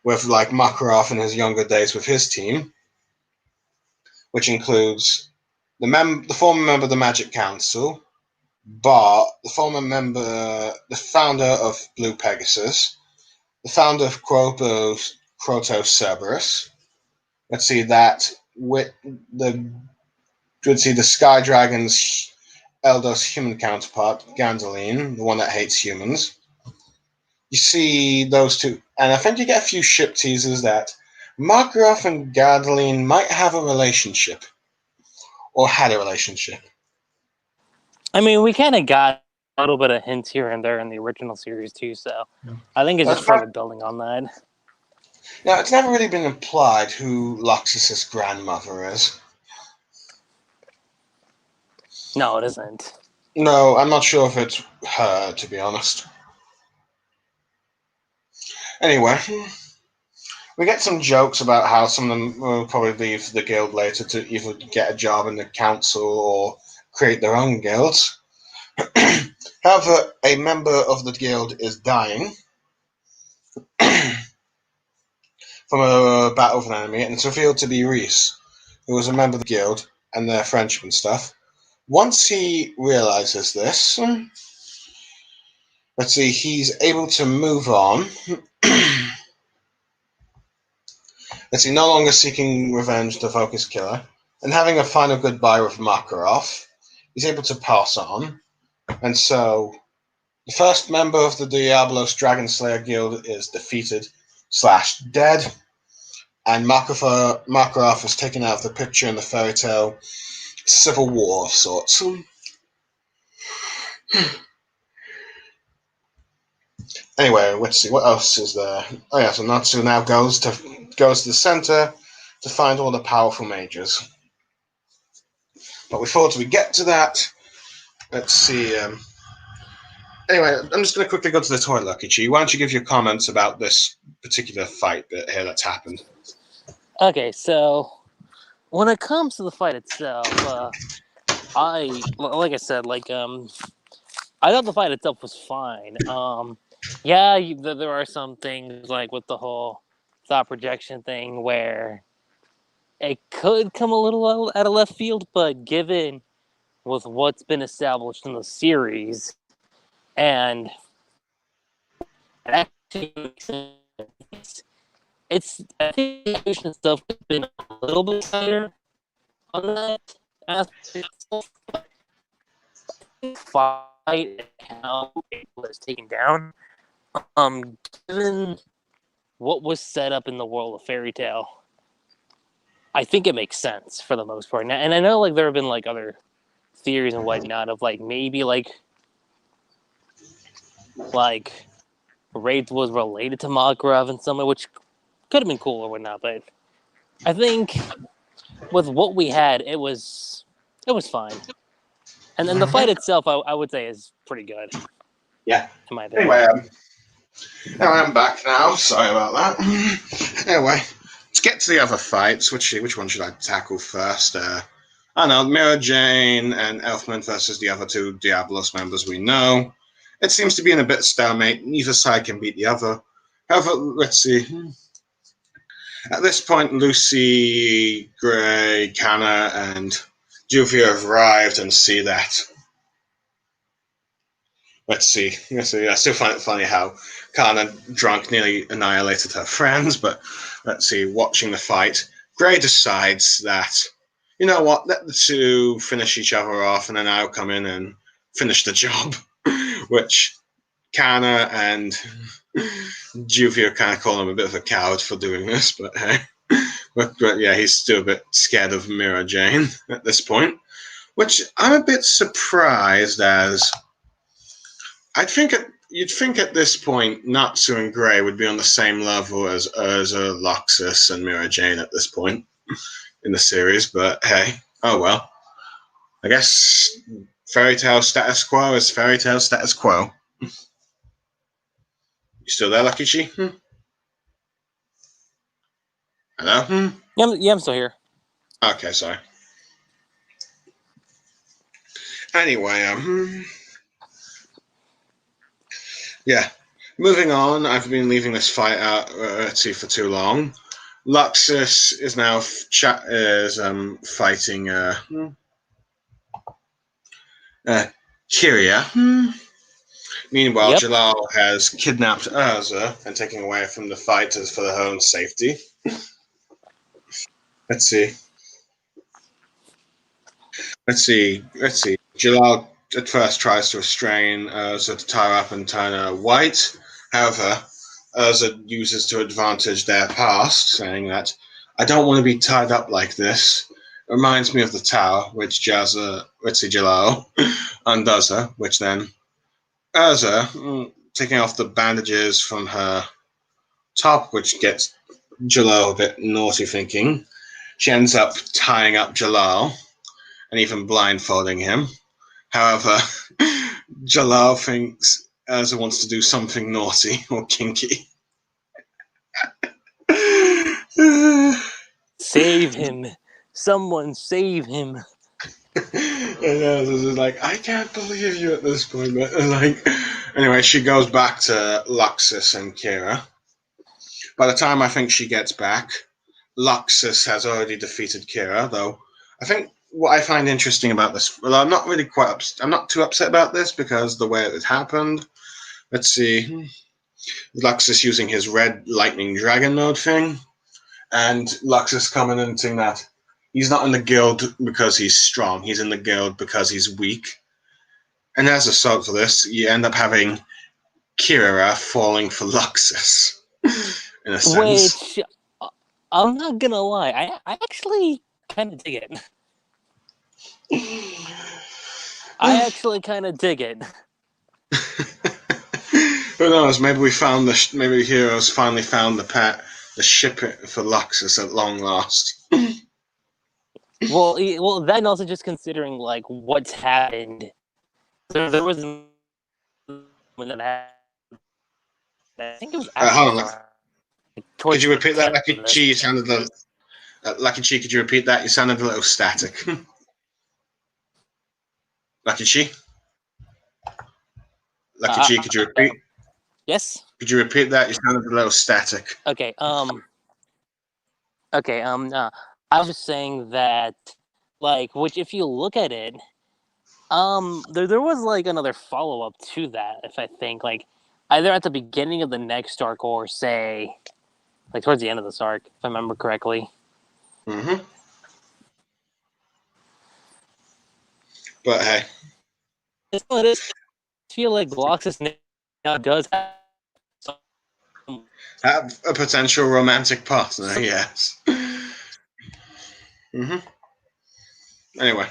with like Makarov in his younger days with his team, which includes the former member of the Magic Council, Bart, the former member, the founder of Blue Pegasus, the founder of Croto Cerberus. Let's see that with the Sky Dragon's Eldos human counterpart, Gandoline, the one that hates humans. You see those two, and I think you get a few ship teasers that Makarov and Gandoline might have a relationship, or had a relationship. I mean, we kind of got a little bit of hints here and there in the original series too, so I think it's just further building on that. Now, it's never really been implied who Luxus's grandmother is. No, it isn't. No, I'm not sure if it's her, to be honest. Anyway, we get some jokes about how some of them will probably leave the guild later to either get a job in the council or create their own guilds. However, a member of the guild is dying from a battle with an enemy, and it's revealed to be Reese, who was a member of the guild and their friendship and stuff. Once he realizes this, let's see, he's able to move on. Let's see, no longer seeking revenge to focus killer, and having a final goodbye with Makarov, he's able to pass on. And so, the first member of the Diablos Dragon Slayer Guild is defeated/dead, and Makarov is taken out of the picture in the fairy tale civil war of sorts. Anyway, let's see, what else is there? Oh yeah, so Natsu now goes to the center to find all the powerful mages. But before we get to that, let's see. Anyway, I'm just going to quickly go to the toilet, Lucky. Why don't you give your comments about this particular fight bit here that's happened? Okay, so when it comes to the fight itself, like I said, I thought the fight itself was fine. Yeah, there are some things like with the whole thought projection thing where it could come a little out of left field, but given with what's been established in the series, and it actually makes sense. I think the animation stuff has been a little bit tighter on that aspect. Fight and how it was taken down. Given what was set up in the world of Fairy Tale, I think it makes sense for the most part. And I know there have been other theories and whatnot of maybe Wraith was related to Makarov in some way, which could have been cool or whatnot. But I think with what we had, it was fine. And then the fight itself, I would say, is pretty good. Yeah. In my opinion. Anyway, I'm back now. Sorry about that. Anyway, let's get to the other fights. Which one should I tackle first? I don't know, Mira Jane and Elfman versus the other two Diablos members we know. It seems to be in a bit of stalemate. Neither side can beat the other. However, let's see. At this point, Lucy, Gray, Kana, and Juvia have arrived and see that. Let's see. I still find it funny how Kana, drunk, nearly annihilated her friends, but let's see, watching the fight, Gray decides that, you know what, let the two finish each other off and then I'll come in and finish the job, which Kana and Juvia kind of call him a bit of a coward for doing this, but hey. But yeah, he's still a bit scared of Mira Jane at this point, which I'm a bit surprised as you'd think at this point Natsu and Gray would be on the same level as Urza, Luxus, and Mira Jane at this point in the series, but hey, oh well. I guess fairy tale status quo is fairy tale status quo. You still there, Lucky? Hello? Yeah, I'm still here. Okay, sorry. Anyway, yeah. Moving on, I've been leaving this fight out for too long. Luxus is now fighting Kiria. Meanwhile, Yep. Jalal has kidnapped Urza and taken away from the fighters for their own safety. Let's see. Jalal at first tries to restrain Urza to tie her up and turn her white. However, Urza uses to advantage their past, saying that, I don't want to be tied up like this. It reminds me of the tower, which Jalal undoes her, which then Urza, taking off the bandages from her top, which gets Jalal a bit naughty thinking. She ends up tying up Jalal and even blindfolding him. However, Jalal thinks Urza wants to do something naughty or kinky. Save him. Someone save him. And Urza's like, I can't believe you at this point. But anyway, she goes back to Luxus and Kira. By the time I think she gets back, Luxus has already defeated Kira, though I think what I find interesting about this, well, I'm not really I'm not too upset about this because the way it happened. Let's see. Luxus using his red lightning dragon mode thing, and Luxus commenting that he's not in the guild because he's strong, he's in the guild because he's weak. And as a result for this, you end up having Kira falling for Luxus, in a sense. Which, I'm not gonna lie, I actually kind of dig it. I actually kind of dig it. Who knows? Maybe maybe Heroes finally found the ship for Luxus at long last. Well, then also just considering like what's happened. There was when that happened. I think it was Hold on. towards Could you repeat that, the Lucky end of Chi? You sounded Lucky Chi. Could you repeat that? You sounded a little static. Lucky Chi. Lucky Chi. Could you repeat? Yes. Could you repeat that? You sounded a little static. Okay. Okay. I was just saying that, like, which if you look at it, there was like another follow up to that. If I think like either at the beginning of the next arc or say like towards the end of this arc, if I remember correctly. Mm-hmm. But hey, It's what it is. I feel like Bloxus now does have a potential romantic partner. Yes. Mm-hmm. Anyway.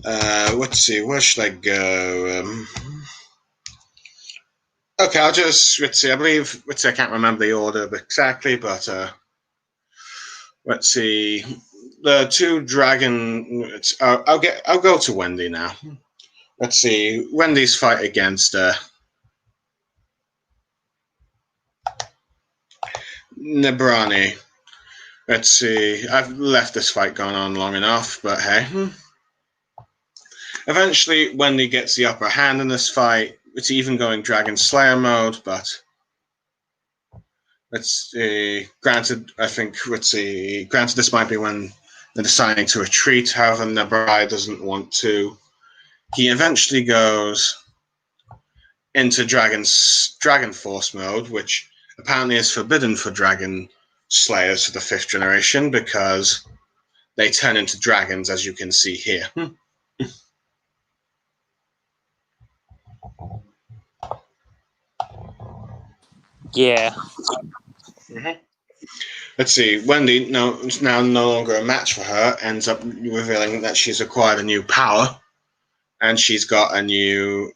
Let's see, where should I go? Okay, let's see, I can't remember the order exactly, but let's see, the two dragon, I'll go to Wendy now. Let's see, Wendy's fight against Nebrani. Let's see, I've left this fight going on long enough, but hey. Eventually, Wendy gets the upper hand in this fight. It's even going Dragon Slayer mode, but let's see. Granted, this might be when they're deciding to retreat. However, Nebrai doesn't want to. He eventually goes into Dragon Force mode, which apparently is forbidden for Dragon Slayers of the 5th generation because they turn into dragons, as you can see here. Yeah. Mm-hmm. Let's see. Wendy, is now no longer a match for her, ends up revealing that she's acquired a new power, and she's got, due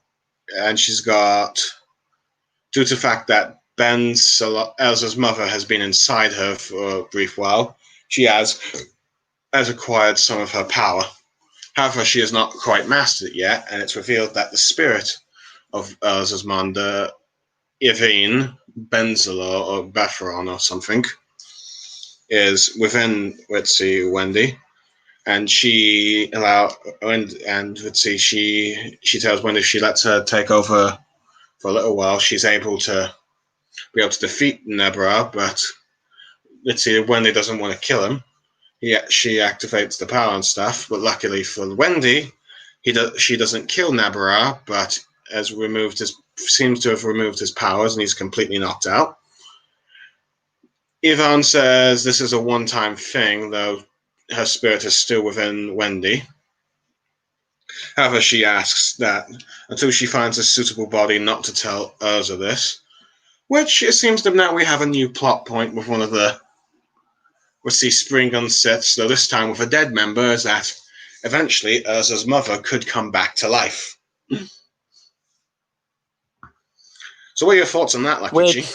to the fact that Elsa's mother has been inside her for a brief while, she has acquired some of her power. However, she has not quite mastered it yet, and it's revealed that the spirit of Elsa's mother, Yvine Benzela or Befferon or something, is within, Wendy, and she tells Wendy if she lets her take over for a little while, she's able to defeat Nebra, but Wendy doesn't want to kill him. She activates the power and stuff, but luckily for Wendy, She doesn't kill Nabara, but seems to have removed his powers, and he's completely knocked out. Yvonne says this is a one-time thing, though her spirit is still within Wendy. However, she asks that until she finds a suitable body not to tell Urza this, which it seems that now we have a new plot point with one of the Spring Gun Siths, though this time with a dead member, is that eventually Urza's mother could come back to life. So what are your thoughts on that, Lucky G?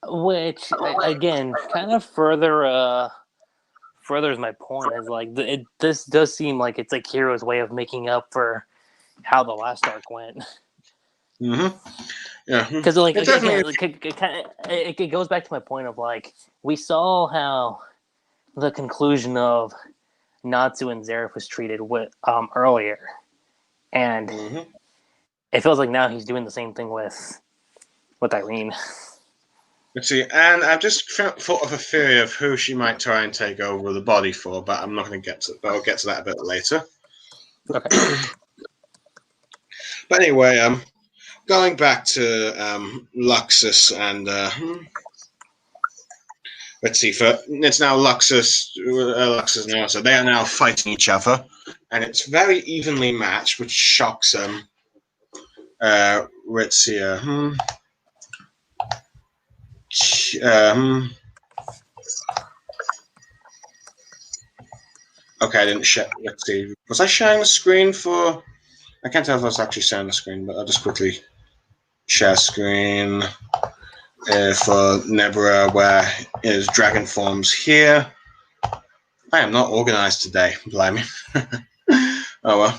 Which again, kind of furthers my point. Is like this does seem like it's like Hiro's way of making up for how the last arc went. Mm-hmm. Yeah, because like it goes back to my point of like we saw how the conclusion of Natsu and Zeref was treated with earlier, and it feels like now he's doing the same thing with Irene. Let's see, and I've just thought of a theory of who she might try and take over the body for, but I'm not going to get to it. But I'll get to that a bit later. Okay. But anyway, going back to Luxus and let's see, it's now Luxus now, so they are now fighting each other, and it's very evenly matched, which shocks them. Let's see, okay, I didn't share. Let's see. Was I sharing the screen for? I can't tell if I was actually sharing the screen, but I'll just quickly share screen for Nebra, where his dragon forms here. I am not organized today, blimey. Oh well.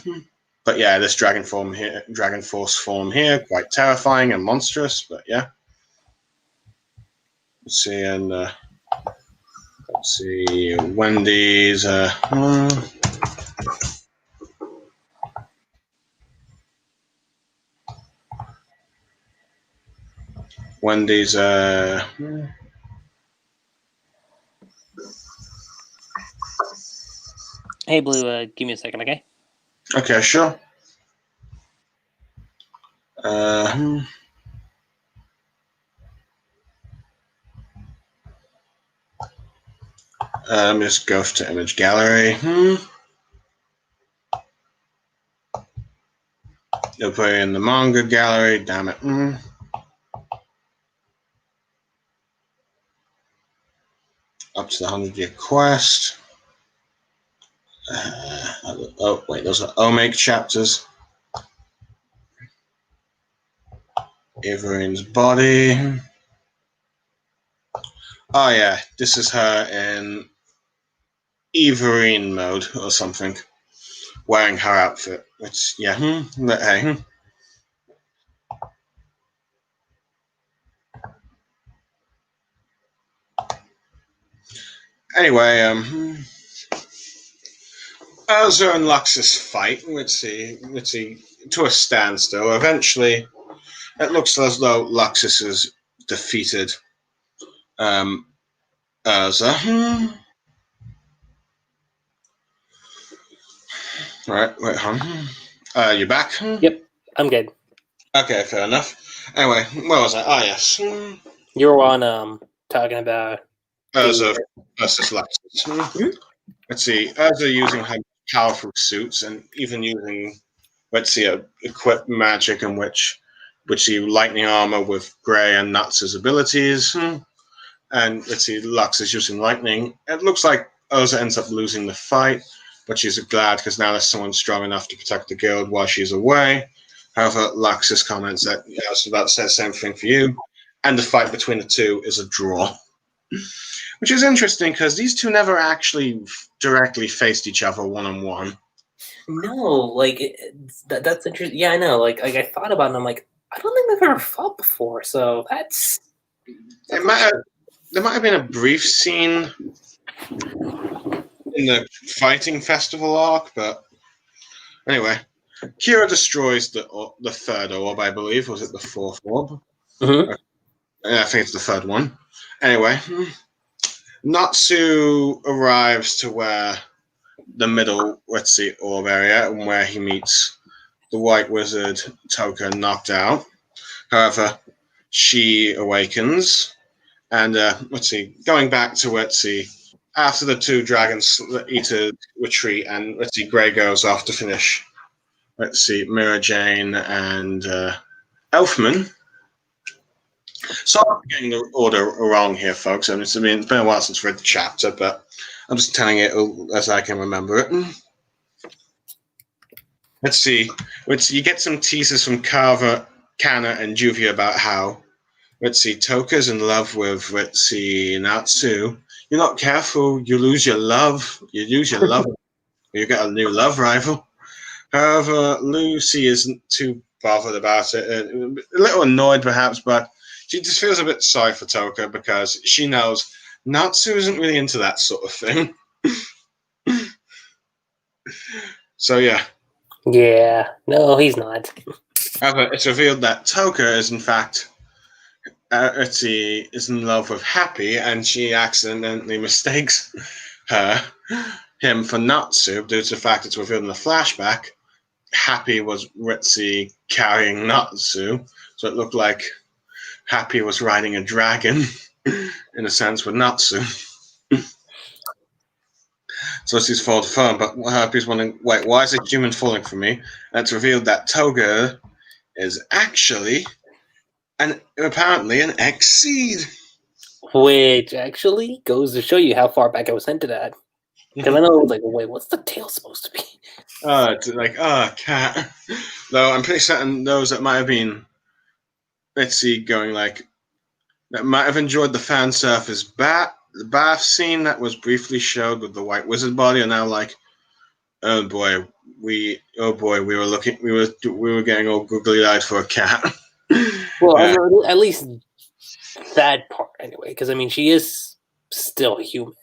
But yeah, this dragon force form here, quite terrifying and monstrous, but yeah. Let's see, and let's see, Wendy's. Wendy's. Hey, Blue, give me a second, okay? Okay, sure. Let me just go to image gallery. They'll put it in the manga gallery. Damn it. Up to the 100-year quest. Oh, wait, those are Omake chapters. Ivorine's body. Oh, yeah, this is her in Ivorine mode or something. Wearing her outfit. Which, yeah, but hey. Anyway, Urza and Luxus fight. Let's see, to a standstill. Eventually, it looks as though Luxus has defeated Urza. Right, wait, you back? Yep, I'm good. Okay, fair enough. Anyway, where was I? Ah, yes. You were on talking about Urza versus Luxus. Let's see, Urza using her powerful suits and even using, let's see, equipped magic in which see lightning armor with Grey and Nuts' abilities. And let's see, Lux is using lightning. It looks like Urza ends up losing the fight, but she's glad because now there's someone strong enough to protect the guild while she's away. However, Luxus comments that I was about to say the same thing for you, and the fight between the two is a draw. Which is interesting because these two never actually directly faced each other one-on-one. No, like that's interesting. Yeah, I know. Like I thought about it, and I'm like, I don't think they've ever fought before. So that's there might have been a brief scene in the fighting festival arc, but anyway, Kira destroys the third orb, I believe. Was it the fourth orb? Mm-hmm. I think it's the third one. Anyway, Natsu arrives to where the middle, let's see, orb area, where he meets the White Wizard, Toka, knocked out. However, she awakens, and let's see, going back to, let's see, after the two dragons eaters retreat, and let's see, Grey goes off to finish, let's see, Mira Jane and Elfman. So I'm getting the order wrong here, folks. I mean, it's been a while since I read the chapter, but I'm just telling it as I can remember it. Let's see. You get some teasers from Carver, Kana, and Juvia about how, let's see, Toka's in love with, let's see, Natsu. You're not careful, you lose your love. You lose your love. You get a new love rival. However, Lucy isn't too bothered about it. A little annoyed, perhaps, but she just feels a bit sorry for Toka because she knows Natsu isn't really into that sort of thing. So, yeah. Yeah, no, he's not. However, it's revealed that Toka is, in fact, is in love with Happy, and she accidentally mistakes him for Natsu due to the fact it's revealed in the flashback. Happy was Ritzy carrying Natsu, so it looked like Happy was riding a dragon, in a sense, with Natsu. So she's fallen for him, but Happy's wondering, wait, why is a human falling for me? And it's revealed that Toga is actually apparently an X-Seed. Which actually goes to show you how far back I was hinted at. Because I know it was like, wait, what's the tail supposed to be? It's like, cat. Though I'm pretty certain those that might have been, let's see, going like, that might have enjoyed the fan surface the bath scene that was briefly showed with the White Wizard body, are now like, oh boy, we were getting all googly-eyed for a cat. Well, I mean, at least that part anyway, because I mean, she is still human.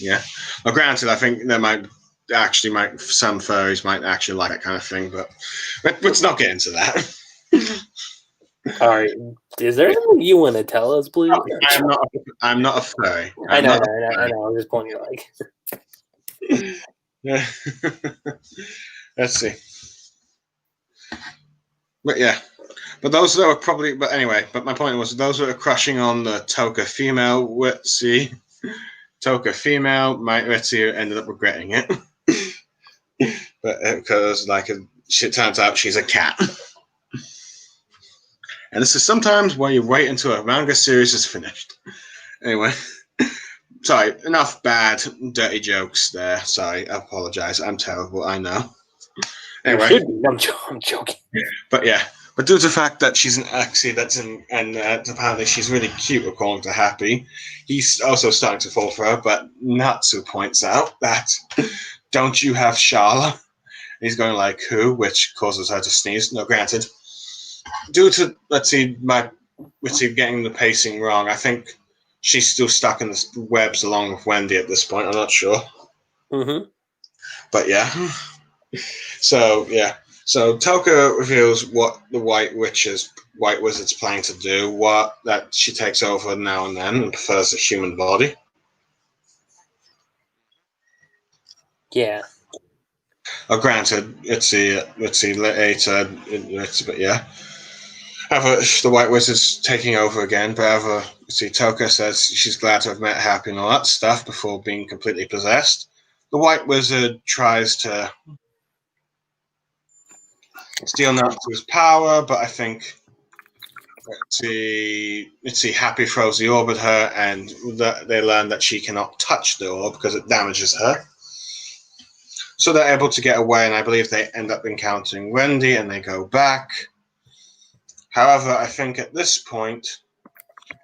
Yeah. Well, granted, I think there some furries might actually like that kind of thing, but let's not get into that. All right, is there something you want to tell us, please? I'm not a furry. I know. I'm just pointing like. Yeah. Let's see. But yeah. But those that were probably. But anyway. But my point was those that are crushing on the Toka female. Let's see. Toka female might ended up regretting it, but because it turns out she's a cat. And this is sometimes where you wait until a manga series is finished. Anyway, sorry, enough bad, dirty jokes there. Sorry, I apologize. I'm terrible, I know. Anyway, I'm joking. But yeah, but due to the fact that she's an Axie and apparently she's really cute according to Happy, he's also starting to fall for her. But Natsu points out that, don't you have Shala? And he's going like, who? Which causes her to sneeze. No, granted. Due to, getting the pacing wrong, I think she's still stuck in the webs along with Wendy at this point. I'm not sure. Mm-hmm. But yeah. So, yeah. So Toka reveals what the White Wizard's planning to do, that she takes over now and then and prefers a human body. Yeah. Granted, but yeah. However, the White Wizard's taking over again, but Toka says she's glad to have met Happy and all that stuff before being completely possessed. The White Wizard tries to steal Natsu's power, but I think Happy throws the orb at her, and they learn that she cannot touch the orb because it damages her. So they're able to get away, and I believe they end up encountering Wendy, and they go back. However, I think at this point,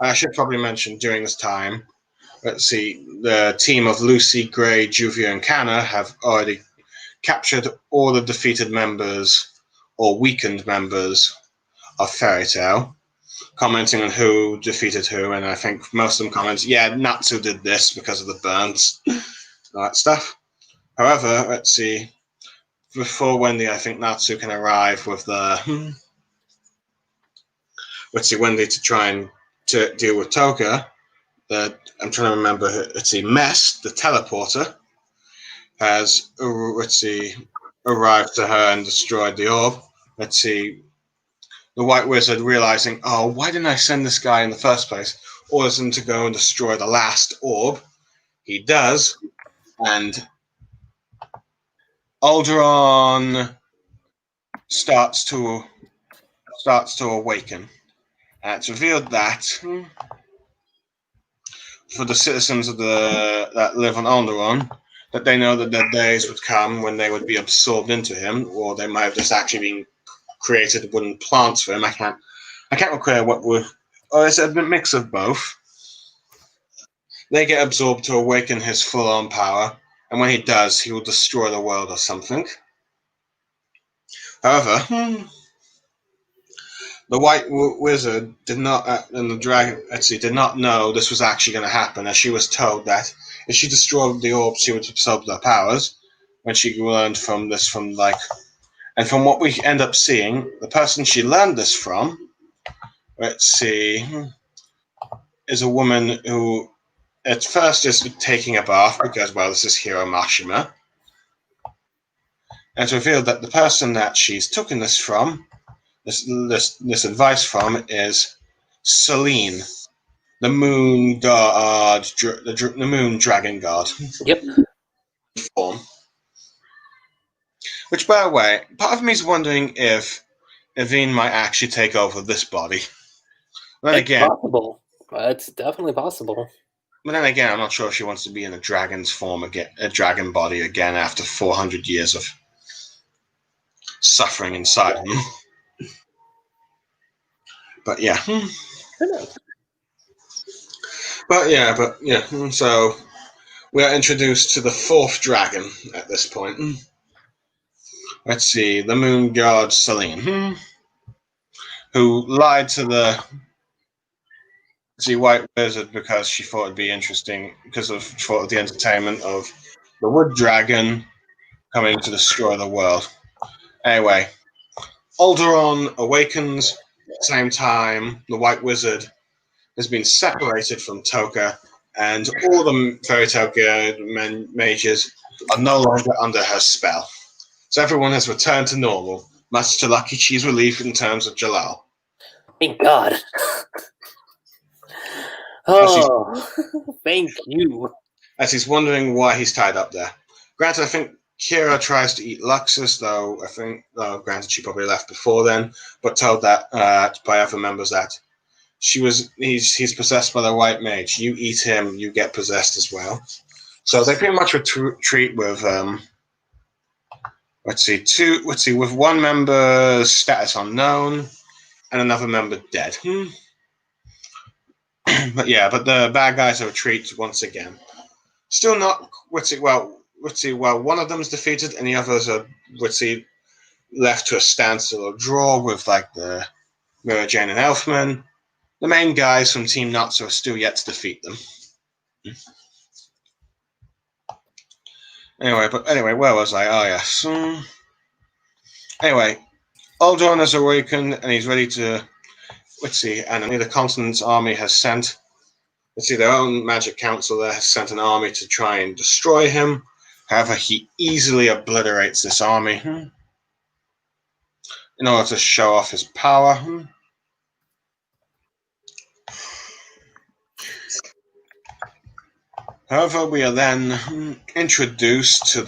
I should probably mention during this time, the team of Lucy, Gray, Juvia, and Kana have already captured all the defeated members or weakened members of Fairy Tail, commenting on who defeated who, and I think most of them comment, yeah, Natsu did this because of the burns, all that stuff. However, before Wendy, I think Natsu can arrive with the Wendy to try and to deal with Toka. I'm trying to remember. Mess, the teleporter. has, arrived to her and destroyed the orb. The White Wizard realizing, oh, why didn't I send this guy in the first place? Orders him to go and destroy the last orb. He does, and Alderaan starts to awaken. And it's revealed that for the citizens that live on Alderaan, that they know that their days would come when they would be absorbed into him, or they might have just actually been created wooden plants for him. I can't recall what were, or it's a mix of both. They get absorbed to awaken his full-on power, and when he does, he will destroy the world or something. However, the White Wizard did not, and the dragon, did not know this was actually going to happen, as she was told that if she destroyed the orb, she would absorb their powers. When she learned from this, and from what we end up seeing, the person she learned this from, is a woman who at first is taking a bath because, well, this is Hiro Mashima. And it's revealed that the person that she's taken this from, this advice from, is Selene, the moon god, the moon dragon god. Yep. Form. Which, by the way, part of me is wondering if Evine might actually take over this body. Then It's again, possible. It's definitely possible. But then again, I'm not sure if she wants to be in a dragon's form again, a dragon body again after 400 years of suffering inside him. But yeah. Who knows? But yeah. So we are introduced to the fourth dragon at this point. Let's see, the moon god Selene, who lied to the White Wizard because she thought it'd be interesting because of the entertainment of the wood dragon coming to destroy the world. Anyway, Alderaan awakens. At the same time, the White Wizard has been separated from Toka, and all the Fairy Tale Guild mages are no longer under her spell. So everyone has returned to normal, much to Lucky Cheese relief in terms of Jalal. Thank God. Oh, thank you. As he's wondering why he's tied up there. Granted, I think Kira tries to eat Luxus, though granted she probably left before then, but told that by other members that he's possessed by the white mage. You eat him, you get possessed as well. So they pretty much retreat with with one member's status unknown and another member dead. But the bad guys retreat once again. Still not one of them is defeated and the others are left to a standstill or draw with the Mira Jane and Elfman. The main guys from Team Nuts are still yet to defeat them. Anyway, where was I? Oh yes. Anyway, Alderaan has awakened and he's ready to and the Continent's army has sent their own magic council there has sent an army to try and destroy him. However, he easily obliterates this army in order to show off his power. However, we are then introduced to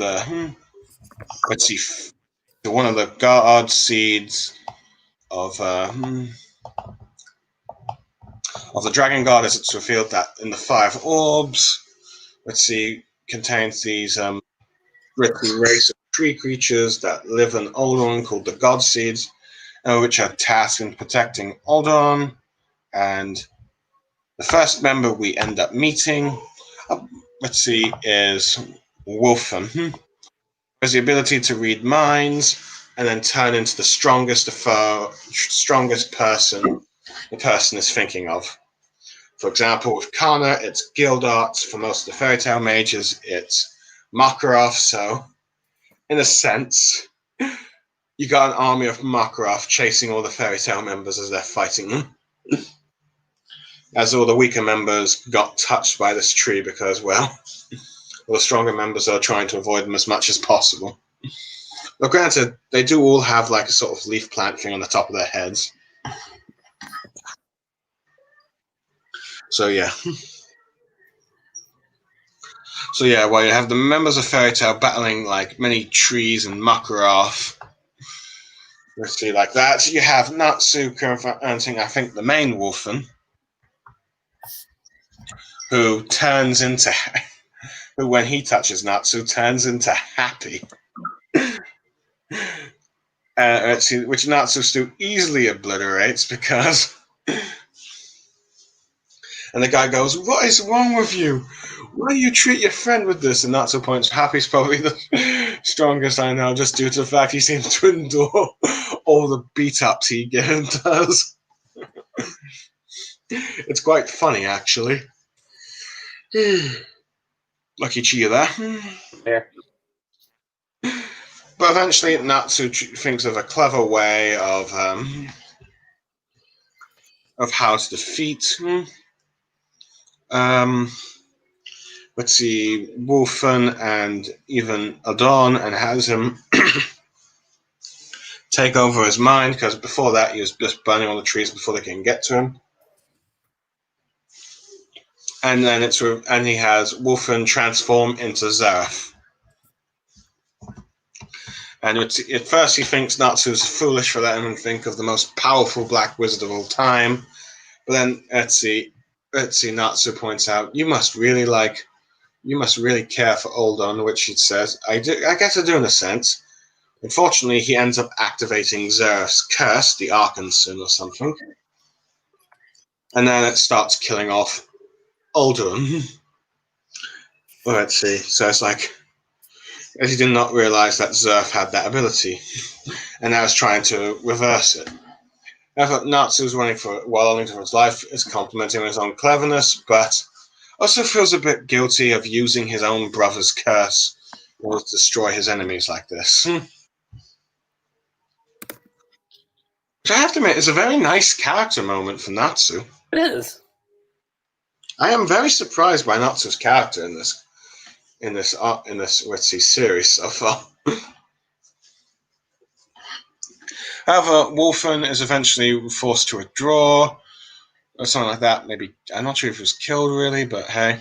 to one of the god seeds of the dragon god, as it's revealed that in the 5 orbs, contains these gritty race of tree creatures that live in Alderaan called the god seeds, which are tasked in protecting Alderaan. And the first member we end up meeting, is Wolfen, who has the ability to read minds and then turn into the strongest person the person is thinking of. For example, with Kana, it's guild arts. For most of the fairy tale mages, it's Makarov. So, in a sense, you got an army of Makarov chasing all the fairy tale members as they're fighting them. As all the weaker members got touched by this tree because, well, the stronger members are trying to avoid them as much as possible. But granted, they do all have like a sort of leaf plant thing on the top of their heads. So yeah. So yeah, while you have the members of Fairy Tail battling like many trees and Makarov, let's see, like that, you have Natsu confronting, I think, the main Wolfen, who turns into, who when he touches Natsu turns into Happy. Let's see, which Natsu still easily obliterates because. And the guy goes, "What is wrong with you? Why do you treat your friend with this?" And Natsu points, Happy's probably the strongest I know, just due to the fact he seems to endure all the beat-ups he does. It's quite funny, actually. Lucky Chia there. There. But eventually, Natsu thinks of a clever way of how to defeat. Let's see, Wolfen and even Adon, and has him take over his mind, because before that he was just burning all the trees before they can get to him. And then he has Wolfen transform into Zeref. And at first he thinks Natsu's foolish for letting him think of the most powerful black wizard of all time. But then let's see, Natsu points out, you must really care for Oldon, which he says, I guess I do in a sense. Unfortunately, he ends up activating Zeref's curse, the Arkansun or something. And then it starts killing off Oldon. Well, let's see. So it's like, as he did not realize that Zeref had that ability. And now is trying to reverse it. Natsu's running for his life, is complimenting his own cleverness, but also feels a bit guilty of using his own brother's curse in order to destroy his enemies like this. Which I have to admit is a very nice character moment for Natsu. It is. I am very surprised by Natsu's character in this series so far. However, Wolfen is eventually forced to withdraw, or something like that. Maybe, I'm not sure if he was killed really, but hey.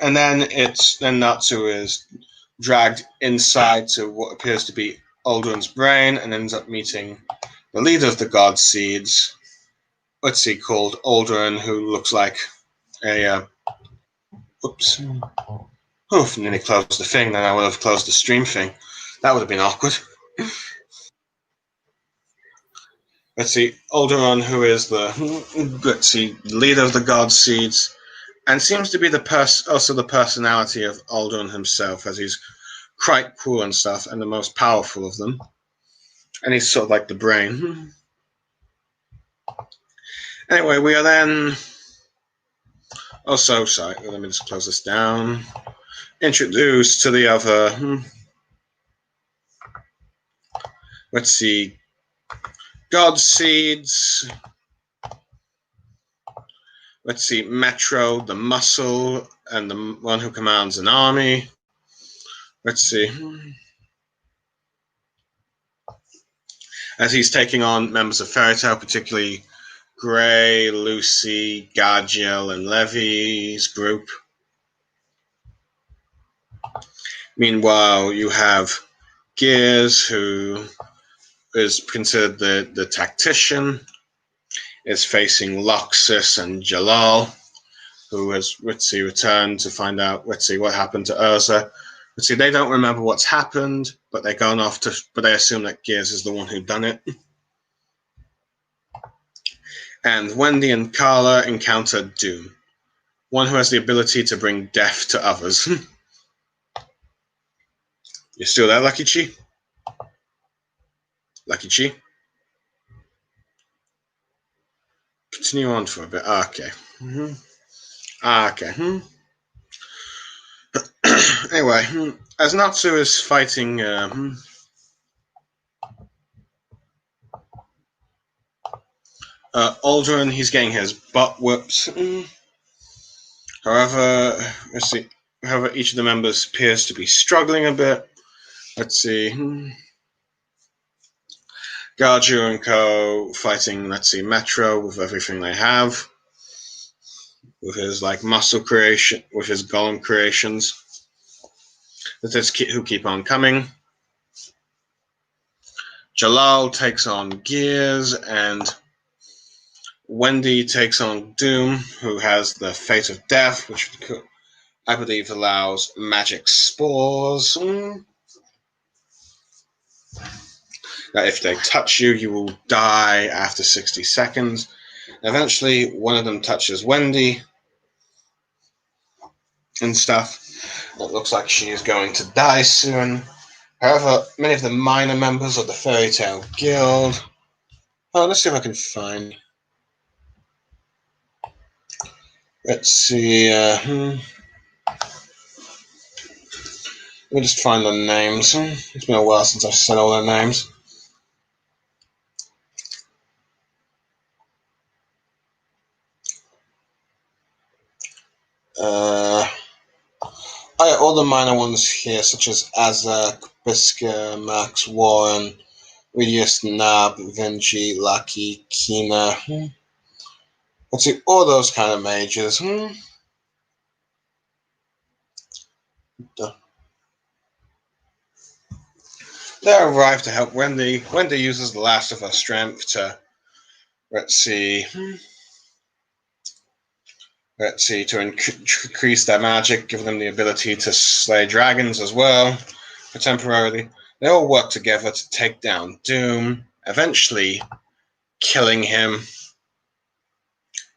And then Natsu is dragged inside to what appears to be Aldrin's brain, and ends up meeting the leader of the God Seeds, called Aldrin, who looks like a oops. Oof, nearly closed the thing, then I would have closed the stream thing. That would have been awkward. Alderaan, who is the leader of the God Seeds, and seems to be also the personality of Alderaan himself, as he's quite cool and stuff, and the most powerful of them. And he's sort of like the brain. Anyway, we are then also, sorry, let me just close this down. Introduced to the other, God Seeds. Metro, the muscle, and the one who commands an army. As he's taking on members of Fairy Tail, particularly Gray, Lucy, Gadgel, and Levy's group. Meanwhile, you have Gears, who is considered the tactician, is facing Loxus and Jalal, who has returned to find out what happened to Urza. They don't remember what's happened, but they're going off but they assume that Gears is the one who done it. And Wendy and Carla encounter Doom, one who has the ability to bring death to others. You still there, Lucky Chi? Lucky Chi? Continue on for a bit. Okay. Okay. Anyway, as Natsu is fighting Aldrin, he's getting his butt whooped. However, let's see. However, each of the members appears to be struggling a bit. Let's see. Garju and Co. fighting, let's see, Metro with everything they have. With his muscle creation, with his golem creations. Who keep on coming. Jalal takes on Gears, and Wendy takes on Doom, who has the Fate of Death, which I believe allows magic spores. That if they touch you, you will die after 60 seconds. Eventually, one of them touches Wendy and stuff. It looks like she is going to die soon. However, many of the minor members of the Fairy Tale Guild... Oh, let's see if I can find... Let's see... Let me just find the names. It's been a while since I've said all their names. All the minor ones here, such as Azak, Biska, Max, Warren, Radius, Nab, Vinci, Lucky, Kina. Let's see, all those kind of mages. They arrive to help Wendy. Wendy uses the last of her strength to, to increase their magic, give them the ability to slay dragons as well, for temporarily. They all work together to take down Doom, eventually killing him.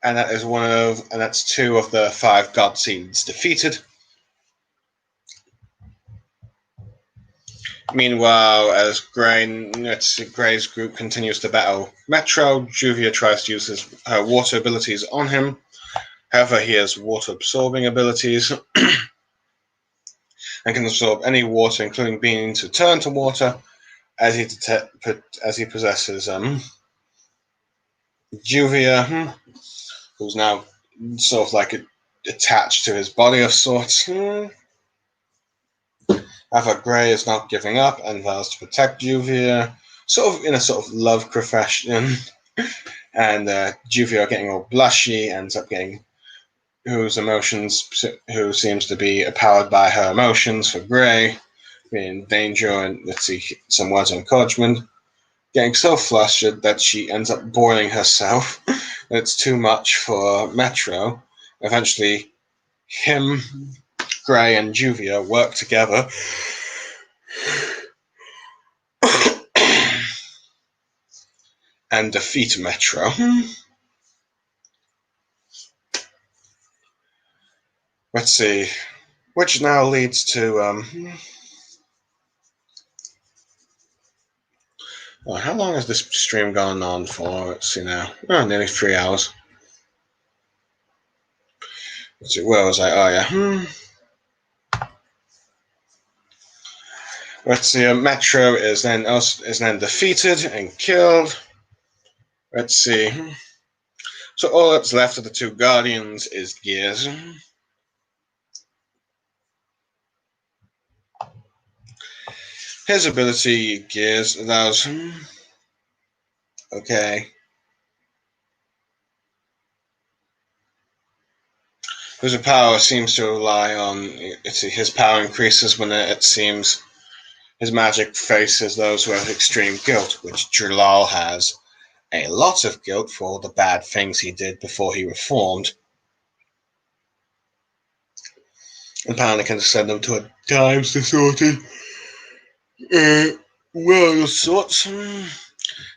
And that's 2 of the 5 God Seeds defeated. Meanwhile, as Gray's group continues to battle Metro, Juvia tries to use her water abilities on him. However, he has water-absorbing abilities and can absorb any water, including being to turn to water, as he possesses Juvia, who's now sort of attached to his body of sorts. However, Gray is not giving up and vows to protect Juvia, in a love profession. And Juvia getting all blushy, ends up getting who seems to be powered by her emotions for Gray, being in danger, and let's see, some words of encouragement. Getting so flustered that she ends up boiling herself. It's too much for Metro. Eventually, him, Gray, and Juvia work together and defeat Metro. Let's see, which now leads to how long has this stream gone on for? Let's see now. Nearly 3 hours. Let's see, where was I? Oh yeah. Let's see. Metro is then defeated and killed. Let's see. So all that's left of the 2 Guardians is Gears. His ability, Gears, allows... Okay. His power seems to rely on... his power increases when it seems his magic faces those who have extreme guilt, which Jalal has a lot of guilt for all the bad things he did before he reformed. And apparently can send them to a time society. Well, sorts.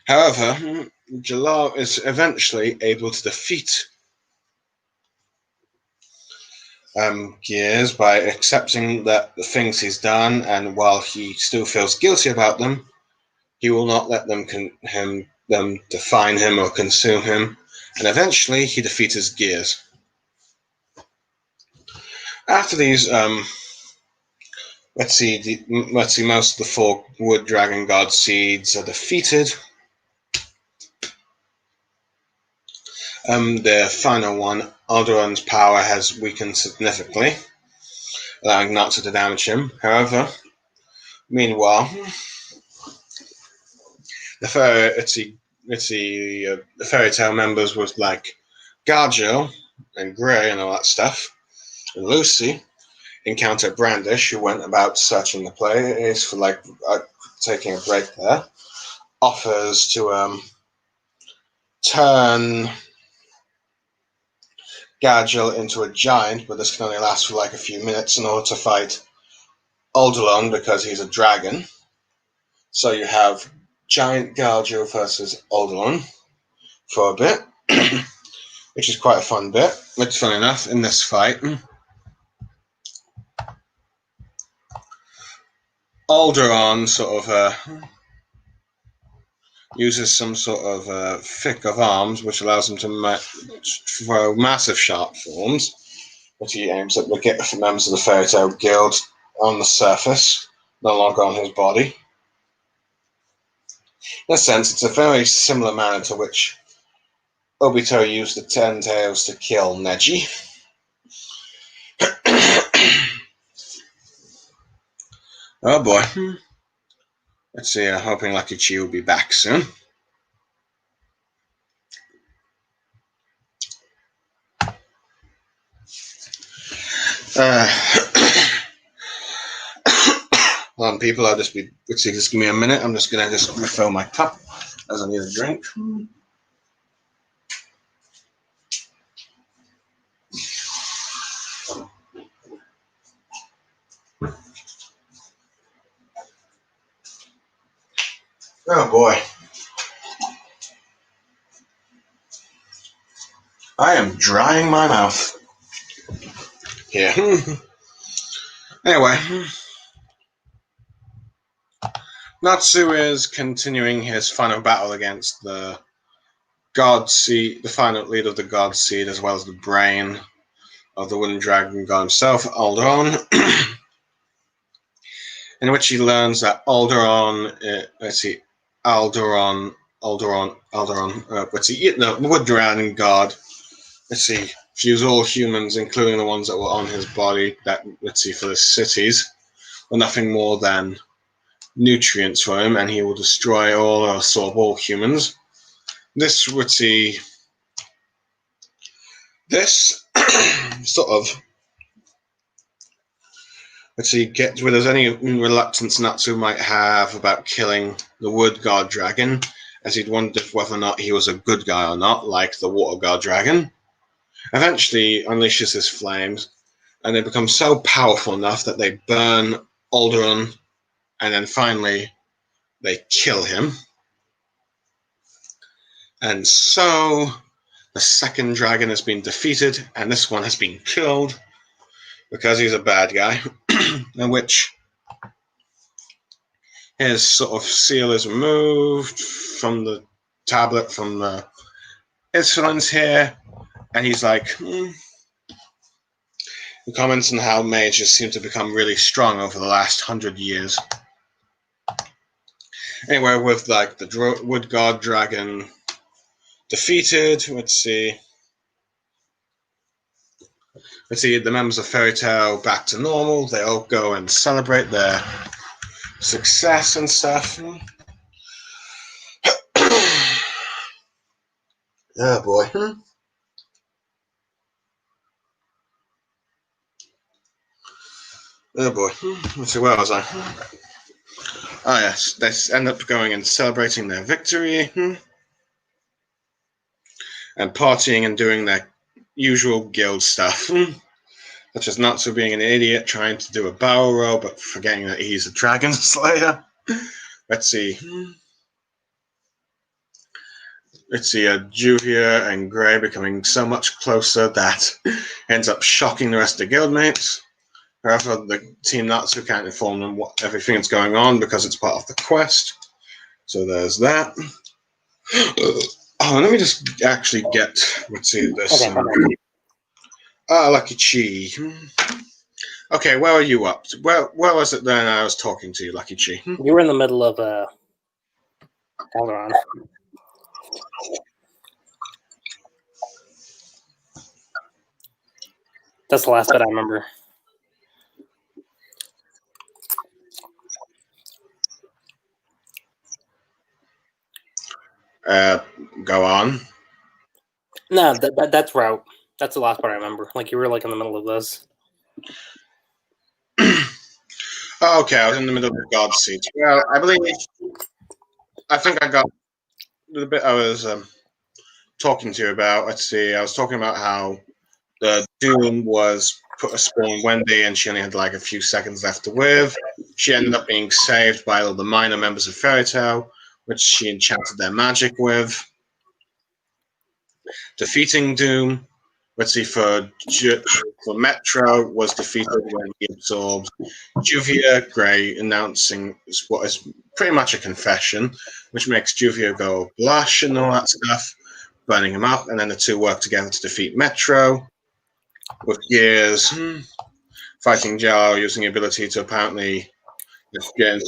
However, Jalal is eventually able to defeat Gears by accepting that the things he's done, and while he still feels guilty about them, he will not let them define him or consume him, and eventually he defeats Gears. After these, let's see, most of the 4 Wood Dragon God Seeds are defeated. The final one Alderaan's power has weakened significantly, allowing Natsu to damage him. However, meanwhile, the fairy tale members with like Garjo and Grey and all that stuff, and Lucy encounter Brandish, who went about searching the place for like taking a break there. Offers to turn Gadgel into a giant, but this can only last for like a few minutes in order to fight Alderaan because he's a dragon. So you have giant Gadgel versus Alderaan for a bit, which is quite a fun bit. It's fun enough in this fight. Alderaan sort of uses some sort of thick of arms, which allows him to throw massive sharp forms, which he aims at the members of the Fairy Tale Guild on the surface, no longer on his body. In a sense, it's a very similar manner to which Obito used the Ten Tails to kill Neji. Oh boy. Let's see, I'm hoping Lucky Chi will be back soon. Hold on, people, let's see, just give me a minute. I'm just going to refill my cup as I need a drink. Oh boy. I am drying my mouth. Here. Anyway. Natsu is continuing his final battle against the God Seed, the final leader of the God Seed, as well as the brain of the Wooden Dragon God himself, Alderaan, in which he learns that the Wood Dragon God, fuse all humans, including the ones that were on his body, for the cities, were nothing more than nutrients for him, and he will destroy all or absorb all humans. This sort of gets rid of any reluctance Natsu might have about killing the Wood God Dragon, as he'd wondered whether or not he was a good guy or not, like the Water God Dragon. Eventually unleashes his flames, and they become so powerful enough that they burn Alderaan, and then finally they kill him. And so the second dragon has been defeated, and this one has been killed because he's a bad guy, in which his sort of seal is removed from the tablet from the insulins here, and he's like, He comments on how mages seem to become really strong over the last 100 years. Anyway, with like the Wood God Dragon defeated, let's see, the members of Fairy Tail back to normal. They all go and celebrate their success and stuff. Oh boy. Oh boy. Let's see, where was I? Oh yes, they end up going and celebrating their victory and partying and doing their usual guild stuff, such as Natsu being an idiot trying to do a barrel roll but forgetting that he's a dragon slayer. Let's see, Juvia and Grey becoming so much closer that ends up shocking the rest of the guildmates. However, the Team Natsu can't inform them what everything that's going on because it's part of the quest. So there's that. Let me just actually get, this. Okay. Lucky Chi. Okay, where are you up to? Where was it then I was talking to you, Lucky Chi? You were in the middle of Alderaan. That's the last bit I remember. Go on. No, that's route. That's the last part I remember. Like you were like in the middle of this. Okay, I was in the middle of the God Seed. Well, I think I got the bit I was talking to you about. Let's see, I was talking about how the Doom was put a spawn Wendy and she only had like a few seconds left to live. She ended up being saved by all the minor members of Fairy Tail, which she enchanted their magic with. Defeating Doom, let's see, for Metro was defeated when he absorbed Juvia Grey, announcing what is pretty much a confession, which makes Juvia go blush and all that stuff, burning him up, and then the two work together to defeat Metro. With Gears fighting Jao using the ability to apparently get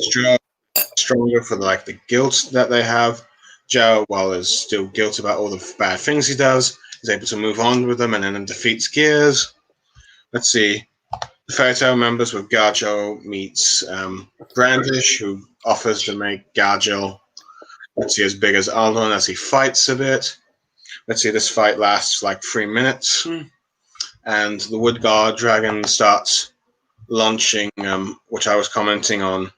stronger for like the guilt that they have. Jao, while is still guilty about all the bad things he does, is able to move on with them and then defeats Gears. Let's see. The Fairy Tail members with Gargel meets Brandish, who offers to make Gargel, let's see, as big as Aldon as he fights a bit. Let's see, this fight lasts like 3 minutes. And the Wood Guard Dragon starts launching, which I was commenting on,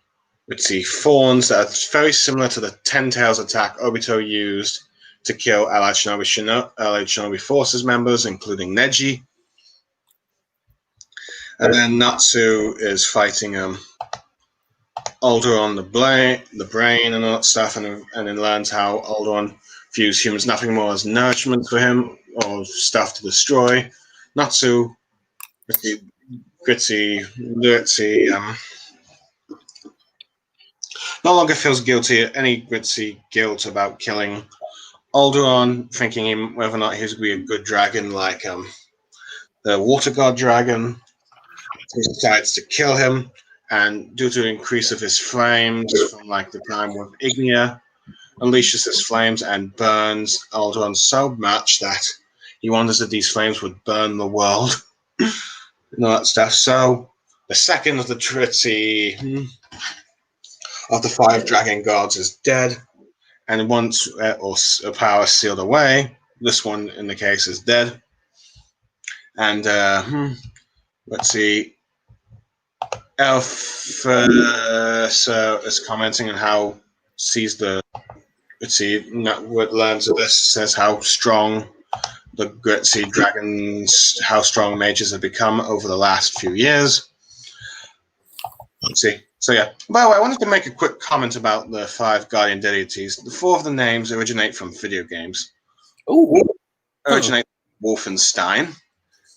let's see, fawns that are very similar to the 10 Tails attack Obito used to kill Allied Shinobi Forces members, including Neji. And then Natsu is fighting Alderaan the brain and all that stuff, and then learns how Alderaan views humans nothing more as nourishment for him or stuff to destroy. Natsu, gritty, no longer feels any gritty guilt about killing Alderaan, thinking whether or not he was going to be a good dragon like the Water God Dragon. He decides to kill him, and due to the increase of his flames from like the time with Ignia, unleashes his flames and burns Alderaan so much that he wonders that these flames would burn the world and all that stuff. So the second of the Tritty of the 5 dragon gods is dead, and once a power sealed away, this one in the case is dead. And let's see, Elf is commenting on how sees the what learns of this, says how strong the Gritzy dragons, how strong mages have become over the last few years. Let's see. So yeah. By the way, I wanted to make a quick comment about the 5 guardian deities. The 4 of the names originate from video games. Originate from Wolfenstein.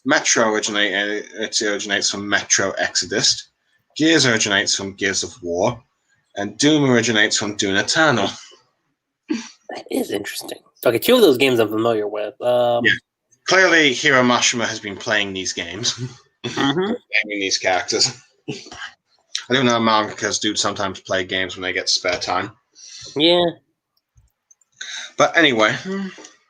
Metro originates from Metro Exodus. Gears originates from Gears of War. And Doom originates from Doom Eternal. That is interesting. Okay, 2 of those games I'm familiar with. Yeah. Clearly, Hiro Mashima has been playing these games. Playing these characters. I don't know, mangakas do sometimes play games when they get spare time. Yeah. But anyway.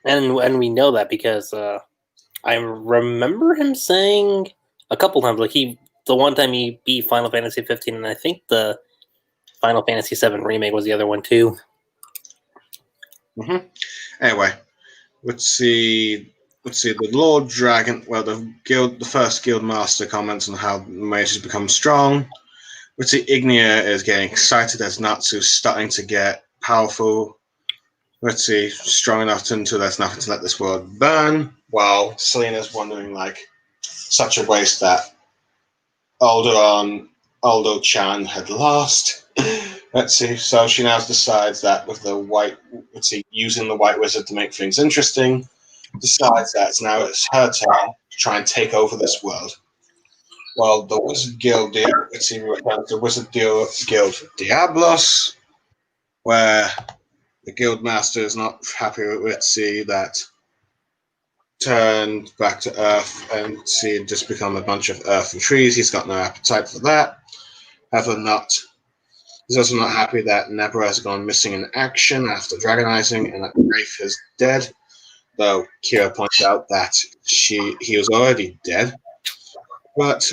And we know that because I remember him saying a couple times, like the one time he beat Final Fantasy 15, and I think the Final Fantasy 7 remake was the other one too. Anyway, let's see. The Lord Dragon. Well, the first guild master comments on how mages become strong. Let's see. Ignia is getting excited as Natsu's starting to get powerful. Let's see, strong enough until there's nothing to let this world burn. While Selena's wondering, like, such a waste that Aldo-chan had lost. Let's see, so she now decides that with the using the White Wizard to make things interesting, decides that it's her turn to try and take over this world. Well, the Wizard Guild, the Wizard Guild Diablos, where the Guildmaster is not happy with that turned back to Earth and just become a bunch of earth and trees. He's got no appetite for that. He's also not happy that Nebra has gone missing in action after dragonizing and that Wraith is dead, though Kira points out that he was already dead. but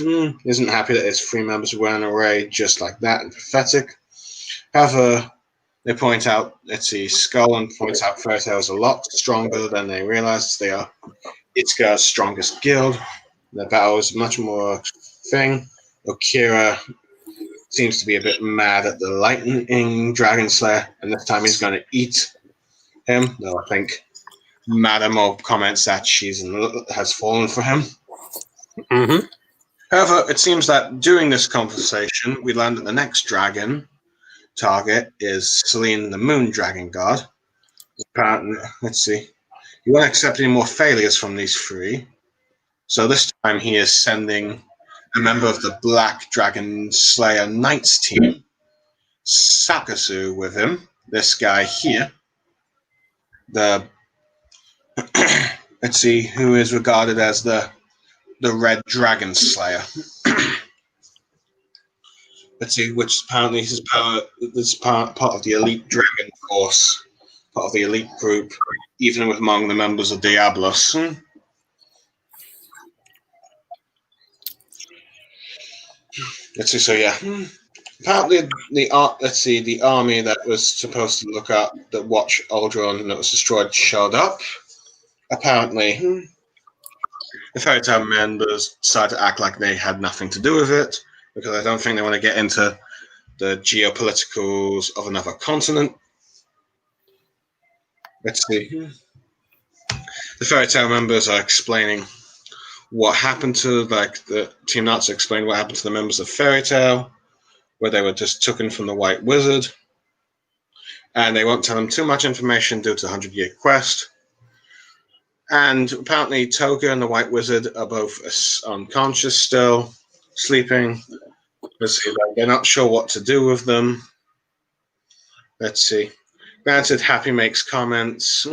isn't happy that his three members went away just like that and pathetic. However, they point out, Skull and points out Fairytale is a lot stronger than they realize. They are Itsuka's strongest guild. The battle is much more thing. Okira seems to be a bit mad at the lightning dragon slayer, and this time he's going to eat him. Though I think Madame comments that has fallen for him. Mm-hmm. However, it seems that during this conversation, we learned that the next dragon target is Selene, the moon dragon god. Apparently, he won't accept any more failures from these three. So this time he is sending a member of the Black Dragon Slayer Knights team, Sakasu, with him. This guy here. The who is regarded as the Red Dragon Slayer. Which apparently is part of the elite dragon force, part of the elite group, even among the members of Diablos. Apparently the army that was supposed to look up that watch Aldron that was destroyed showed up. Apparently, the Fairy Tail members decided to act like they had nothing to do with it, because I don't think they want to get into the geopoliticals of another continent. The Fairy Tail members are explaining what happened to, the Team Nuts explained what happened to the members of Fairy Tail, where they were just taken from the White Wizard, and they won't tell them too much information due to the 100-year quest. And apparently Toga and the White Wizard are both unconscious still, sleeping. They're not sure what to do with them. Granted, Happy makes comments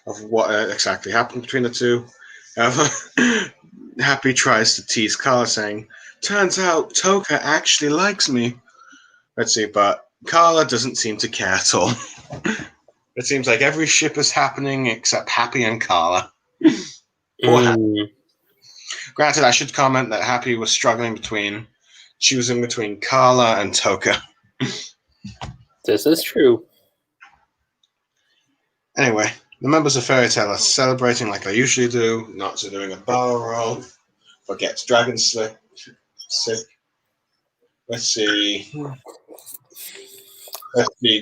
of what exactly happened between the two. However, Happy tries to tease Carla, saying, "Turns out Toga actually likes me." But Carla doesn't seem to care at all. It seems like every ship is happening except Happy and Carla. Granted, I should comment that Happy was choosing between Carla and Toka. This is true. Anyway, the members of Fairy Tail are celebrating like they usually do. Not doing a barrel roll, but gets dragon sick.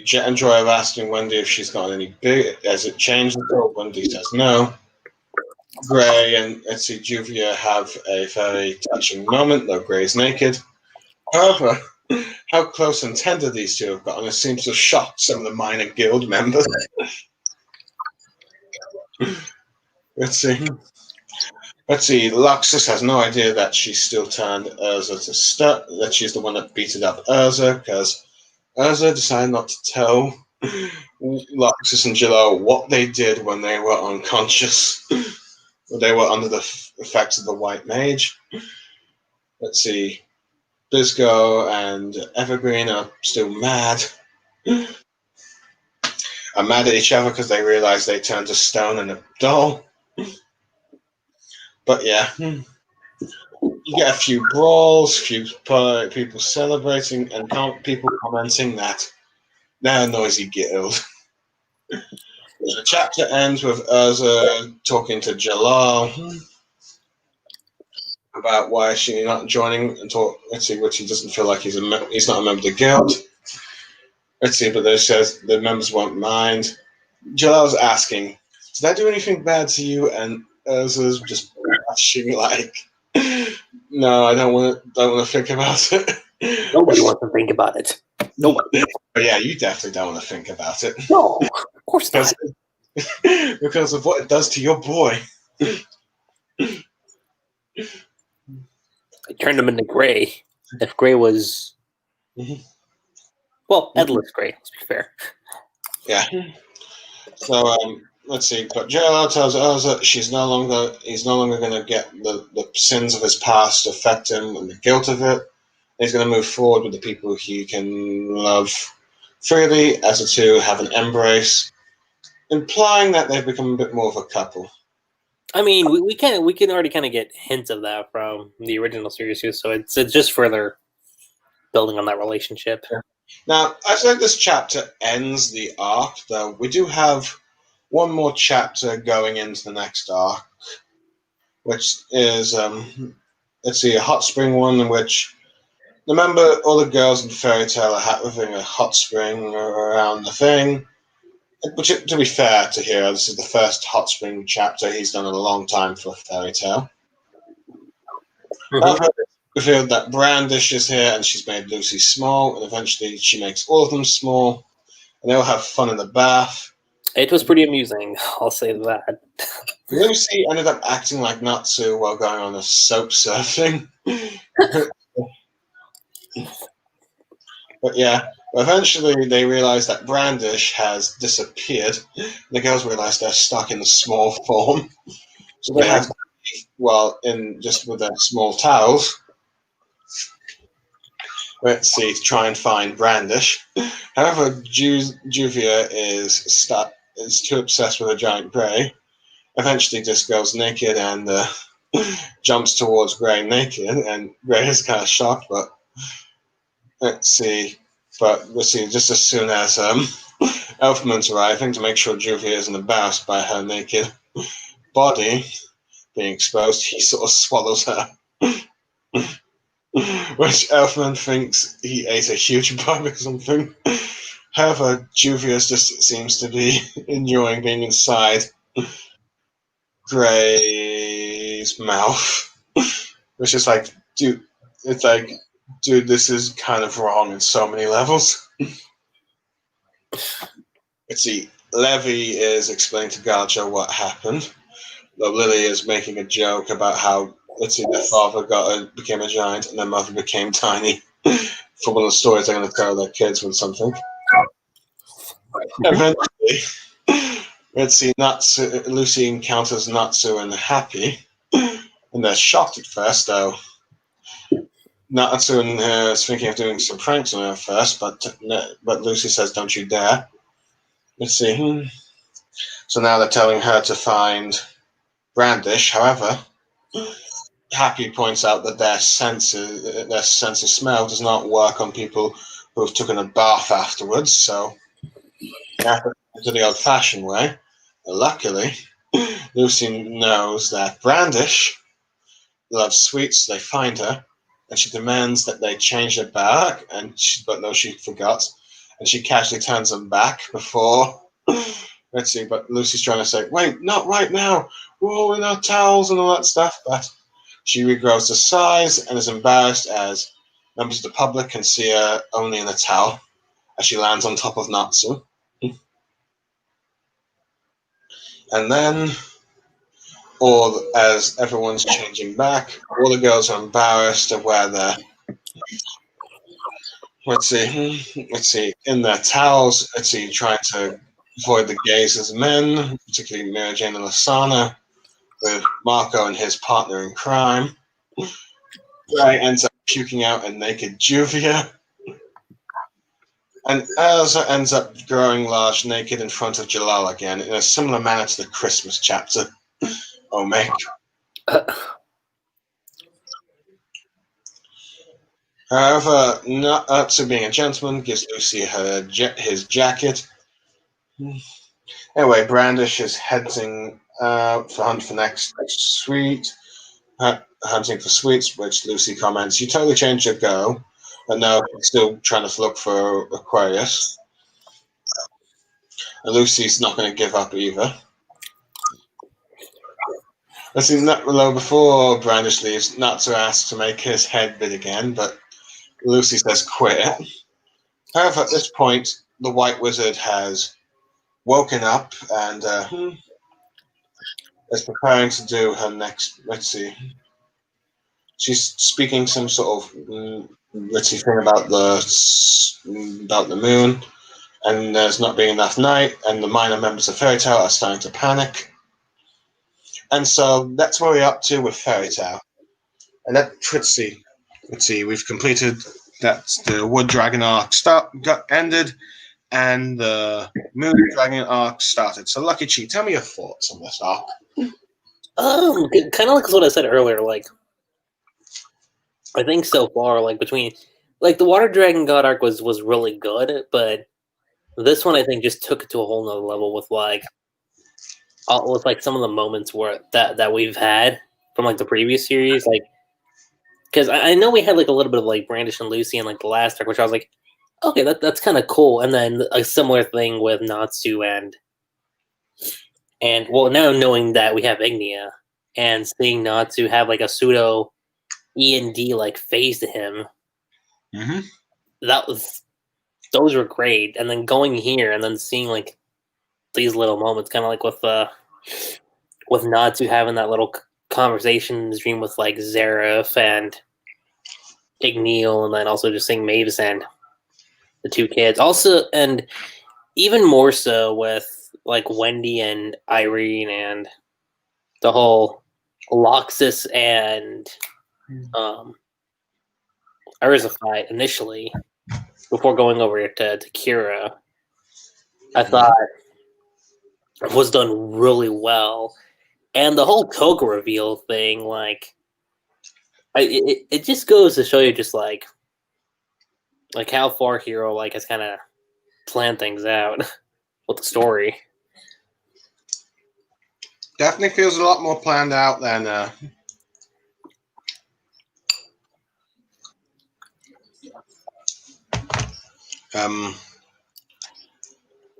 Jet and Joy are asking Wendy if she's got any big. Has it changed at all? Wendy says no. Gray and Juvia have a very touching moment, though Gray's naked. However, how close and tender these two have gotten, it seems to shock some of the minor guild members. Let's see. Luxus has no idea that she still turned Urza to start, that she's the one that beated up Urza, because Urza decided not to tell Luxus and Jalil what they did when they were unconscious. They were under the effects of the White Mage. Bisco and Evergreen are still mad. Are mad at each other because they realize they turned to stone and a doll. But yeah, you get a few brawls, few people celebrating, and people commenting that they're a noisy guild. The chapter ends with Urza talking to Jalal about why she's not joining and talk. Which he doesn't feel like he's not a member of the guild. But they says the members won't mind. Jalal's asking, "Did I do anything bad to you?" And Urza's just blushing like, "No, I don't want to think about it." Nobody wants to think about it. Nobody. But yeah, you definitely don't want to think about it. No, of course not. Because of what it does to your boy. I turned him into Gray. If Gray was... Well, Headless Gray, let's be fair. Yeah. So, let's see. But JLL tells Urza he's no longer going to get the sins of his past affect him and the guilt of it. He's going to move forward with the people he can love freely as the two have an embrace, implying that they've become a bit more of a couple. I mean, we can already kind of get hints of that from the original series too. So it's just further building on that relationship. Now, I feel like this chapter ends the arc, though we do have one more chapter going into the next arc, which is let's see, a hot spring one in which remember all the girls in Fairy Tale are having a hot spring around the thing. Which, to be fair to Hiro, this is the first hot spring chapter he's done in a long time for Fairy Tale. Mhm. I've revealed that Brandish is here and she's made Lucy small, and eventually she makes all of them small, and they all have fun in the bath. It was pretty amusing, I'll say that. Lucy ended up acting like Natsu while going on a soap surfing. But yeah, eventually they realize that Brandish has disappeared. The girls realize they're stuck in the small form, so they Yeah. have to, well, in just with their small towels. Let's see, to try and find Brandish. However, Juvia is too obsessed with a giant Grey. Eventually, just goes naked and jumps towards Grey naked, and Grey is kind of shocked. But let's see, just as soon as Elfman's arriving to make sure Juvia isn't embarrassed by her naked body being exposed, he sort of swallows her. Which Elfman thinks he ate a huge bug or something. However, Juvius just seems to be enjoying being inside Grey's mouth. Which is like, dude, it's like, dude, this is kind of wrong in so many levels. Let's see, Levy is explaining to Garjo what happened. Though Lily is making a joke about how, let's see, their father became a giant and their mother became tiny. For one of the stories they're going to tell their kids with something. Eventually, let's see, Lucy encounters Natsu and Happy, and they're shocked at first, though. Natsu is thinking of doing some pranks on her first, but Lucy says, "Don't you dare." Let's see. So now they're telling her to find Brandish. However, Happy points out that their sense of smell does not work on people who have taken a bath afterwards, so they have to do the old-fashioned way. Luckily, Lucy knows that Brandish loves sweets, so they find her, and she demands that they change her back, but no, she forgot, and she casually turns them back before. Let's see, but Lucy's trying to say, wait, not right now, we're all in our towels and all that stuff, but she regrows the size and is embarrassed as members of the public can see her only in a towel as she lands on top of Natsu. And then, as everyone's changing back, all the girls are embarrassed of where they're, let's see, in their towels, trying to avoid the gaze of men, particularly Mary Jane and Lasana, with Marco and his partner in crime. Ray ends up puking out a naked Juvia. And Elsa ends up growing large naked in front of Jalal again, in a similar manner to the Christmas chapter. Oh, mate. However, Natsu, being a gentleman, gives Lucy his jacket. Anyway, Brandish is heading for hunt for next sweet, hunting for sweets, which Lucy comments, "You totally changed your go, but now still trying to look for Aquarius." And Lucy's not going to give up either. Let's see, before Brandish leaves, Natsu asks to make his head big again, but Lucy says quit. However, at this point, the White Wizard has woken up and is preparing to do her next. Let's see. She's speaking some sort of thing about the moon, and there's not being enough night, and the minor members of Fairy Tale are starting to panic. And so that's where we're up to with Fairy Tale. And let's see, we've completed that. The Wood Dragon arc got ended, and the Moon Dragon arc started. So, Lucky Chi, tell me your thoughts on this arc. Kind of like what I said earlier. Like, I think so far, like between, like the Water Dragon God arc was really good, but this one I think just took it to a whole nother level with like some of the moments where that we've had from like the previous series, like because I know we had like a little bit of like Brandish and Lucy in like the last arc, which I was like, okay, that's kind of cool, and then a similar thing with Natsu and well now knowing that we have Ignia and seeing Natsu have like a pseudo E&D like phase to him, Mm-hmm. that was those were great, and then going here and then seeing like these little moments, kind of like with Natsu having that little conversation in his dream with like Zareth and Igneel, and then also just seeing Mavis and the two kids. Also, and even more so with like Wendy and Irene and the whole Loxus and Urza fight initially before going over to Kira. I thought was done really well, and the whole Toga reveal thing, like, it just goes to show you just like how far Hiro like has kind of planned things out with the story. Definitely feels a lot more planned out than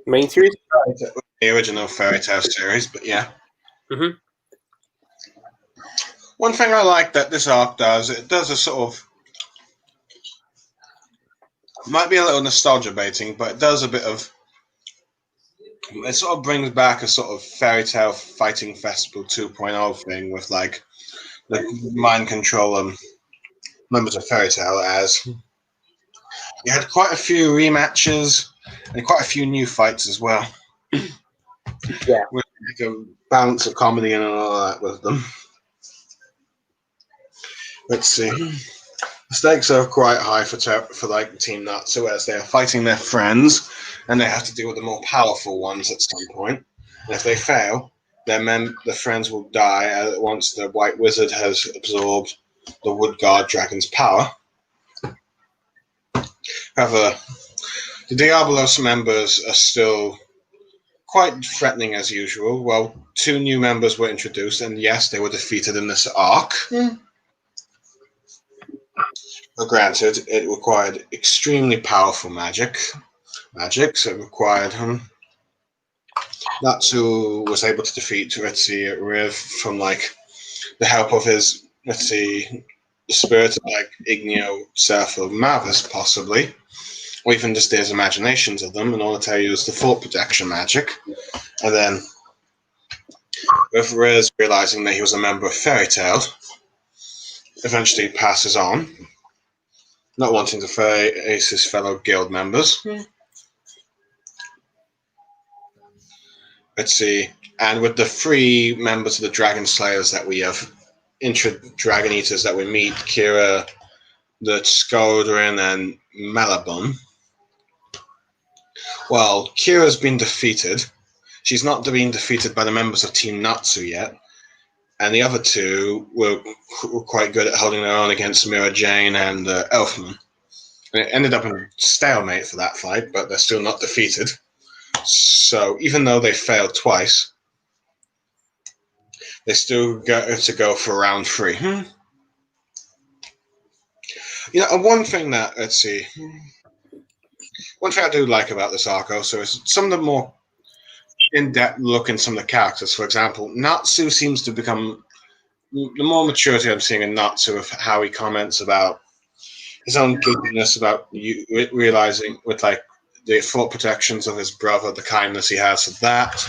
Main series. the original Fairy Tale series, but yeah. Mm-hmm. One thing I like that this arc does, it does a sort of, might be a little nostalgia baiting, but it does a bit of, it sort of brings back a sort of Fairy Tale Fighting Festival 2.0 thing with like the mind control members of Fairy Tale, as you had quite a few rematches and quite a few new fights as well. Yeah. With like a balance of comedy and all that with them. Let's see. The stakes are quite high for like Team Natsu, as they are fighting their friends, and they have to deal with the more powerful ones at some point. And if they fail, the friends will die once the White Wizard has absorbed the Wood Guard Dragon's power. However, the Diabolos members are still quite threatening as usual. Well, 2 new members were introduced, and yes, they were defeated in this arc. But granted, it required extremely powerful magic, so it required Natsu was able to defeat Riv from like the help of his the spirit of like Igneo, Surf, or Mavis possibly, or even just his imaginations of them in order to use the thought protection magic. And then with Riz realizing that he was a member of Fairy Tail, eventually passes on, not wanting to face his fellow guild members. And with the 3 members of the Dragon Slayers that we have, Dragon Eaters that we meet, Kira, the Scoldrin, and Malabon. Well, Kira's been defeated. She's not being defeated by the members of Team Natsu yet, and the other 2 were quite good at holding their own against Mira Jane and Elfman. And it ended up in a stalemate for that fight, but they're still not defeated. So even though they failed twice, they still get to go for round 3. One thing I do like about this arc also is some of the more in-depth look in some of the characters. For example, Natsu seems to become, the more maturity I'm seeing in Natsu of how he comments about his own guiltiness about realizing with like the thought protections of his brother, the kindness he has of that.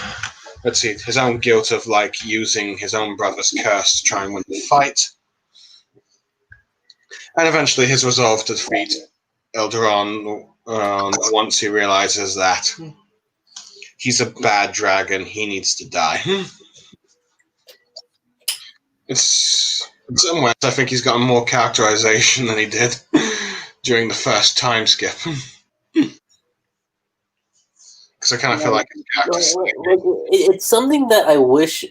His own guilt of like using his own brother's curse to try and win the fight. And eventually his resolve to defeat Eldaron once he realizes that he's a bad dragon, he needs to die. In some ways, I think he's got more characterization than he did during the first time skip. Because I kind of feel like his character's... It's something that I wish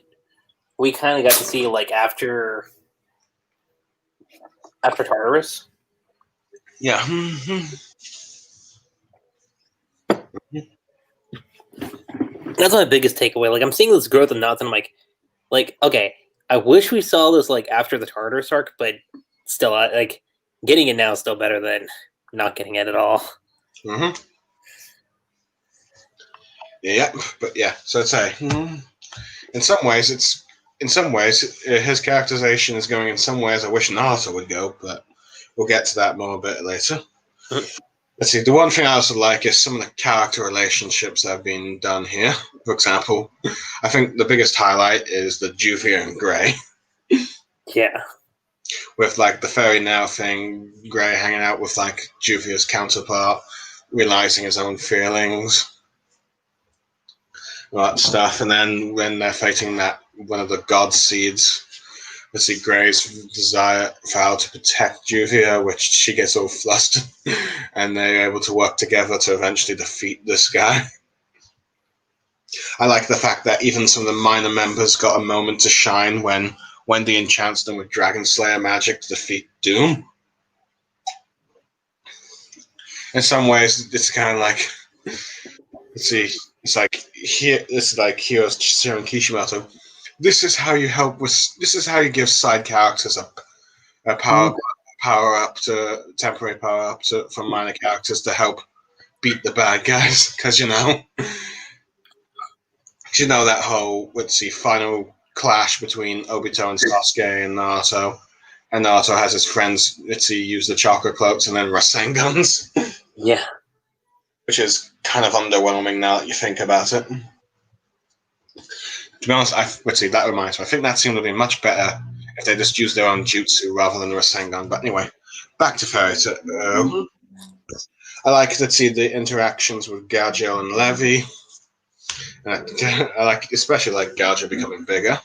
we kind of got to see like after Tartarus. Yeah. That's my biggest takeaway. Like I'm seeing this growth in Knots, and I'm like, okay, I wish we saw this like after the Tartarus arc, but still, like getting it now is still better than not getting it at all. Mm-hmm. Yeah, but yeah. So I'd say, in some ways, his characterization is going in some ways I wish Naruto would go, but we'll get to that more a bit later. Let's see. The one thing I also like is some of the character relationships that have been done here. For example, I think the biggest highlight is the Juvia and Gray. Yeah. With like the fairy now thing, Gray hanging out with like Juvia's counterpart, realizing his own feelings, all that stuff, and then when they're fighting that one of the god seeds, we see Gray's desire for how to protect Juvia, which she gets all flustered, and they're able to work together to eventually defeat this guy. I like the fact that even some of the minor members got a moment to shine when Wendy enchants them with Dragon Slayer magic to defeat Doom. In some ways, it's kind of like, let's see, it's like here. This is like Hiro's showing Kishimoto. This is how you help with. This is how you give side characters a power up to temporary power up to for minor characters to help beat the bad guys, because you know that whole final clash between Obito and Sasuke and Naruto. And Naruto has his friends, use the chakra cloaks and then Rasengans. Yeah. Which is kind of underwhelming now that you think about it. To be honest, that reminds me. I think that scene would be much better if they just used their own jutsu rather than Rasengan. But anyway, back to Fairy Tail. I like to see the interactions with Gajo and Levi. And I like, especially like Gajo becoming bigger.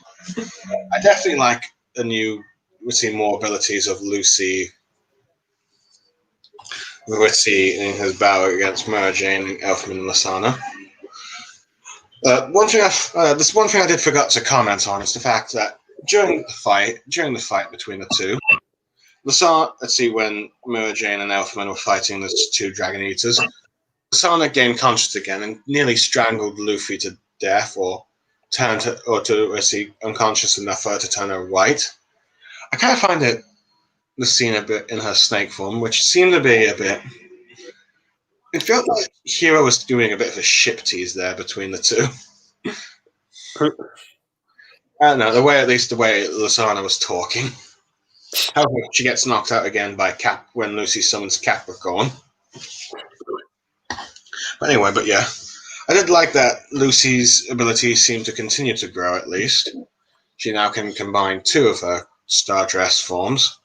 I definitely like we see more abilities of Lucy. In his battle against Mara Jane, Elfman, and Lasana. One thing I did forget to comment on is the fact that during the fight between the two, Lasana, when Mara Jane and Elfman were fighting the two Dragon Eaters, Lasana gained conscious again and nearly strangled Luffy to death, or unconscious enough for her to turn her white. I kind of find the scene a bit in her snake form, which seemed to be a bit. It felt like Hiro was doing a bit of a ship tease there between the two. I don't know, the way Lasana was talking. However, she gets knocked out again by Cap when Lucy summons Capricorn. But anyway, yeah. I did like that Lucy's abilities seem to continue to grow, at least. She now can combine two of her Star Dress forms.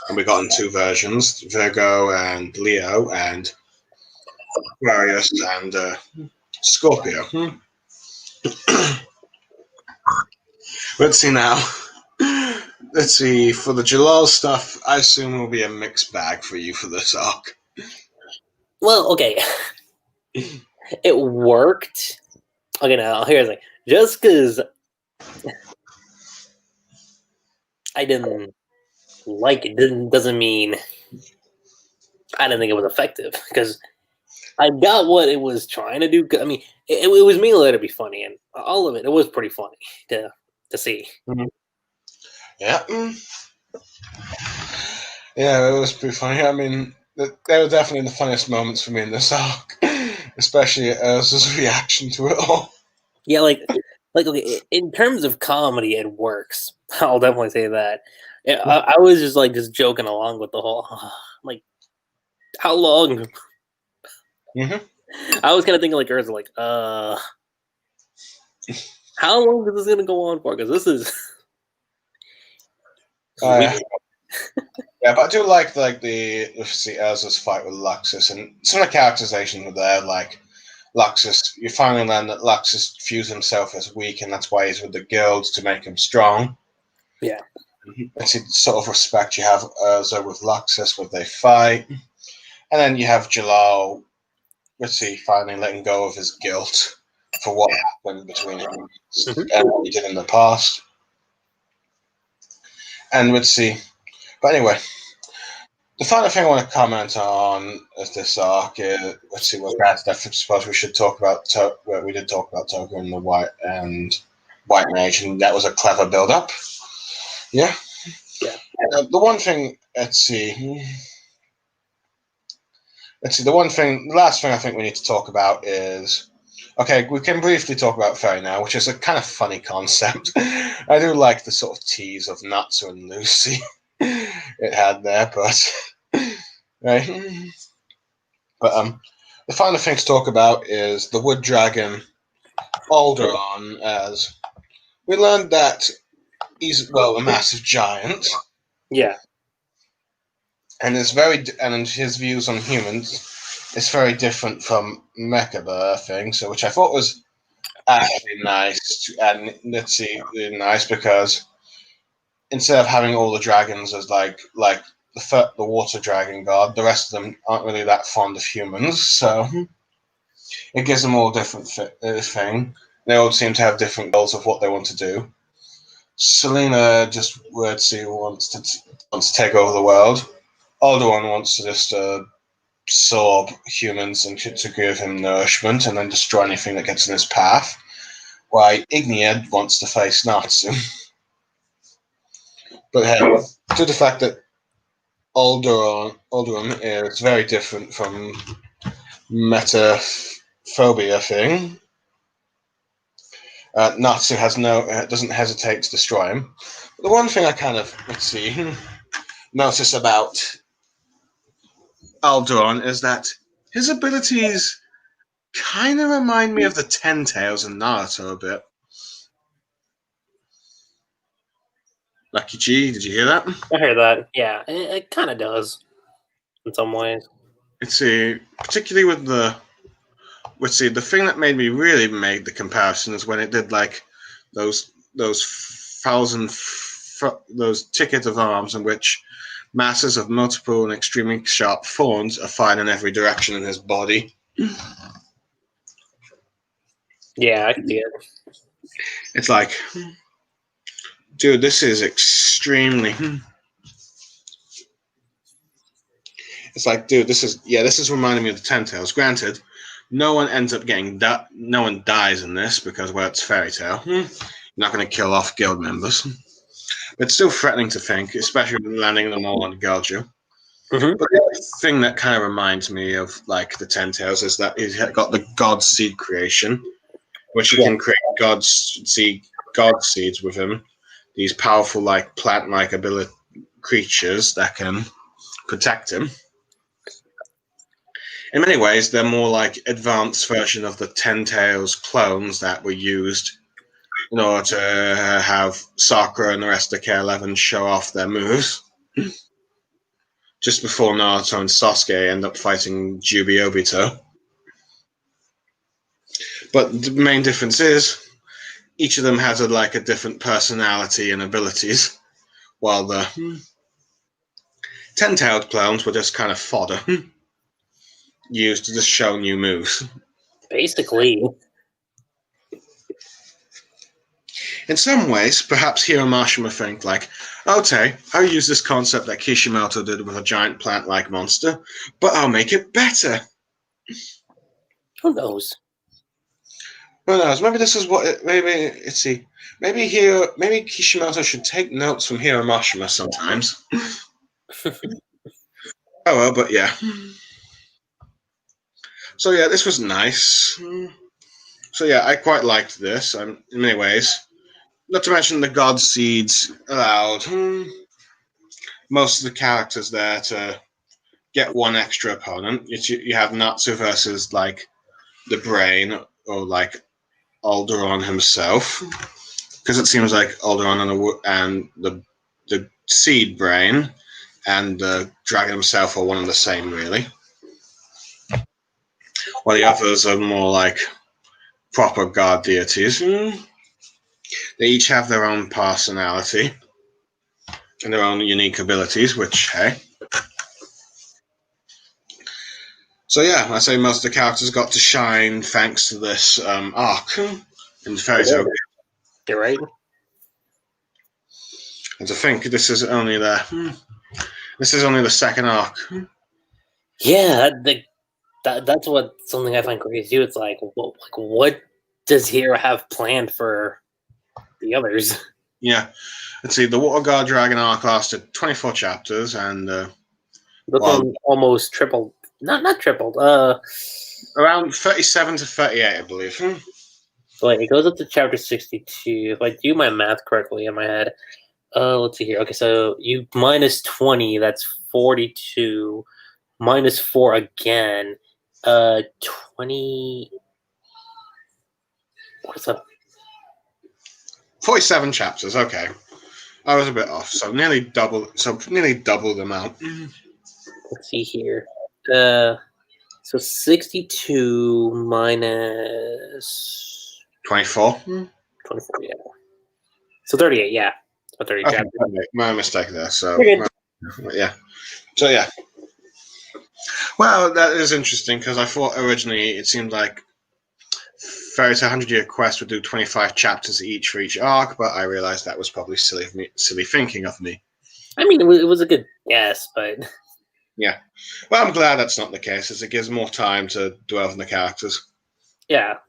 And we got in two versions, Virgo and Leo, and Aquarius and Scorpio. Let's see now. Let's see, for the Jalal stuff, I assume it will be a mixed bag for you for this arc. Well, okay. It worked. Okay, now here's like, just because I didn't like it doesn't mean I didn't think it was effective, because I got what it was trying to do. I mean, it was mainly let it be funny, and all of it was pretty funny to see. Mm-hmm. Yeah. Yeah, it was pretty funny. I mean, they were definitely the funniest moments for me in this arc, especially Urza's reaction to it all. Yeah, like okay, in terms of comedy, it works. I'll definitely say that. Yeah, I was just joking along with the whole like, how long? Mm-hmm. I was kind of thinking like Urza, like, how long is this gonna go on for? Because this is. Yeah, but I do like Urza's fight with Luxus, and some of the characterizations were there. Like Luxus, you finally learn that Luxus views himself as weak, and that's why he's with the guilds to make him strong. Yeah, it's the sort of respect you have Urza with Luxus when they fight, and then you have Jalal. Finally letting go of his guilt for what happened between him Mhm. and what he did in the past. And let's see. But anyway, the final thing I want to comment on is this arc. Let's see what that. I suppose we should talk about. We did talk about Toga and the White Mage, and that was a clever build-up. Yeah. Yeah. The one thing. Let's see. The last thing I think we need to talk about is. Okay, we can briefly talk about Fairy now, which is a kind of funny concept. I do like the sort of tease of Natsu and Lucy it had there, but right. But the final thing to talk about is the wood dragon Alderon, as we learned that he's a massive giant, Yeah. and his views on humans is very different from Mechaba thing, so which I thought was actually nice, and let's see, really nice because instead of having all the dragons as like the water dragon god, the rest of them aren't really that fond of humans, so it gives them all a different thing. They all seem to have different goals of what they want to do. Selena just wants to take over the world. Alderaan wants to just absorb humans and to give him nourishment and then destroy anything that gets in his path. Why Igniad wants to face Natsu. But hey, to the fact that Alderaan is very different from metaphobia thing. Natsu doesn't hesitate to destroy him. But the one thing I kind of notice about Alderaan is that his abilities kind of remind me of the Ten Tails in Naruto a bit. Lucky G, did you hear that? I heard that. Yeah, it kind of does in some ways. Particularly with the thing that made me really make the comparison is when it did like those those ticket of arms in which masses of multiple and extremely sharp thorns are fired in every direction in his body. Yeah, I can see it. It's like, dude, this is extremely. It's like, dude, this is reminding me of the Ten Tails. Granted, no one ends up getting no one dies in this because it's Fairy Tail. You're not going to kill off guild members, but it's still threatening to think, especially landing them all on Galju. Mm-hmm. But the other thing that kind of reminds me of like the Ten Tails is that he's got the God Seed creation, which you can create God seeds with him. These powerful, like plant-like ability creatures that can protect him. In many ways, they're more like advanced version of the Ten Tails clones that were used in order to have Sakura and the rest of K11 show off their moves. Just before Naruto and Sasuke end up fighting Jubi Obito. But the main difference is each of them has a different personality and abilities, while the Ten-tailed clones were just kind of fodder, used to just show new moves. Basically. In some ways, perhaps Hiro Mashima think like, okay, I'll use this concept that Kishimoto did with a giant plant-like monster, but I'll make it better. Who knows? Who knows? Maybe this is what. Maybe Kishimoto should take notes from Hiro Mashima sometimes. Oh well, but yeah. So yeah, this was nice. So yeah, I quite liked this in many ways. Not to mention the God Seeds allowed most of the characters there to get one extra opponent. You have Natsu versus like the Brain or like Alderaan himself, because it seems like Alderaan and the Seed Brain and the Dragon himself are one and the same, really. While the others are more like proper god deities. They each have their own personality and their own unique abilities, which, hey. So yeah, I say most of the characters got to shine thanks to this arc in Fairy Tail. You're right. And to think this is only the second arc. Yeah, that's what something I find crazy too. It's like what does Hiro have planned for the others? Yeah, let's see. The Water God Dragon arc lasted 24 chapters, and This well, one almost tripled. Not tripled. around 37 to 38, I believe. So wait, it goes up to chapter 62. If I do my math correctly in my head, let's see here. Okay, so you minus 20, that's 42. Minus 4 again. 20. What's up? 47 chapters. Okay, I was a bit off. So nearly double. So nearly double the amount. Let's see here. So 62 minus 24. 24, yeah. So 38, yeah. So 30 Okay, chapters. my mistake there. So Okay. yeah. So yeah. Well, that is interesting because I thought originally it seemed like Fairy Tail 100 Year Quest would do 25 chapters each for each arc, but I realized that was probably silly thinking of me. I mean, it was a good guess, but Yeah. Well, I'm glad that's not the case, as it gives more time to dwell on the characters. yeah.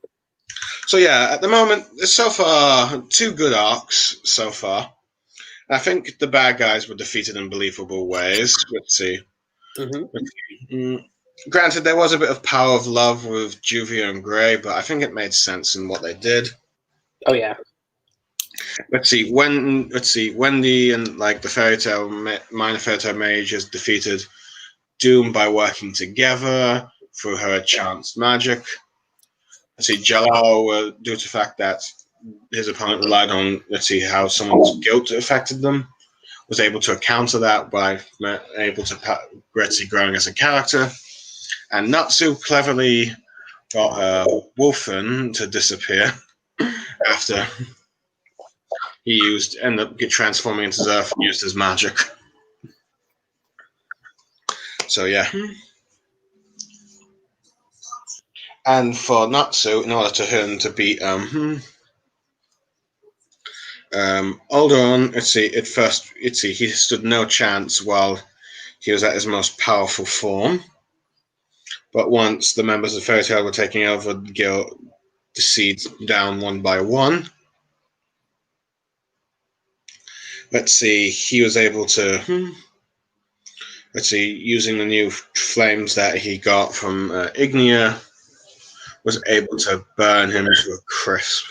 So yeah, at the moment, so far, 2 good arcs so far. I think the bad guys were defeated in believable ways. Let's see. Mm-hmm. Granted, there was a bit of power of love with Juvia and Grey, but I think it made sense in what they did. Oh, yeah. Let's see, Wendy and like the minor fairy tale mage is defeated Doom by working together through her chance magic. Let's see, Jalal, due to the fact that his opponent relied on, let's see, how someone's guilt affected them, was able to counter that by able to Gretzi growing as a character. And Natsu cleverly got Wolfen to disappear after he ended up transforming into Zerf and used his magic. So yeah. And for Natsu, in order to him to beat Alderaan, he stood no chance while he was at his most powerful form. But once the members of Fairy Tail were taking over the guild, the seeds down one by one. Let's see, he was able to, using the new flames that he got from Ignia, was able to burn him to a crisp.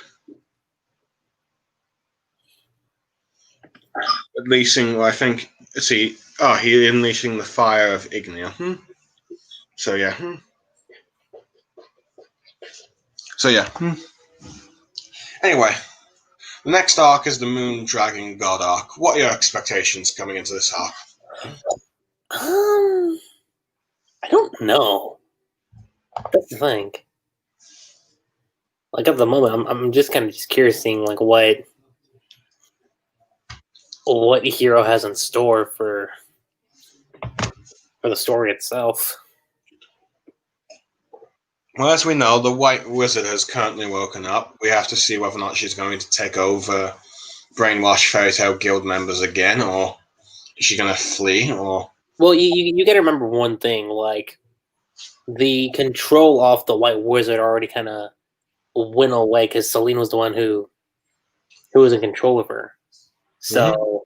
Unleashing, I think, he unleashing the fire of Ignia. So yeah. Anyway, the next arc is the Moon Dragon God arc. What are your expectations coming into this arc? I don't know. That's the thing. Like at the moment, I'm just kind of just curious seeing like what Hiro has in store for the story itself. Well, as we know, the White Wizard has currently woken up. We have to see whether or not she's going to take over, brainwash Fairy Tail Guild members again, or is she going to flee? Or well, you got to remember one thing: like the control off the White Wizard already kind of went away because Celine was the one who was in control of her. So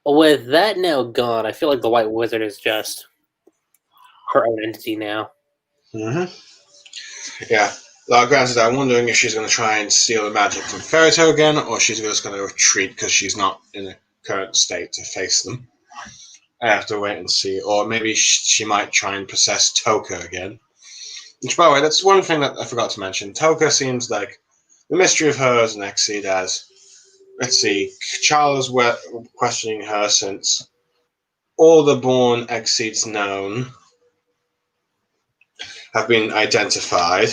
with that now gone, I feel like the White Wizard is just her own entity now. Yeah. Granted, I'm wondering if she's going to try and steal the magic from Fairy Tail again, or she's just going to retreat because she's not in a current state to face them. I have to wait and see. Or maybe she might try and possess Toka again. Which, by the way, that's one thing that I forgot to mention. Toka seems like the mystery of her as an Exceed as, let's see, Charles was questioning her since all the born Exceeds known have been identified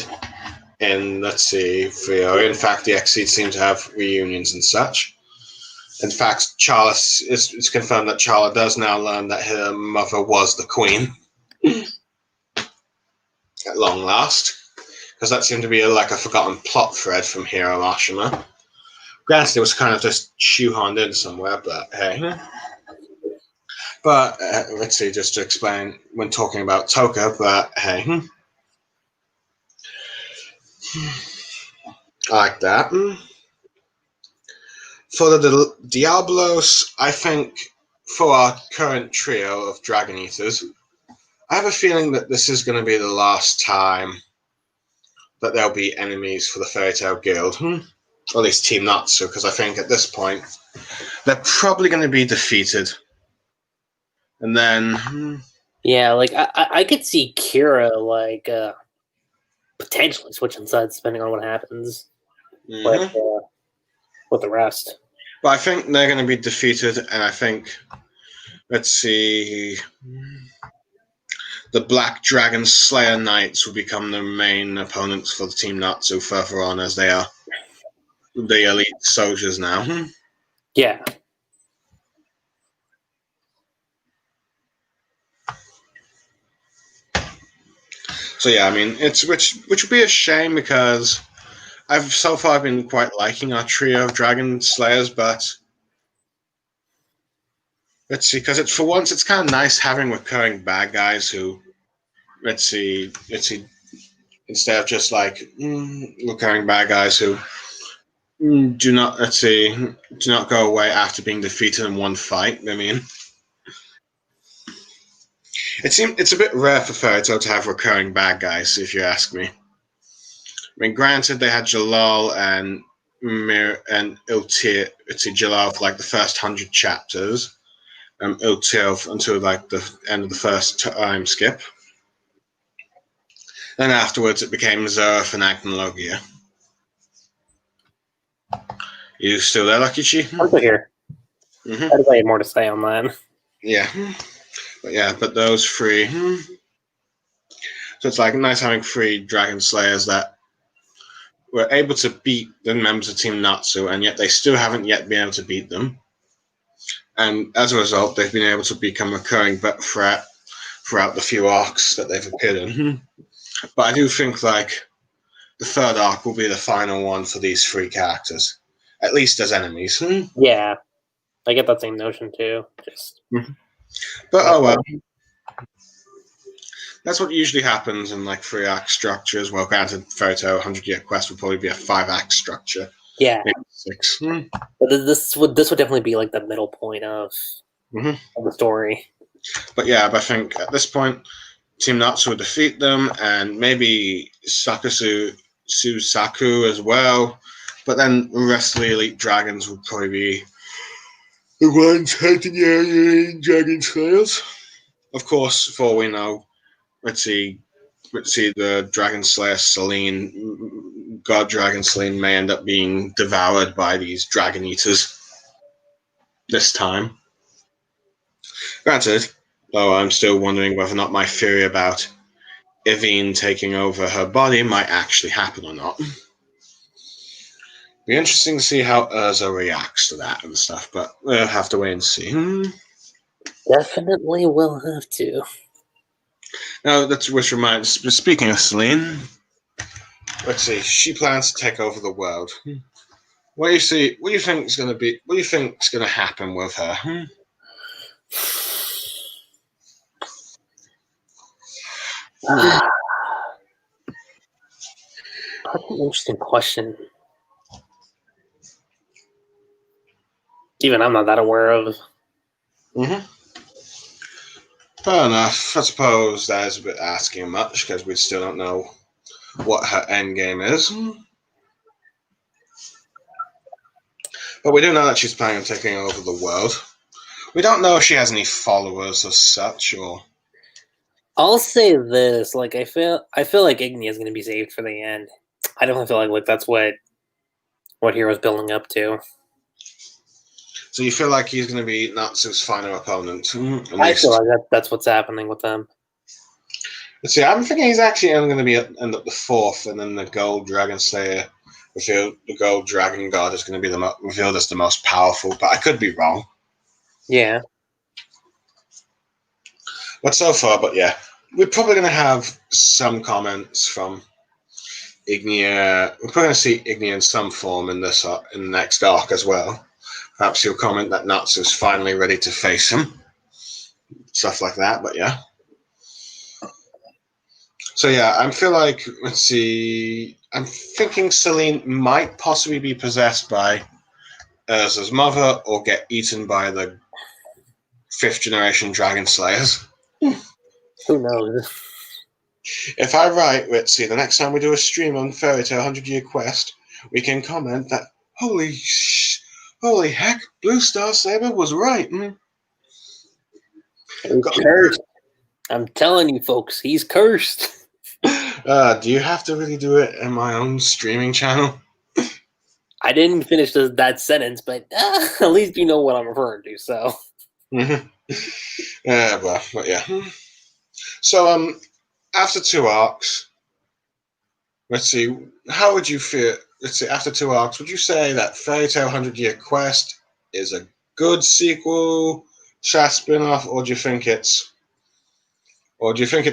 in, let's see, Frio. In fact, the Exceeds seem to have reunions and such. In fact, it's confirmed that Charla does now learn that her mother was the queen. long last, because that seemed to be like a forgotten plot thread from Hiro Mashima. Granted, it was kind of just shoehorned in somewhere, but hey. But let's see, just to explain when talking about Toka, but hey. I like that. For the Diablos, I think for our current trio of Dragon Eaters, I have a feeling that this is going to be the last time that there'll be enemies for the Fairy Tail Guild. Or at least Team Natsu, because I think at this point, they're probably going to be defeated. And then... Yeah, like, I could see Kira, like, potentially switching sides depending on what happens with the rest. But I think they're going to be defeated, and I think, let's see, the Black Dragon Slayer Knights will become the main opponents for the Team Natsu further on, as they are the elite soldiers now. Yeah. So yeah, I mean, it's which would be a shame, because I've so far been quite liking our trio of Dragon Slayers, but let's see, because it's for once it's kind of nice having recurring bad guys who, let's see, instead of just like recurring bad guys who do not go away after being defeated in one fight. I mean, it's a bit rare for Fairy Tail to have recurring bad guys, if you ask me. I mean, granted, they had Jalal and Iltir, Jalal for like the first 100 chapters, Iltir until like the end of the first time skip. Then afterwards, it became Zerf and Agnologia. You still there, Lucky Chi? I'm still here. Mm-hmm. I'd like more to say on that. Yeah, but those three. So it's like nice having three Dragon Slayers that were able to beat the members of Team Natsu, and yet they still haven't yet been able to beat them. And as a result, they've been able to become a recurring threat throughout the few arcs that they've appeared in. But I do think like the third arc will be the final one for these three characters, at least as enemies. Yeah, I get that same notion too. But oh well. That's what usually happens in like 3-act structures. Well, granted, Fairy Tail 100-Year Quest would probably be a 5-act structure. Yeah, maybe 6. But this would definitely be like the middle point of the story. But I think at this point, Team Natsu will defeat them, and maybe Susaku as well. But then the rest of the Elite Dragons will probably be the ones hunting the Dragon Slayers. Of course, for all we know, let's see, the Dragon Slayer Selene, God Dragon Selene may end up being devoured by these Dragon Eaters this time. Granted, though, I'm still wondering whether or not my theory about Yvine taking over her body might actually happen or not. Be interesting to see how Urza reacts to that and stuff, but we'll have to wait and see. Definitely will have to. Now, which reminds, speaking of Selene, let's see, she plans to take over the world. What do you think is going to happen with her? That's an interesting question. Even I'm not that aware of. Fair enough. I suppose that is a bit asking much, because we still don't know what her end game is. But we do know that she's planning on taking over the world. We don't know if she has any followers or such, or... I'll say this: like, I feel like Igni is going to be saved for the end. I definitely feel like that's what Hiro's building up to. So you feel like he's going to be Natsu's final opponent? I feel like that's what's happening with them. Let's see, I'm thinking he's actually only going to end up the fourth, and then the Gold Dragon Slayer, the Gold Dragon God, is going to be revealed as the most powerful, but I could be wrong. Yeah. But so far, we're probably going to have some comments from Ignia. We're probably going to see Ignia in some form in this in the next arc as well. Perhaps he'll comment that Natsu's finally ready to face him. Stuff like that, but yeah. So yeah, I feel like, let's see, I'm thinking Celine might possibly be possessed by Urza's mother or get eaten by the 5th generation Dragon Slayers. Who knows? If I'm right, let's see, the next time we do a stream on Fairy Tail 100 Year Quest, we can comment that, holy heck, Blue Star Saber was right. He's cursed. I'm telling you, folks, he's cursed. Do you have to really do it in my own streaming channel? I didn't finish that sentence, but at least you know what I'm referring to, so. But yeah. So, after 2 arcs, let's see, how would you feel? Let's see, after 2 arcs, would you say that Fairy Tail 100 Year Quest is a good sequel, spin-off, or do you think it's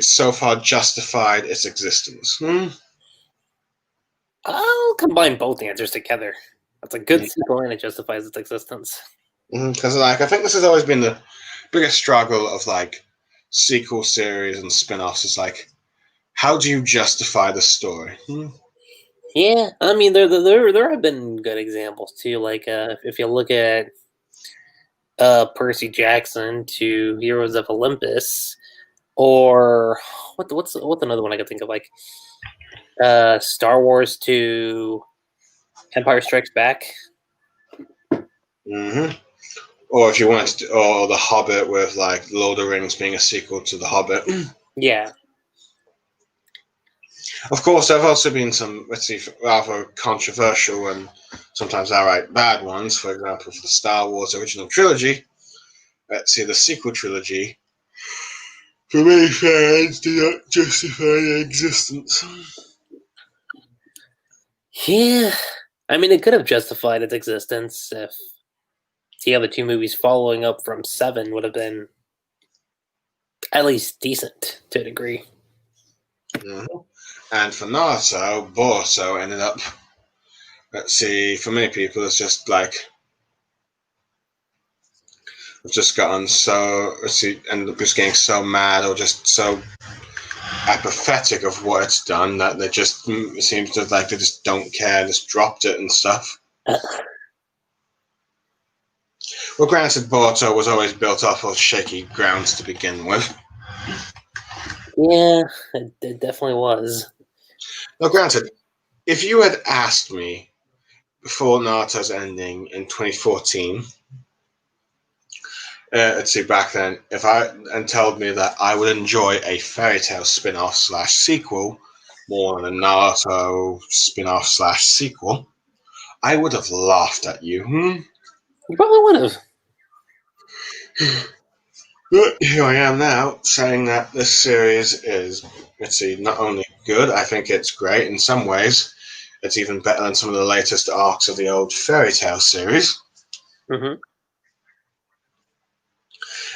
so far justified its existence? I'll combine both answers together. That's a good sequel and it justifies its existence. Because I think this has always been the biggest struggle of sequel series and spin-offs. Is how do you justify the story? Yeah, I mean there have been good examples too. If you look at Percy Jackson to Heroes of Olympus, or what's another one I could think of, Star Wars to Empire Strikes Back. Or if you wanted to, or The Hobbit with Lord of the Rings being a sequel to The Hobbit. Yeah. Of course, there have also been some, let's see, rather controversial and sometimes outright bad ones. For example, for the Star Wars original trilogy, let's see, the sequel trilogy, for many fans, do not justify their existence. Yeah. I mean, it could have justified its existence if the other 2 movies following up from 7 would have been at least decent to a degree. And for Naruto, Boruto ended up, let's see, for many people, it's just I've just gotten so, ended up just getting so mad or just so apathetic of what it's done that they just, it seems to they just don't care, just dropped it and stuff. Well, granted, Boruto was always built off of shaky grounds to begin with. Yeah, it definitely was. Now, granted, if you had asked me before Naruto's ending in 2014, let's see, back then, and told me that I would enjoy a Fairy Tail spin-off / sequel more than a Naruto spin-off / sequel, I would have laughed at you. You probably would have. But here I am now saying that this series is, let's see, not only good, I think it's great in some ways. It's even better than some of the latest arcs of the old Fairy Tail series.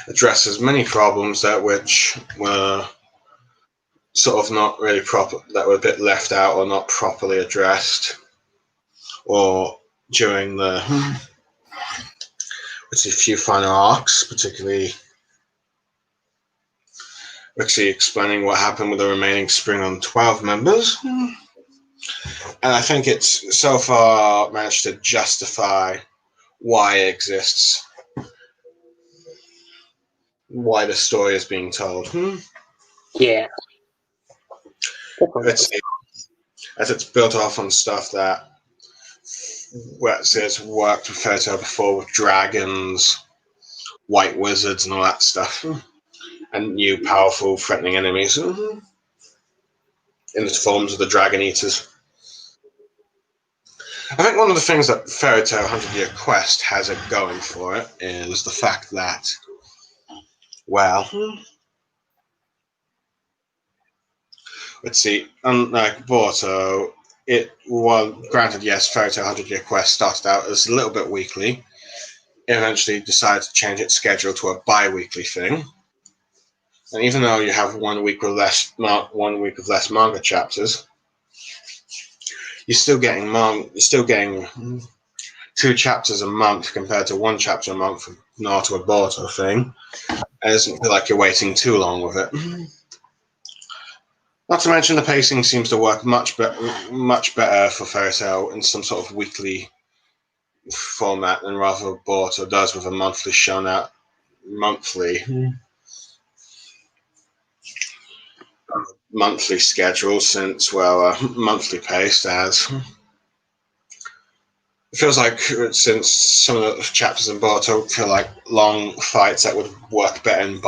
Addresses many problems which were sort of not really proper, that were a bit left out or not properly addressed, or during the let's see, few final arcs, particularly explaining what happened with the remaining Spring on 12 members. And I think it's so far managed to justify why it exists, why the story is being told. Yeah. As it's built off on stuff that it's worked with Fairy Tail before, with dragons, white wizards, and all that stuff, and new powerful, threatening enemies in the forms of the Dragon Eaters. I think one of the things that Fairy Tail 100 Year Quest has it going for it is the fact that, well, let's see, unlike Boruto, granted, yes, Fairy Tail 100 Year Quest started out as a little bit weekly, eventually decided to change its schedule to a bi-weekly thing, And even though you have 1 week with less manga chapters, you're still getting 2 chapters a month compared to 1 chapter a month for Naruto or Boruto thing. It doesn't feel like you're waiting too long with it. Not to mention the pacing seems to work much better for Fairy Tail in some sort of weekly format than rather Boruto does with a monthly shown out monthly schedule, since monthly paced as it feels like, since some of the chapters in Boruto feel like long fights that would work better in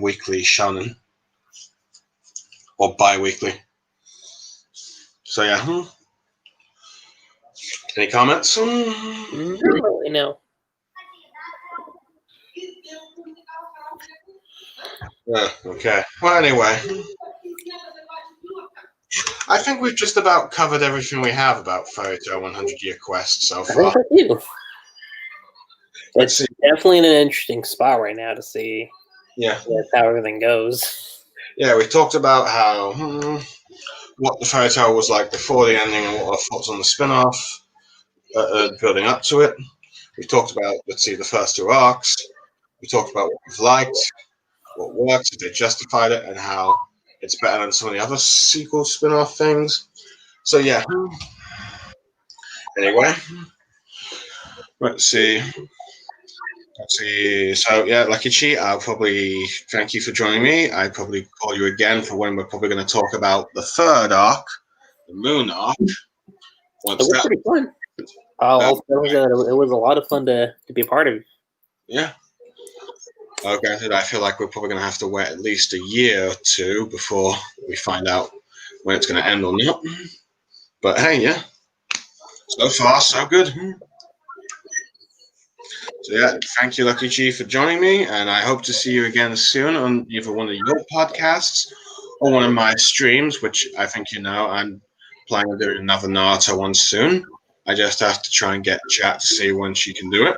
weekly shonen or bi-weekly. So yeah. Any comments? Not really, no. Okay. Well, anyway, I think we've just about covered everything we have about Fairy Tail 100 Year Quest so I think far. so too. Let's It's definitely in an interesting spot right now to see how everything goes. Yeah, we talked about how what the Fairy Tail was like before the ending and what our thoughts on the spin-off building up to it. We talked about, the first 2 arcs. We talked about what we've liked, what worked, if they justified it, and how it's better than some of the other sequel spin-off things. So yeah. Anyway, let's see. So yeah, Lucky Chi, I'll probably thank you for joining me. I'd probably call you again for when we're probably going to talk about the 3rd arc, the Moon arc. It was pretty fun. It was a lot of fun to be a part of. Yeah. Granted, I feel like we're probably going to have to wait at least a year or 2 before we find out when it's going to end or not. But hey, yeah. So far, so good. So yeah, thank you, Lucky G, for joining me, and I hope to see you again soon on either one of your podcasts or one of my streams, which I think I'm planning on doing another Naruto one soon. I just have to try and get chat to see when she can do it.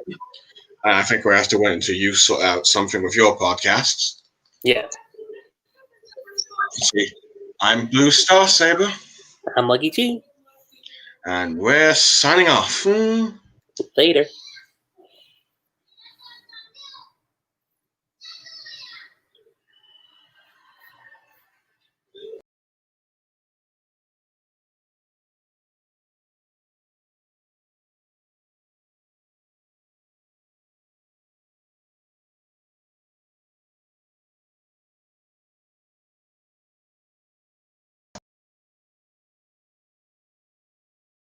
And I think we have to wait until you sort out something with your podcasts. Yeah. See, I'm Blue Star Saber. I'm Lucky G. And we're signing off. Later.